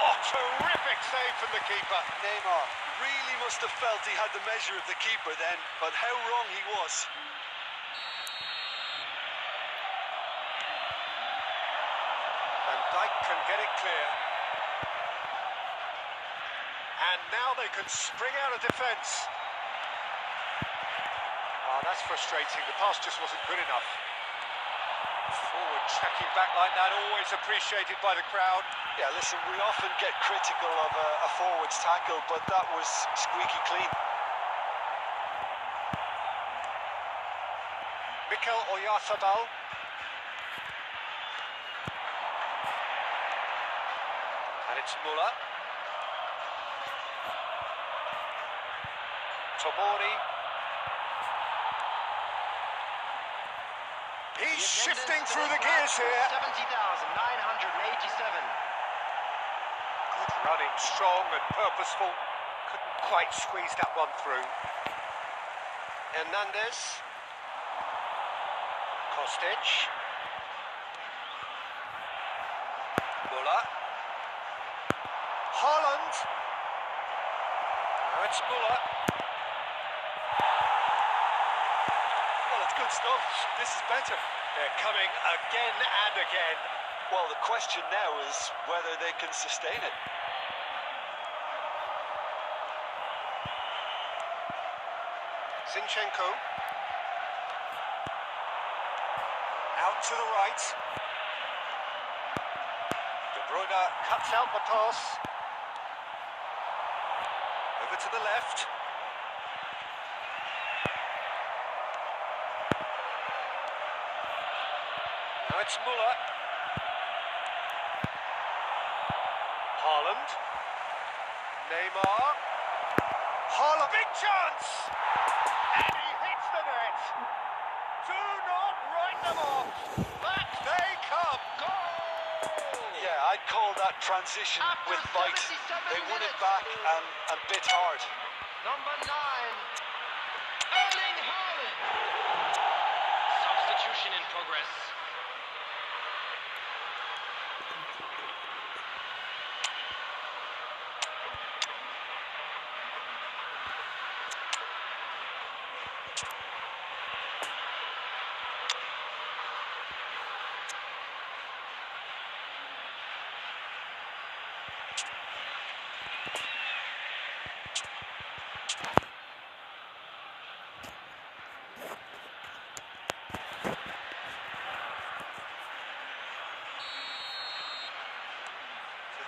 Oh, terrific save from the keeper. Neymar really must have felt he had the measure of the keeper then, but how wrong he was. Van Dijk can get it clear. And now they can spring out of defence. Oh, that's frustrating. The pass just wasn't good enough. Forward tracking back like that, always appreciated by the crowd. Yeah, listen, we often get critical of a forward's tackle, but that was squeaky clean. Mikel Oyarzabal. And it's Muller. Tomori. He's shifting through the gears here. 70,987. Good running, strong and purposeful. Couldn't quite squeeze that one through. Hernandez. Kostic. Muller. Haaland. Now it's Muller. Well, it's good good stuff. This is better. They're coming again and again. Well, the question now is whether they can sustain it. Zinchenko. Out to the right. De Bruyne cuts out the pass. Over to the left. Now it's Muller. Haaland. Neymar. Haaland, big chance! And he hits the net. Do not write them off. Back they come. Goal! Yeah, I'd call that transition After with bite. 77 They won it minutes. back and bit hard. Number 9, Erling Haaland. Substitution in progress.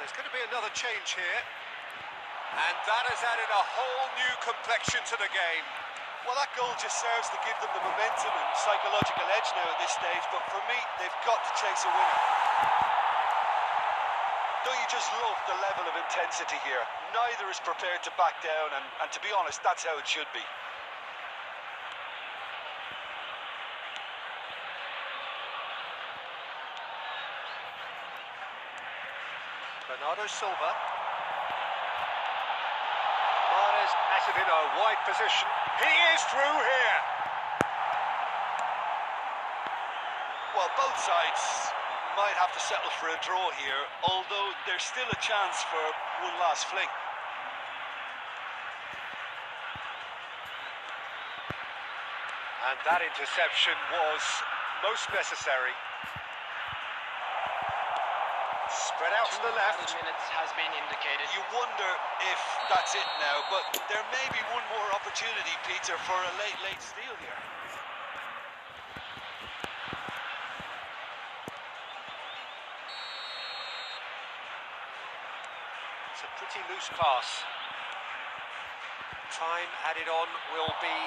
There's going to be another change here. And that has added a whole new complexion to the game. Well, that goal just serves to give them the momentum and psychological edge now at this stage, but for me, they've got to chase a winner. Don't you just love the level of intensity here? Neither is prepared to back down, and to be honest, that's how it should be. Bernardo Silva. Mahrez has it in a wide position. He is through here. Well, both sides might have to settle for a draw here, although there's still a chance for one last fling. And that interception was most necessary. Spread out to the left. 200 minutes has been indicated. You wonder if that's it now, but there may be one more opportunity, Peter, for a late steal here. It's a pretty loose pass. Time added on will be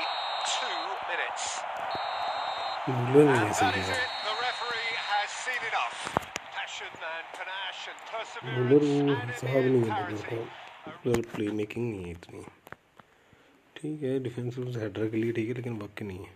2 minutes. And that is it. The referee has seen enough. Passion and panache and Muller perseverance वो and हिसाब नहीं है parity. मुलर का मुलर play making नहीं है इतनी ठीक है डिफेंसिव हेडर के लिए ठीक है लेकिन बाकी नहीं है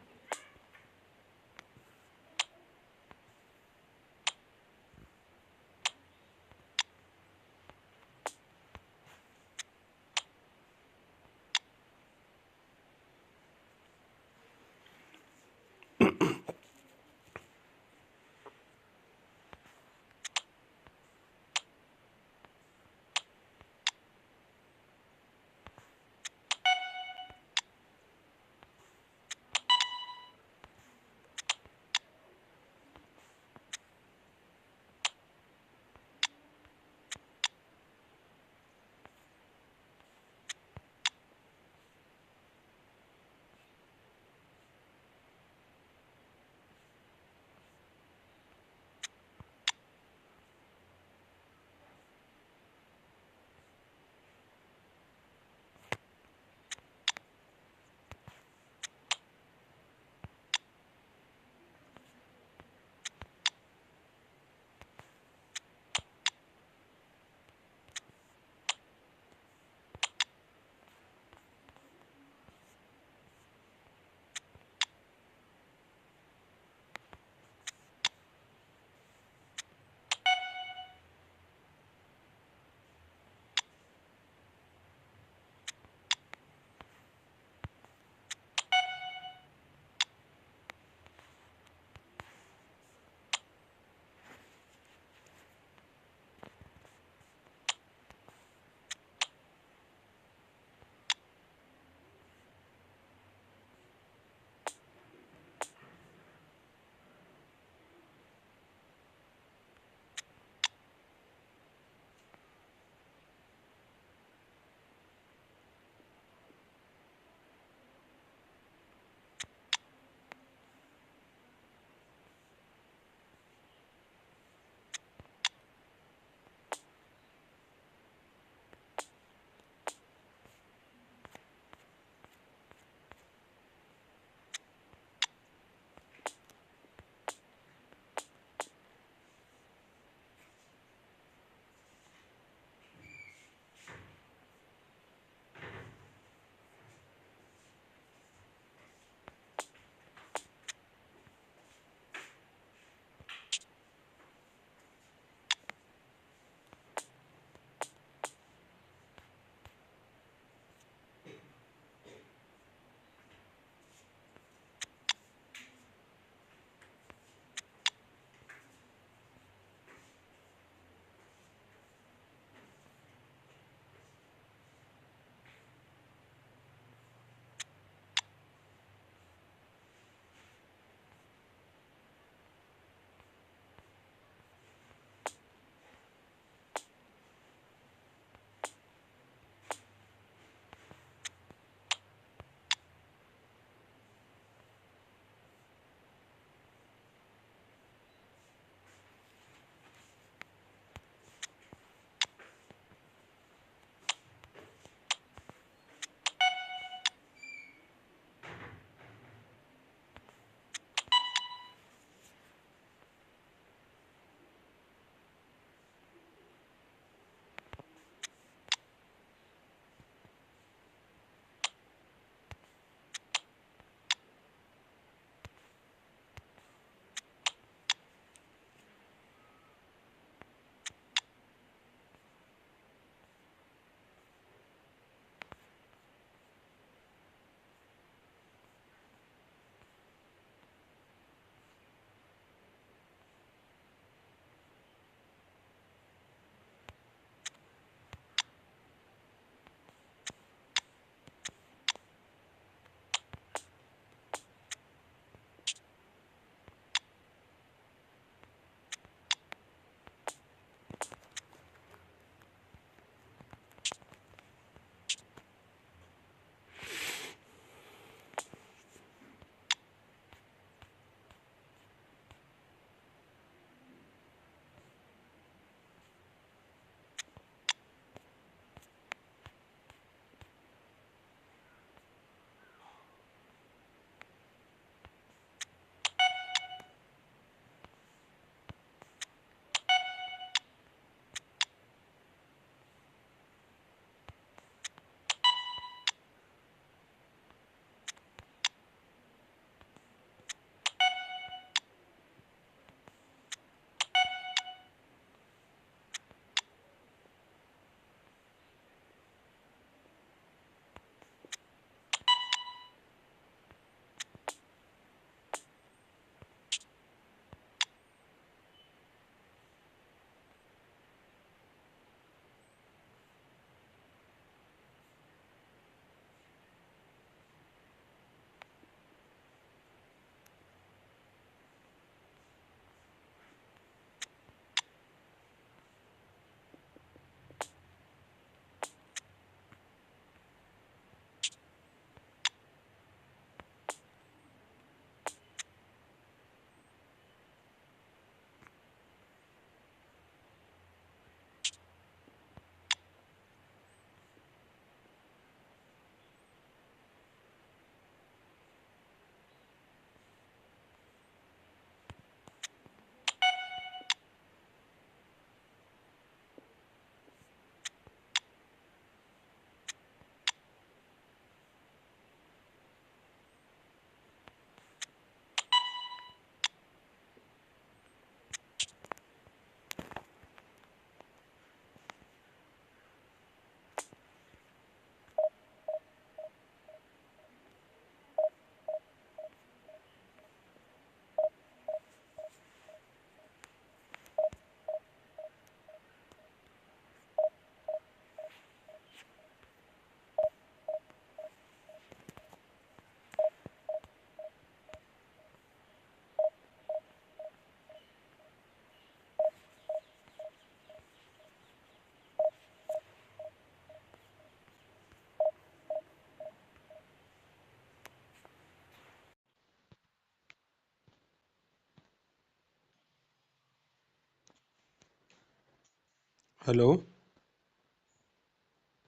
hello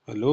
hello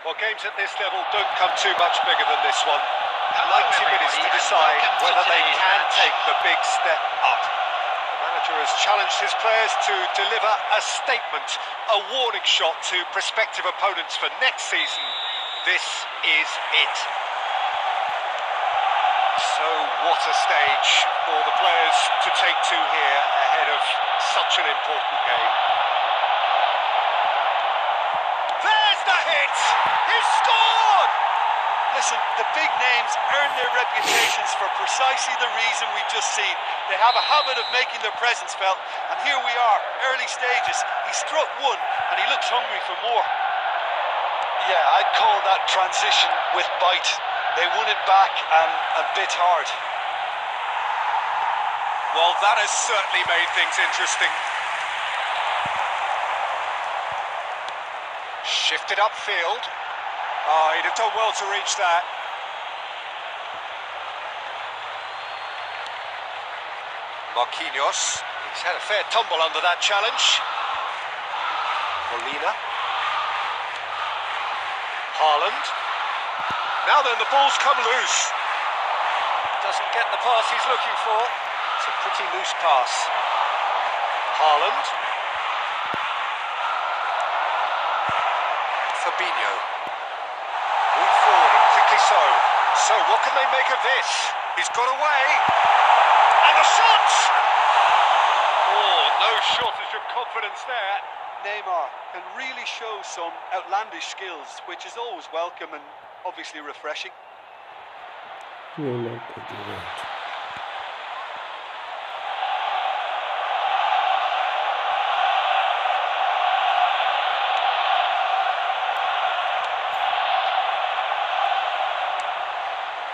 Well, games at this level don't come too much bigger than this one. 90 minutes to decide whether they can take the big step up. The manager has challenged his players to deliver a statement, a warning shot to prospective opponents for next season. This is it. So what a stage for the players to take to here ahead of such an important game. There's the hit! He's scored! Listen, the big names earn their reputations for precisely the reason we've just seen. They have a habit of making their presence felt, and here we are, early stages. He struck one, and he looks hungry for more. Yeah, I'd call that transition with bite. They won it back and bit hard. Well, that has certainly made things interesting. Shifted upfield. Oh, he'd have done well to reach that. Marquinhos. He's had a fair tumble under that challenge. Molina. Haaland. Now then, the ball's come loose. Doesn't get the pass he's looking for. It's a pretty loose pass. Haaland. Fabinho. Move forward and quickly so. So what can they make of this? He's got away. And a shot! Oh, no shortage of confidence there. Neymar can really show some outlandish skills, which is always welcome and obviously refreshing. Neymar could do that.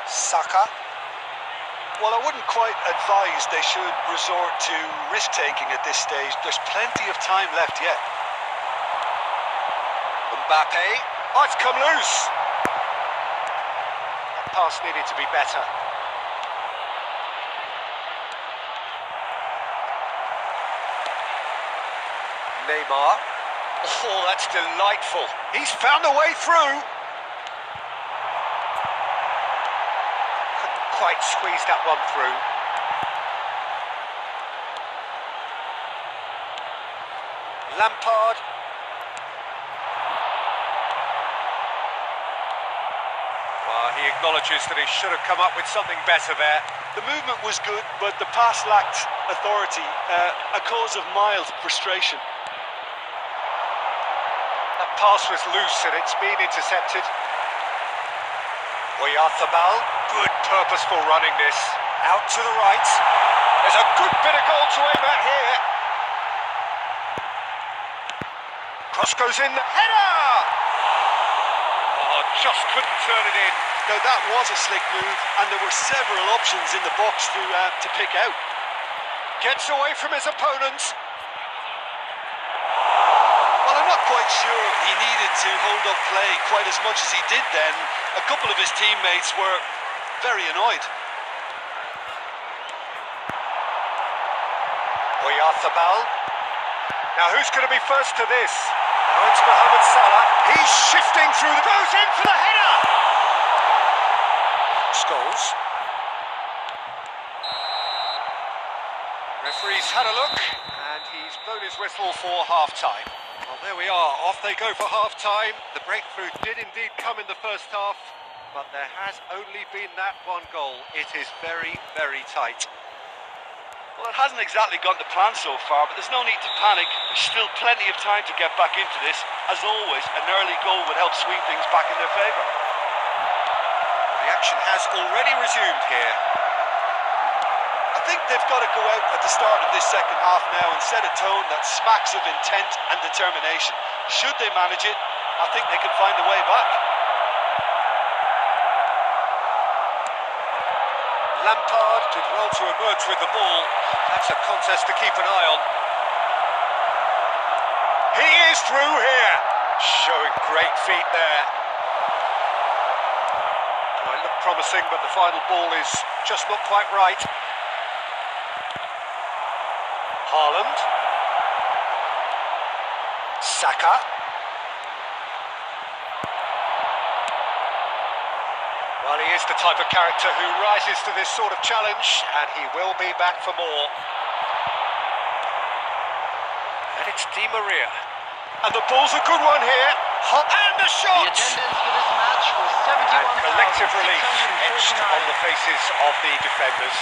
Saka. Well, I wouldn't quite advise they should resort to risk-taking at this stage. There's plenty of time left yet. Mbappe. Oh, it's come loose. That pass needed to be better. Neymar. Oh, that's delightful. He's found a way through. Couldn't quite squeeze that one through. Lampard. Well, he acknowledges that he should have come up with something better there. The movement was good, but the pass lacked authority, a cause of mild frustration. That pass was loose and it's been intercepted. Oyarzabal, good purposeful running this. Out to the right. There's a good bit of goal to aim at here. Cross goes in. Header! Oh, just couldn't turn it in. Now that was a slick move, and there were several options in the box to pick out. Gets away from his opponent. Well, I'm not quite sure he needed to hold up play quite as much as he did then. A couple of his teammates were very annoyed. Oyarzabal. Now who's going to be first to this? Now it's Mohamed Salah. He's shifting through the... Goes in for the header! Scholes. Referee's had a look, and he's blown his whistle for half-time. Well, There we are, off they go for half-time. The breakthrough did indeed come in the first half, but there has only been that one goal. It is very, very tight. Well, it hasn't exactly gone to plan so far, but there's no need to panic. There's still plenty of time to get back into this. As always, an early goal would help swing things back in their favour. The action has already resumed here. I think they've got to go out at the start of this second half now and set a tone that smacks of intent and determination. Should they manage it, I think they can find a way back. Lampard did well to emerge with the ball. That's a contest to keep an eye on. He is through here. Showing great feet there. Might look promising, but the final ball is just not quite right. Haaland. Saka. Well, he is the type of character who rises to this sort of challenge, and he will be back for more. And it's Di Maria. And the ball's a good one here. And the shot! The attendance for this match was And collective relief 71,649. etched on the faces of the defenders.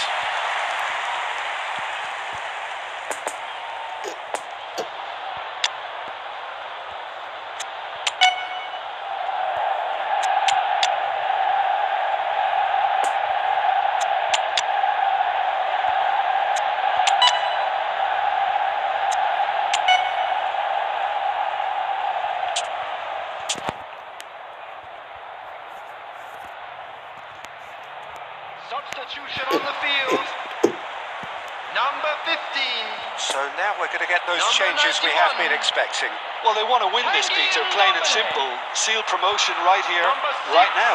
Substitution on the field. Number 15. So now we're going to get those changes we have been expecting. Well, they want to win this, Peter, plain and simple. Seal promotion right here, right now.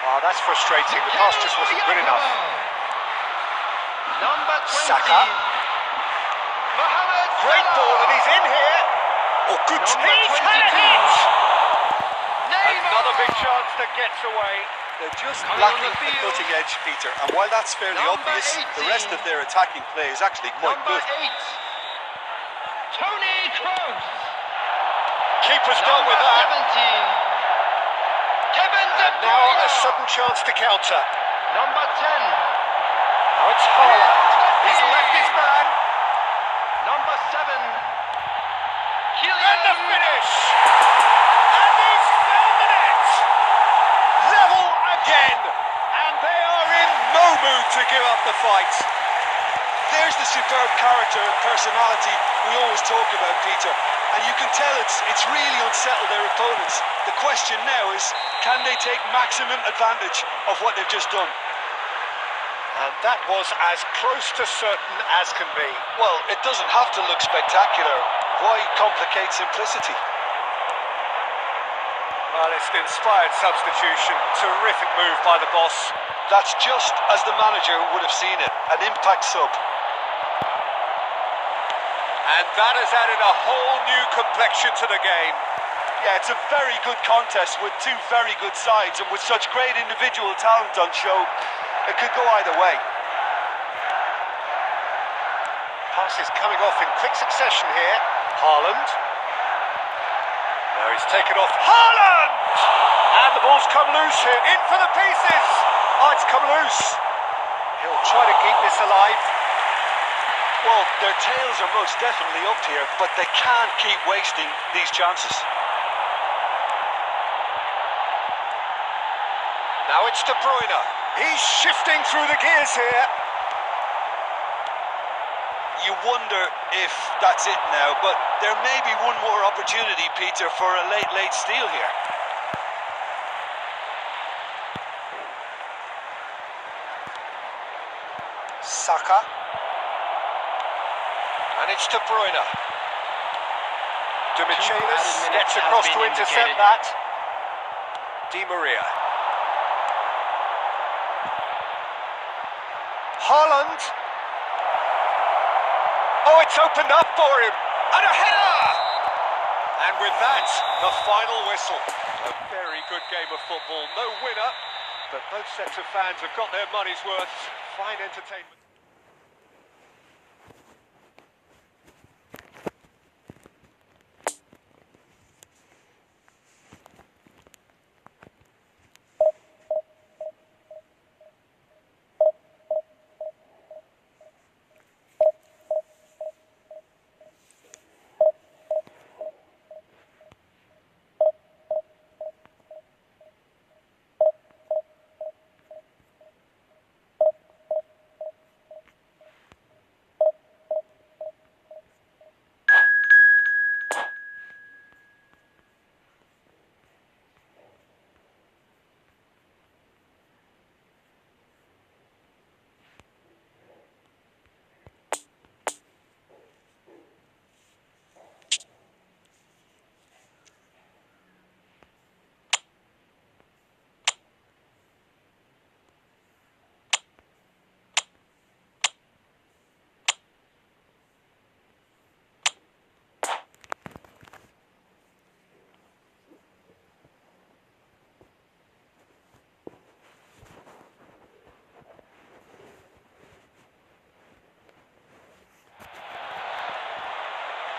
Oh, that's frustrating. The pass just wasn't good enough. Number 20. Saka. Mohamed Great Salah. ball, and he's in here. Oh, good. Number He's had a 22. hit. Neymar. Another big chance that gets away. They're just Coming lacking on the the field. cutting edge, Peter. And while that's fairly Number obvious, the 18. rest of their attacking play is actually quite Number good. 8. Tony Kroos. Keeper's dealt with Number that. 17. Kevin De And now a Bruyne. sudden chance to counter. Number 10. Now it's Haaland. He's left his man. Number 7. Kylian. And the finish. And he's found the net. Level again. And they are in no mood to give up the fight. There's the superb character and personality we always talk about, Peter. And you can tell it's really unsettled their opponents. The question now is, can they take maximum advantage of what they've just done? And that was as close to certain as can be. Well, it doesn't have to look spectacular. Why complicate simplicity? Well, it's an inspired substitution. Terrific move by the boss. That's just as the manager would have seen it. An impact sub. And that has added a whole new complexion to the game. Yeah, it's a very good contest with two very good sides, and with such great individual talent on show, it could go either way. Passes coming off in quick succession here. Haaland. Now he's taken off. Haaland! And the ball's come loose here. In for the pieces. Oh, it's come loose. He'll try to keep this alive. Well, their tails are most definitely up here, but they can't keep wasting these chances. Now it's De Bruyne. He's shifting through the gears here. You wonder if that's it now, but there may be one more opportunity, Peter, for a late steal here. Saka. And it's De Bruyne. Demichelis gets across to intercept that. Di Maria. Haaland. Oh, it's opened up for him. And a header! And with that, the final whistle. A very good game of football. No winner, but both sets of fans have got their money's worth. Fine entertainment.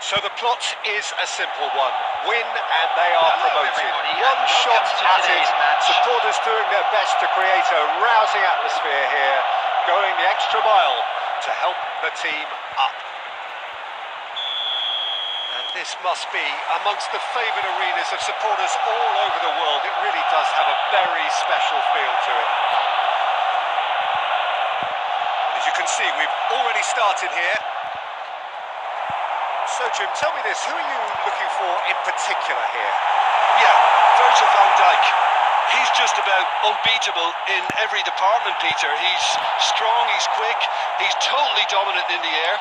So the plot is a simple one. Win and they are promoted. One shot at it. Supporters doing their best to create a rousing atmosphere here, going the extra mile to help the team up. And this must be amongst the favoured arenas of supporters all over the world. It really does have a very special feel to it. And as you can see, we've already started here. So, Jim, tell me this, who are you looking for in particular here? Yeah, Virgil van Dijk. He's just about unbeatable in every department, Peter. He's strong, he's quick, he's totally dominant in the air.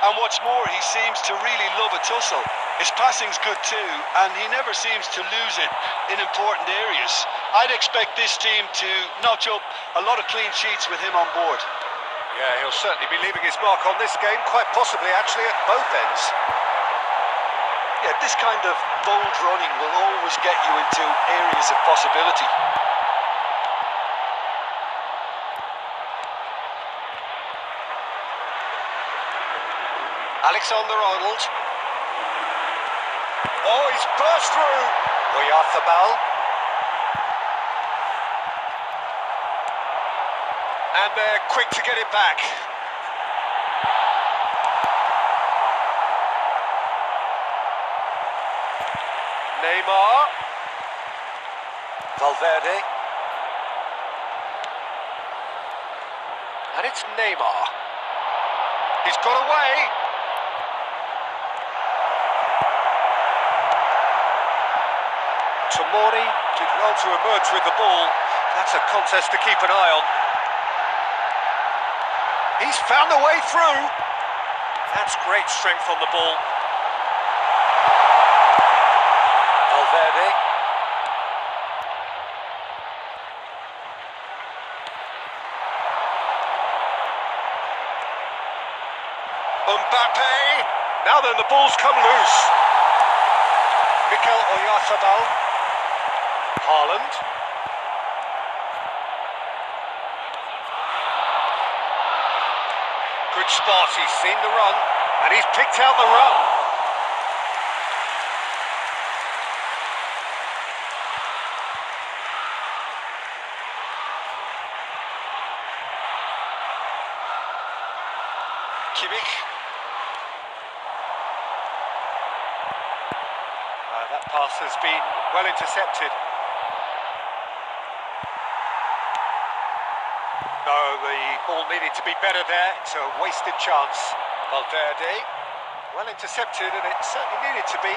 And what's more, he seems to really love a tussle. His passing's good too, and he never seems to lose it in important areas. I'd expect this team to notch up a lot of clean sheets with him on board. Yeah, he'll certainly be leaving his mark on this game, quite possibly actually at both ends. Yeah, this kind of bold running will always get you into areas of possibility. Alexander-Arnold. Oh, he's burst through. Oyarzabal. And they're quick to get it back. Neymar. Valverde. And it's Neymar. He's got away. Tomori did well to emerge with the ball. That's a contest to keep an eye on. He's found a way through. That's great strength on the ball. Valverde. Mbappe. Now then, the ball's come loose. Mikel Oyarzabal. Haaland. Good spot, he's seen the run, and he's picked out the run. Kimmich. That pass has been well intercepted. No, the ball needed to be better there. It's a wasted chance. Valverde, well intercepted, and it certainly needed to be.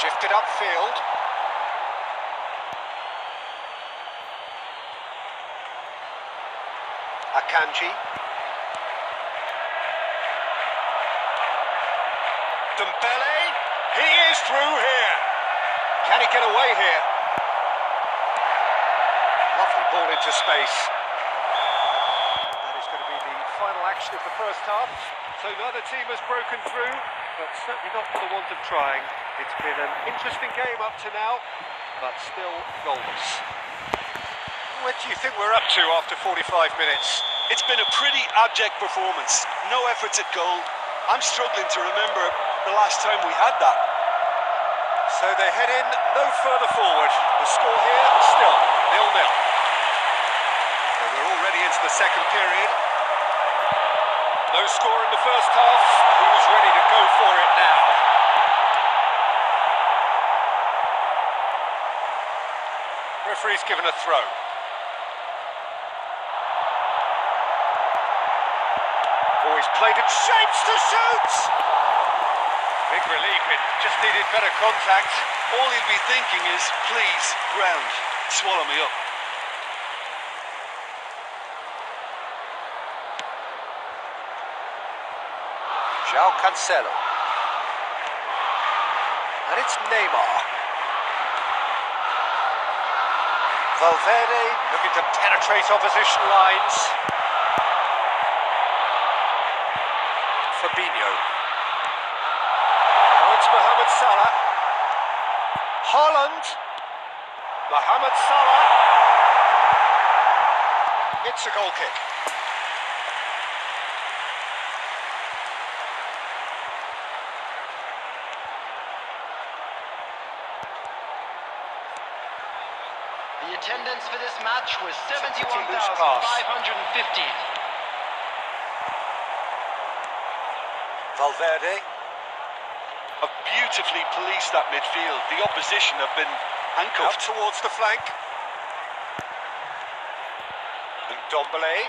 Shifted upfield. Akanji. Dembele, he is through here. Can he get away here? Lovely ball into space. That is going to be the final action of the first half. So neither team has broken through, but certainly not for the want of trying. It's been an interesting game up to now, but still goalless. What do you think we're up to after 45 minutes? It's been a pretty abject performance. No efforts at goal. I'm struggling to remember the last time we had that. So they head in no further forward. The score here still 0-0. So we're already into the second period. No score in the first half. Who's ready to go for it now? Referee's given a throw. Oh, he's played it shapes to shoot! Big relief, it just needed better contact. All he'll be thinking is, please, ground, swallow me up. João Cancelo. And it's Neymar. Valverde looking to penetrate opposition lines. Fabinho. Now it's Mohamed Salah. Haaland. Mohamed Salah. It's a goal kick. The attendance for this match was pretty loose pass. 71,550. Valverde. Have beautifully policed that midfield. The opposition have been handcuffed. Up towards the flank. And Ndombele.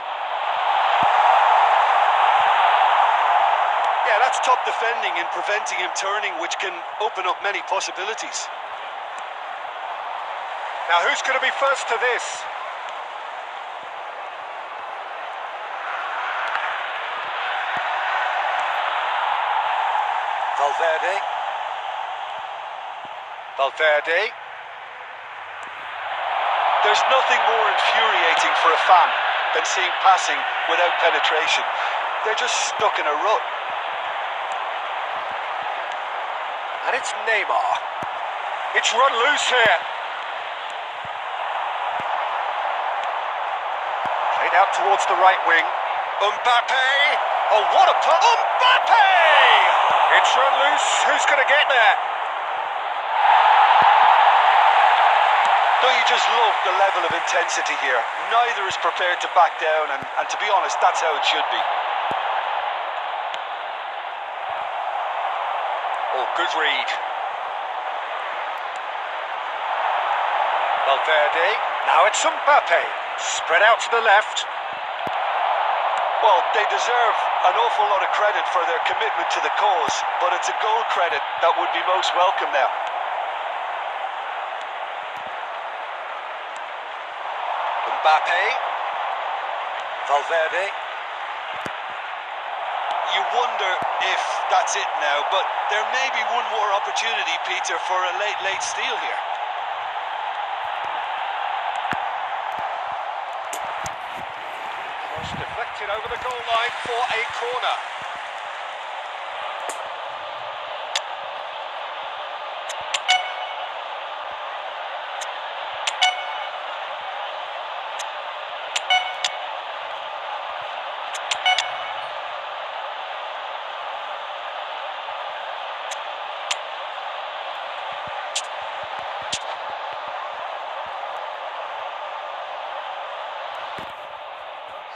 Yeah, that's top defending and preventing him turning, which can open up many possibilities. Now who's going to be first to this? Valverde. Valverde. There's nothing more infuriating for a fan than seeing passing without penetration. They're just stuck in a rut. And it's Neymar. It's run loose here. Played out towards the right wing. Mbappe. Oh, what a punt. Mbappe! It's run loose. Who's going to get there? Don't you just love the level of intensity here? Neither is prepared to back down, and to be honest, that's how it should be. Oh, good read. Valverde. Now it's Mbappe. Spread out to the left. Well, they deserve an awful lot of credit for their commitment to the cause, but it's a goal credit that would be most welcome now. Mbappe. Valverde. You wonder if that's it now, but there may be one more opportunity, Peter, for a late steal here. Cross deflected over the goal line for a corner.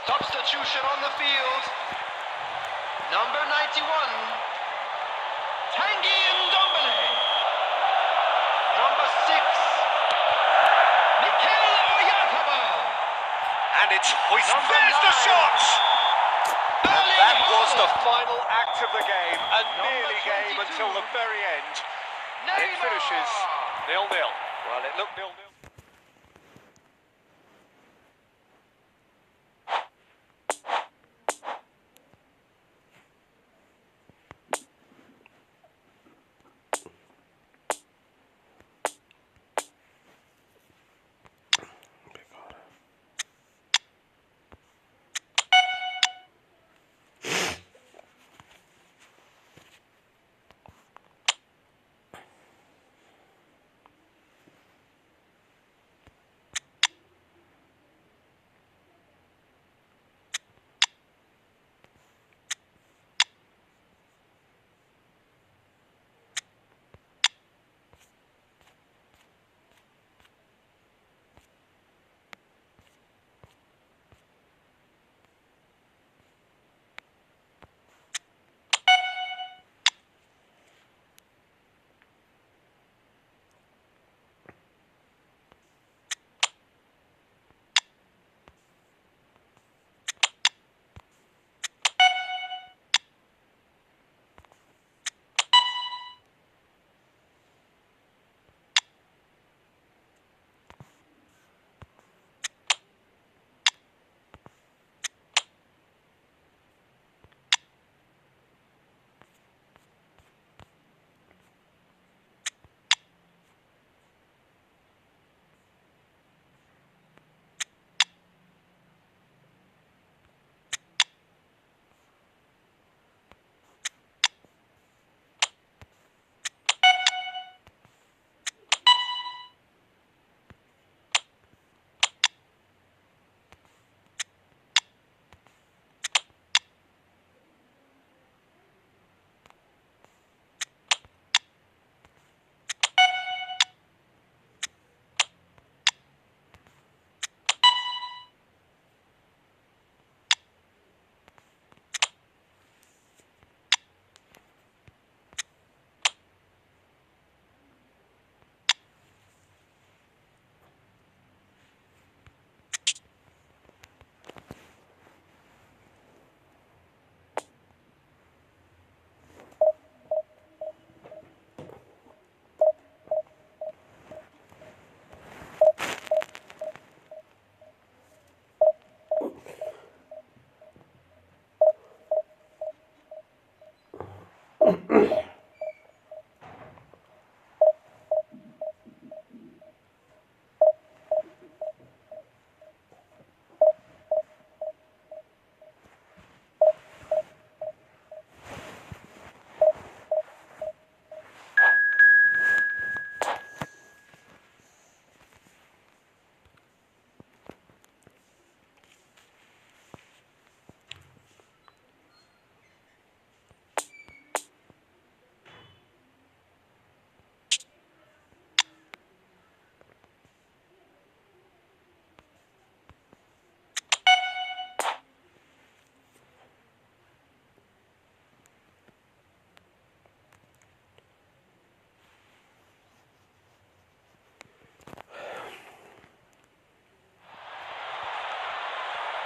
Substitution on the field. Number 91, Tanguy Ndombele. Number 6, Mikel Oyarzabal. And it's hoist. Number There's the 9, shot! And Erling that was the Haaland. final act of the game. A Number nearly game 22, until the very end. And it Neymar. finishes 0-0. Well, it looked 0-0.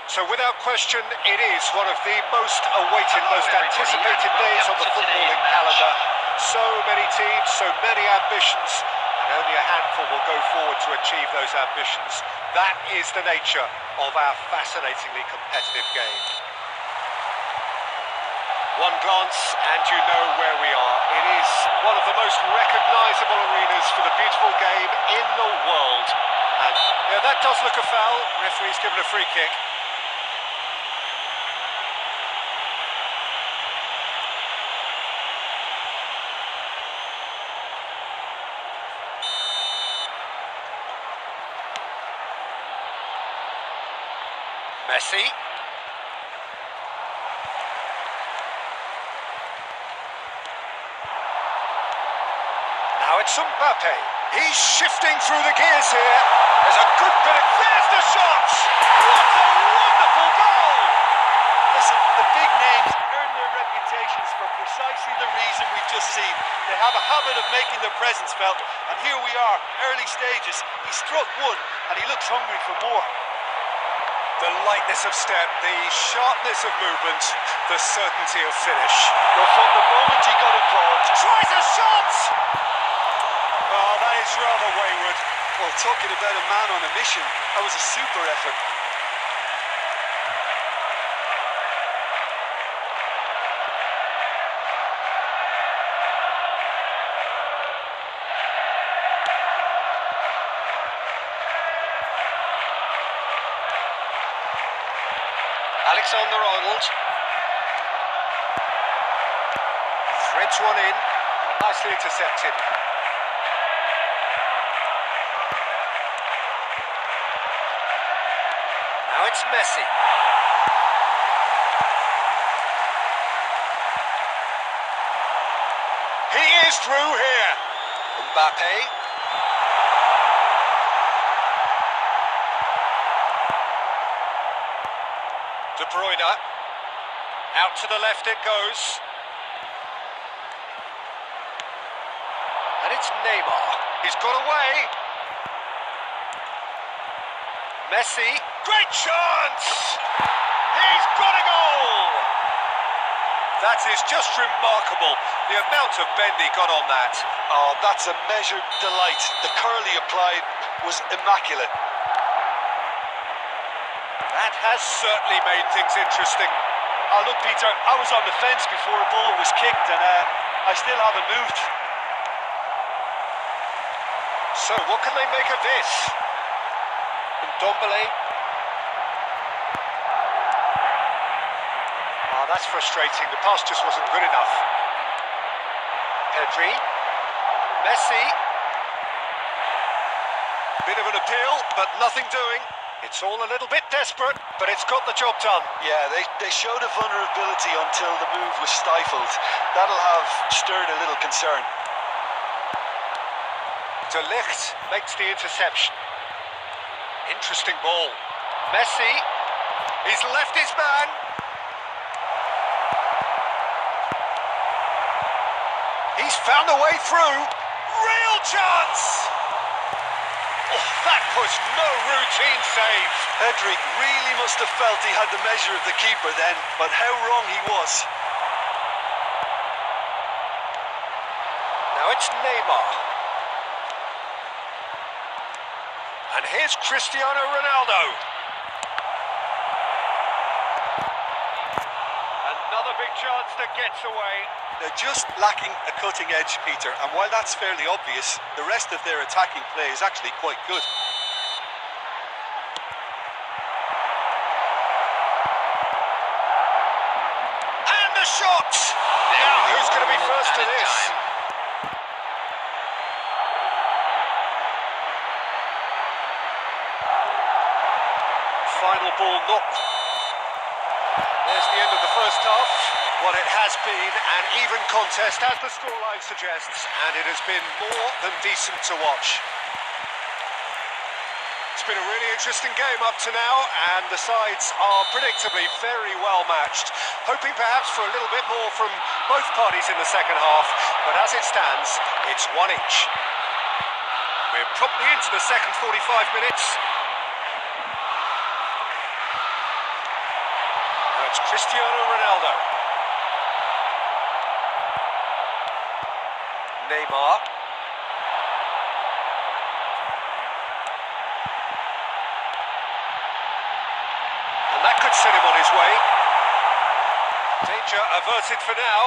So without question, it is one of the most awaited, most anticipated days on the footballing calendar. So many teams, so many ambitions, and only a handful will go forward to achieve those ambitions. That is the nature of our fascinatingly competitive game. One glance and you know where we are. It is one of the most recognisable arenas for the beautiful game in the world. And yeah, that does look a foul. Referee's given a free kick. Messi. Now it's Mbappe. He's shifting through the gears here. There's a good bit of... There's the shot! What a wonderful goal! Listen, the big names earn their reputations for precisely the reason we've just seen. They have a habit of making their presence felt, and here we are, early stages. He struck one, and he looks hungry for more. The lightness of step, the sharpness of movement, the certainty of finish. Well, from the moment he got involved... Tries a shot! Oh, that is rather wayward. Well, talking about a man on a mission, that was a super effort. Alexander-Arnold. Threads one in. Nicely intercepted. Now it's Messi. He is through here. Mbappe. De Bruyne. Out to the left it goes. And it's Neymar. He's got away. Messi. Great chance! He's got a goal! That is just remarkable. The amount of bend he got on that. Oh, that's a measured delight. The curl he applied was immaculate. That has certainly made things interesting. Oh, look, Peter, I was on the fence before a ball was kicked, and I still haven't moved. So, what can they make of this? Ndombele. Oh, that's frustrating. The pass just wasn't good enough. Pedri. Messi. Bit of an appeal, but nothing doing. It's all a little bit desperate, but it's got the job done. Yeah, they showed a vulnerability until the move was stifled. That'll have stirred a little concern. De Ligt makes the interception. Interesting ball. Messi. He's left his man. He's found a way through. Real chance! Oh, that was no routine save. Pedri really must have felt he had the measure of the keeper then, but how wrong he was. Now it's Neymar. And here's Cristiano Ronaldo. Another big chance that gets away. They're just lacking a cutting edge, Peter, and while that's fairly obvious, the rest of their attacking play is actually quite good. And the shot! Now, who's going to be first to this? Final ball knocked. There's the end of the first half. What it has been an even contest, as the scoreline suggests, and it has been more than decent to watch. It's been a really interesting game up to now, and the sides are predictably very well matched. Hoping perhaps for a little bit more from both parties in the second half, but as it stands, it's one each. We're promptly into the second 45 minutes. It's Cristiano Ronaldo. Neymar. And that could set him on his way. Danger averted for now.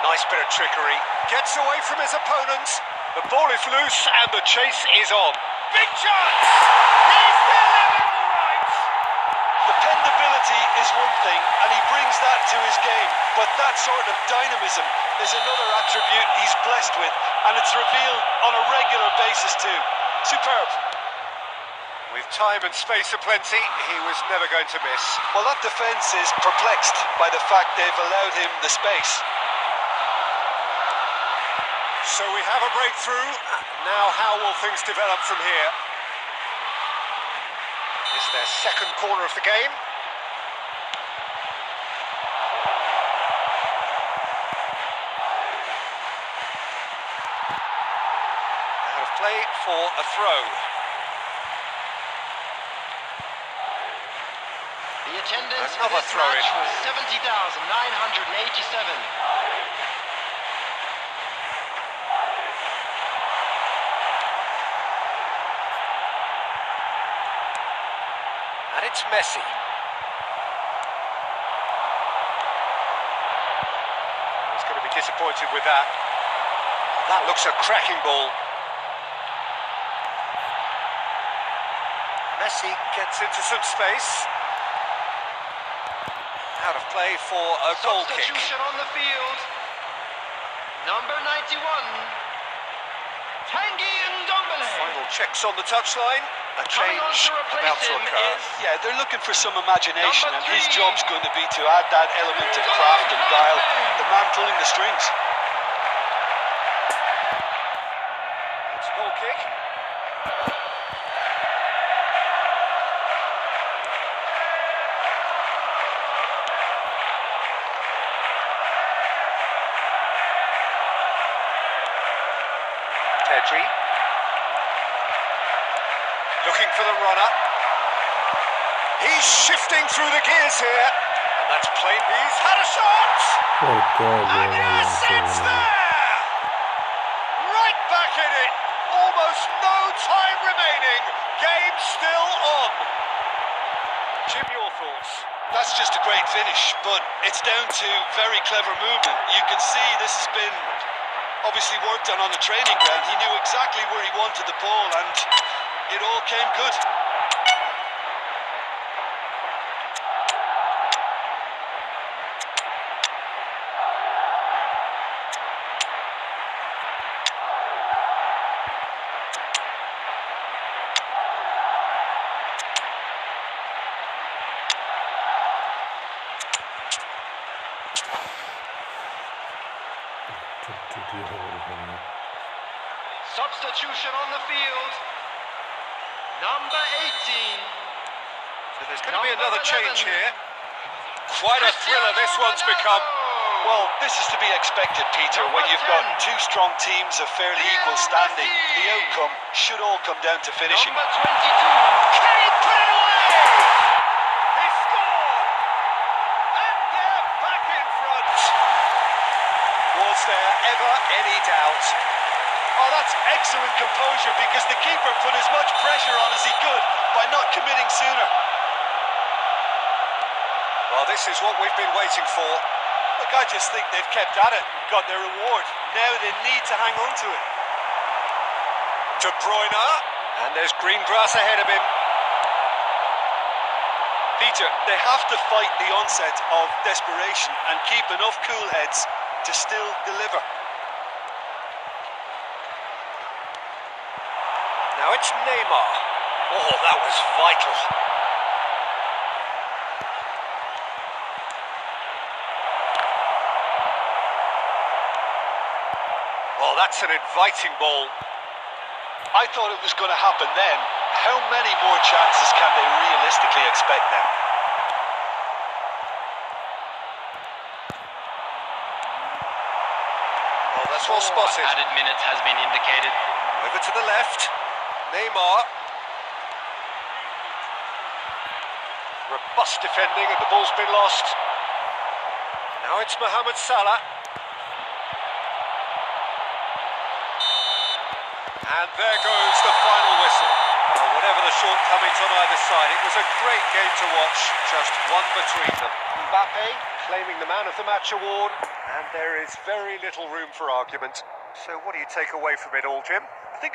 Nice bit of trickery. Gets away from his opponent. The ball is loose and the chase is on. Big chance! He's delivered all right! Dependability is one thing, and he brings that to his game. But that sort of dynamism is another attribute he's blessed with, and it's revealed on a regular basis too. Superb. With time and space aplenty, he was never going to miss. Well, that defence is perplexed by the fact they've allowed him the space. So we have a breakthrough. Now how will things develop from here? It's their second corner of the game. Out of play for a throw. The attendance for Another this throw in. match was 70,987. And it's Messi. He's going to be disappointed with that. That looks a cracking ball. Messi gets into some space. Out of play for a goal kick. Substitution on the field. Number 91. Tanguy Ndombele. Final checks on the touchline. A Coming on change to replace about to him occur. is Yeah, they're looking for some imagination, Number and his 3. job's going to be to add that element of craft and guile, the man pulling the strings. It's a goal kick. Pedri. Looking for the runner. He's shifting through the gears here. And that's plain. He's had a shot! Oh God, And yes, it's there! Right back in it. Almost no time remaining. Game still on. Jim, your thoughts? That's just a great finish, but it's down to very clever movement. You can see this has been obviously worked on the training ground. He knew exactly where he wanted the ball, and it all came good. Substitution on the field. Number 18. So there's going to be Number another change 11. here. Quite a thriller this one's become. Well, this is to be expected, Peter, when you've got two strong teams of fairly equal standing. The outcome should all come down to finishing. Number 22. Can he put it away? He scored! And they're back in front. Was there ever any doubt? Oh, that's excellent composure, because the keeper put as much pressure on as he could by not committing sooner. Well, this is what we've been waiting for. Look, I just think they've kept at it and got their reward. Now they need to hang on to it. De Bruyne, and there's green grass ahead of him. Peter, they have to fight the onset of desperation and keep enough cool heads to still deliver. Now it's Neymar. Oh, that was vital. Oh, that's an inviting ball. I thought it was going to happen then. How many more chances can they realistically expect now? Oh, that's well spotted. Added minutes has been indicated. Over to the left. Neymar. Robust defending and the ball's been lost. Now it's Mohamed Salah. And there goes the final whistle. Whatever the shortcomings on either side, it was a great game to watch, just one between them. Mbappe claiming the Man of the Match award, and there is very little room for argument. So what do you take away from it all, Jim?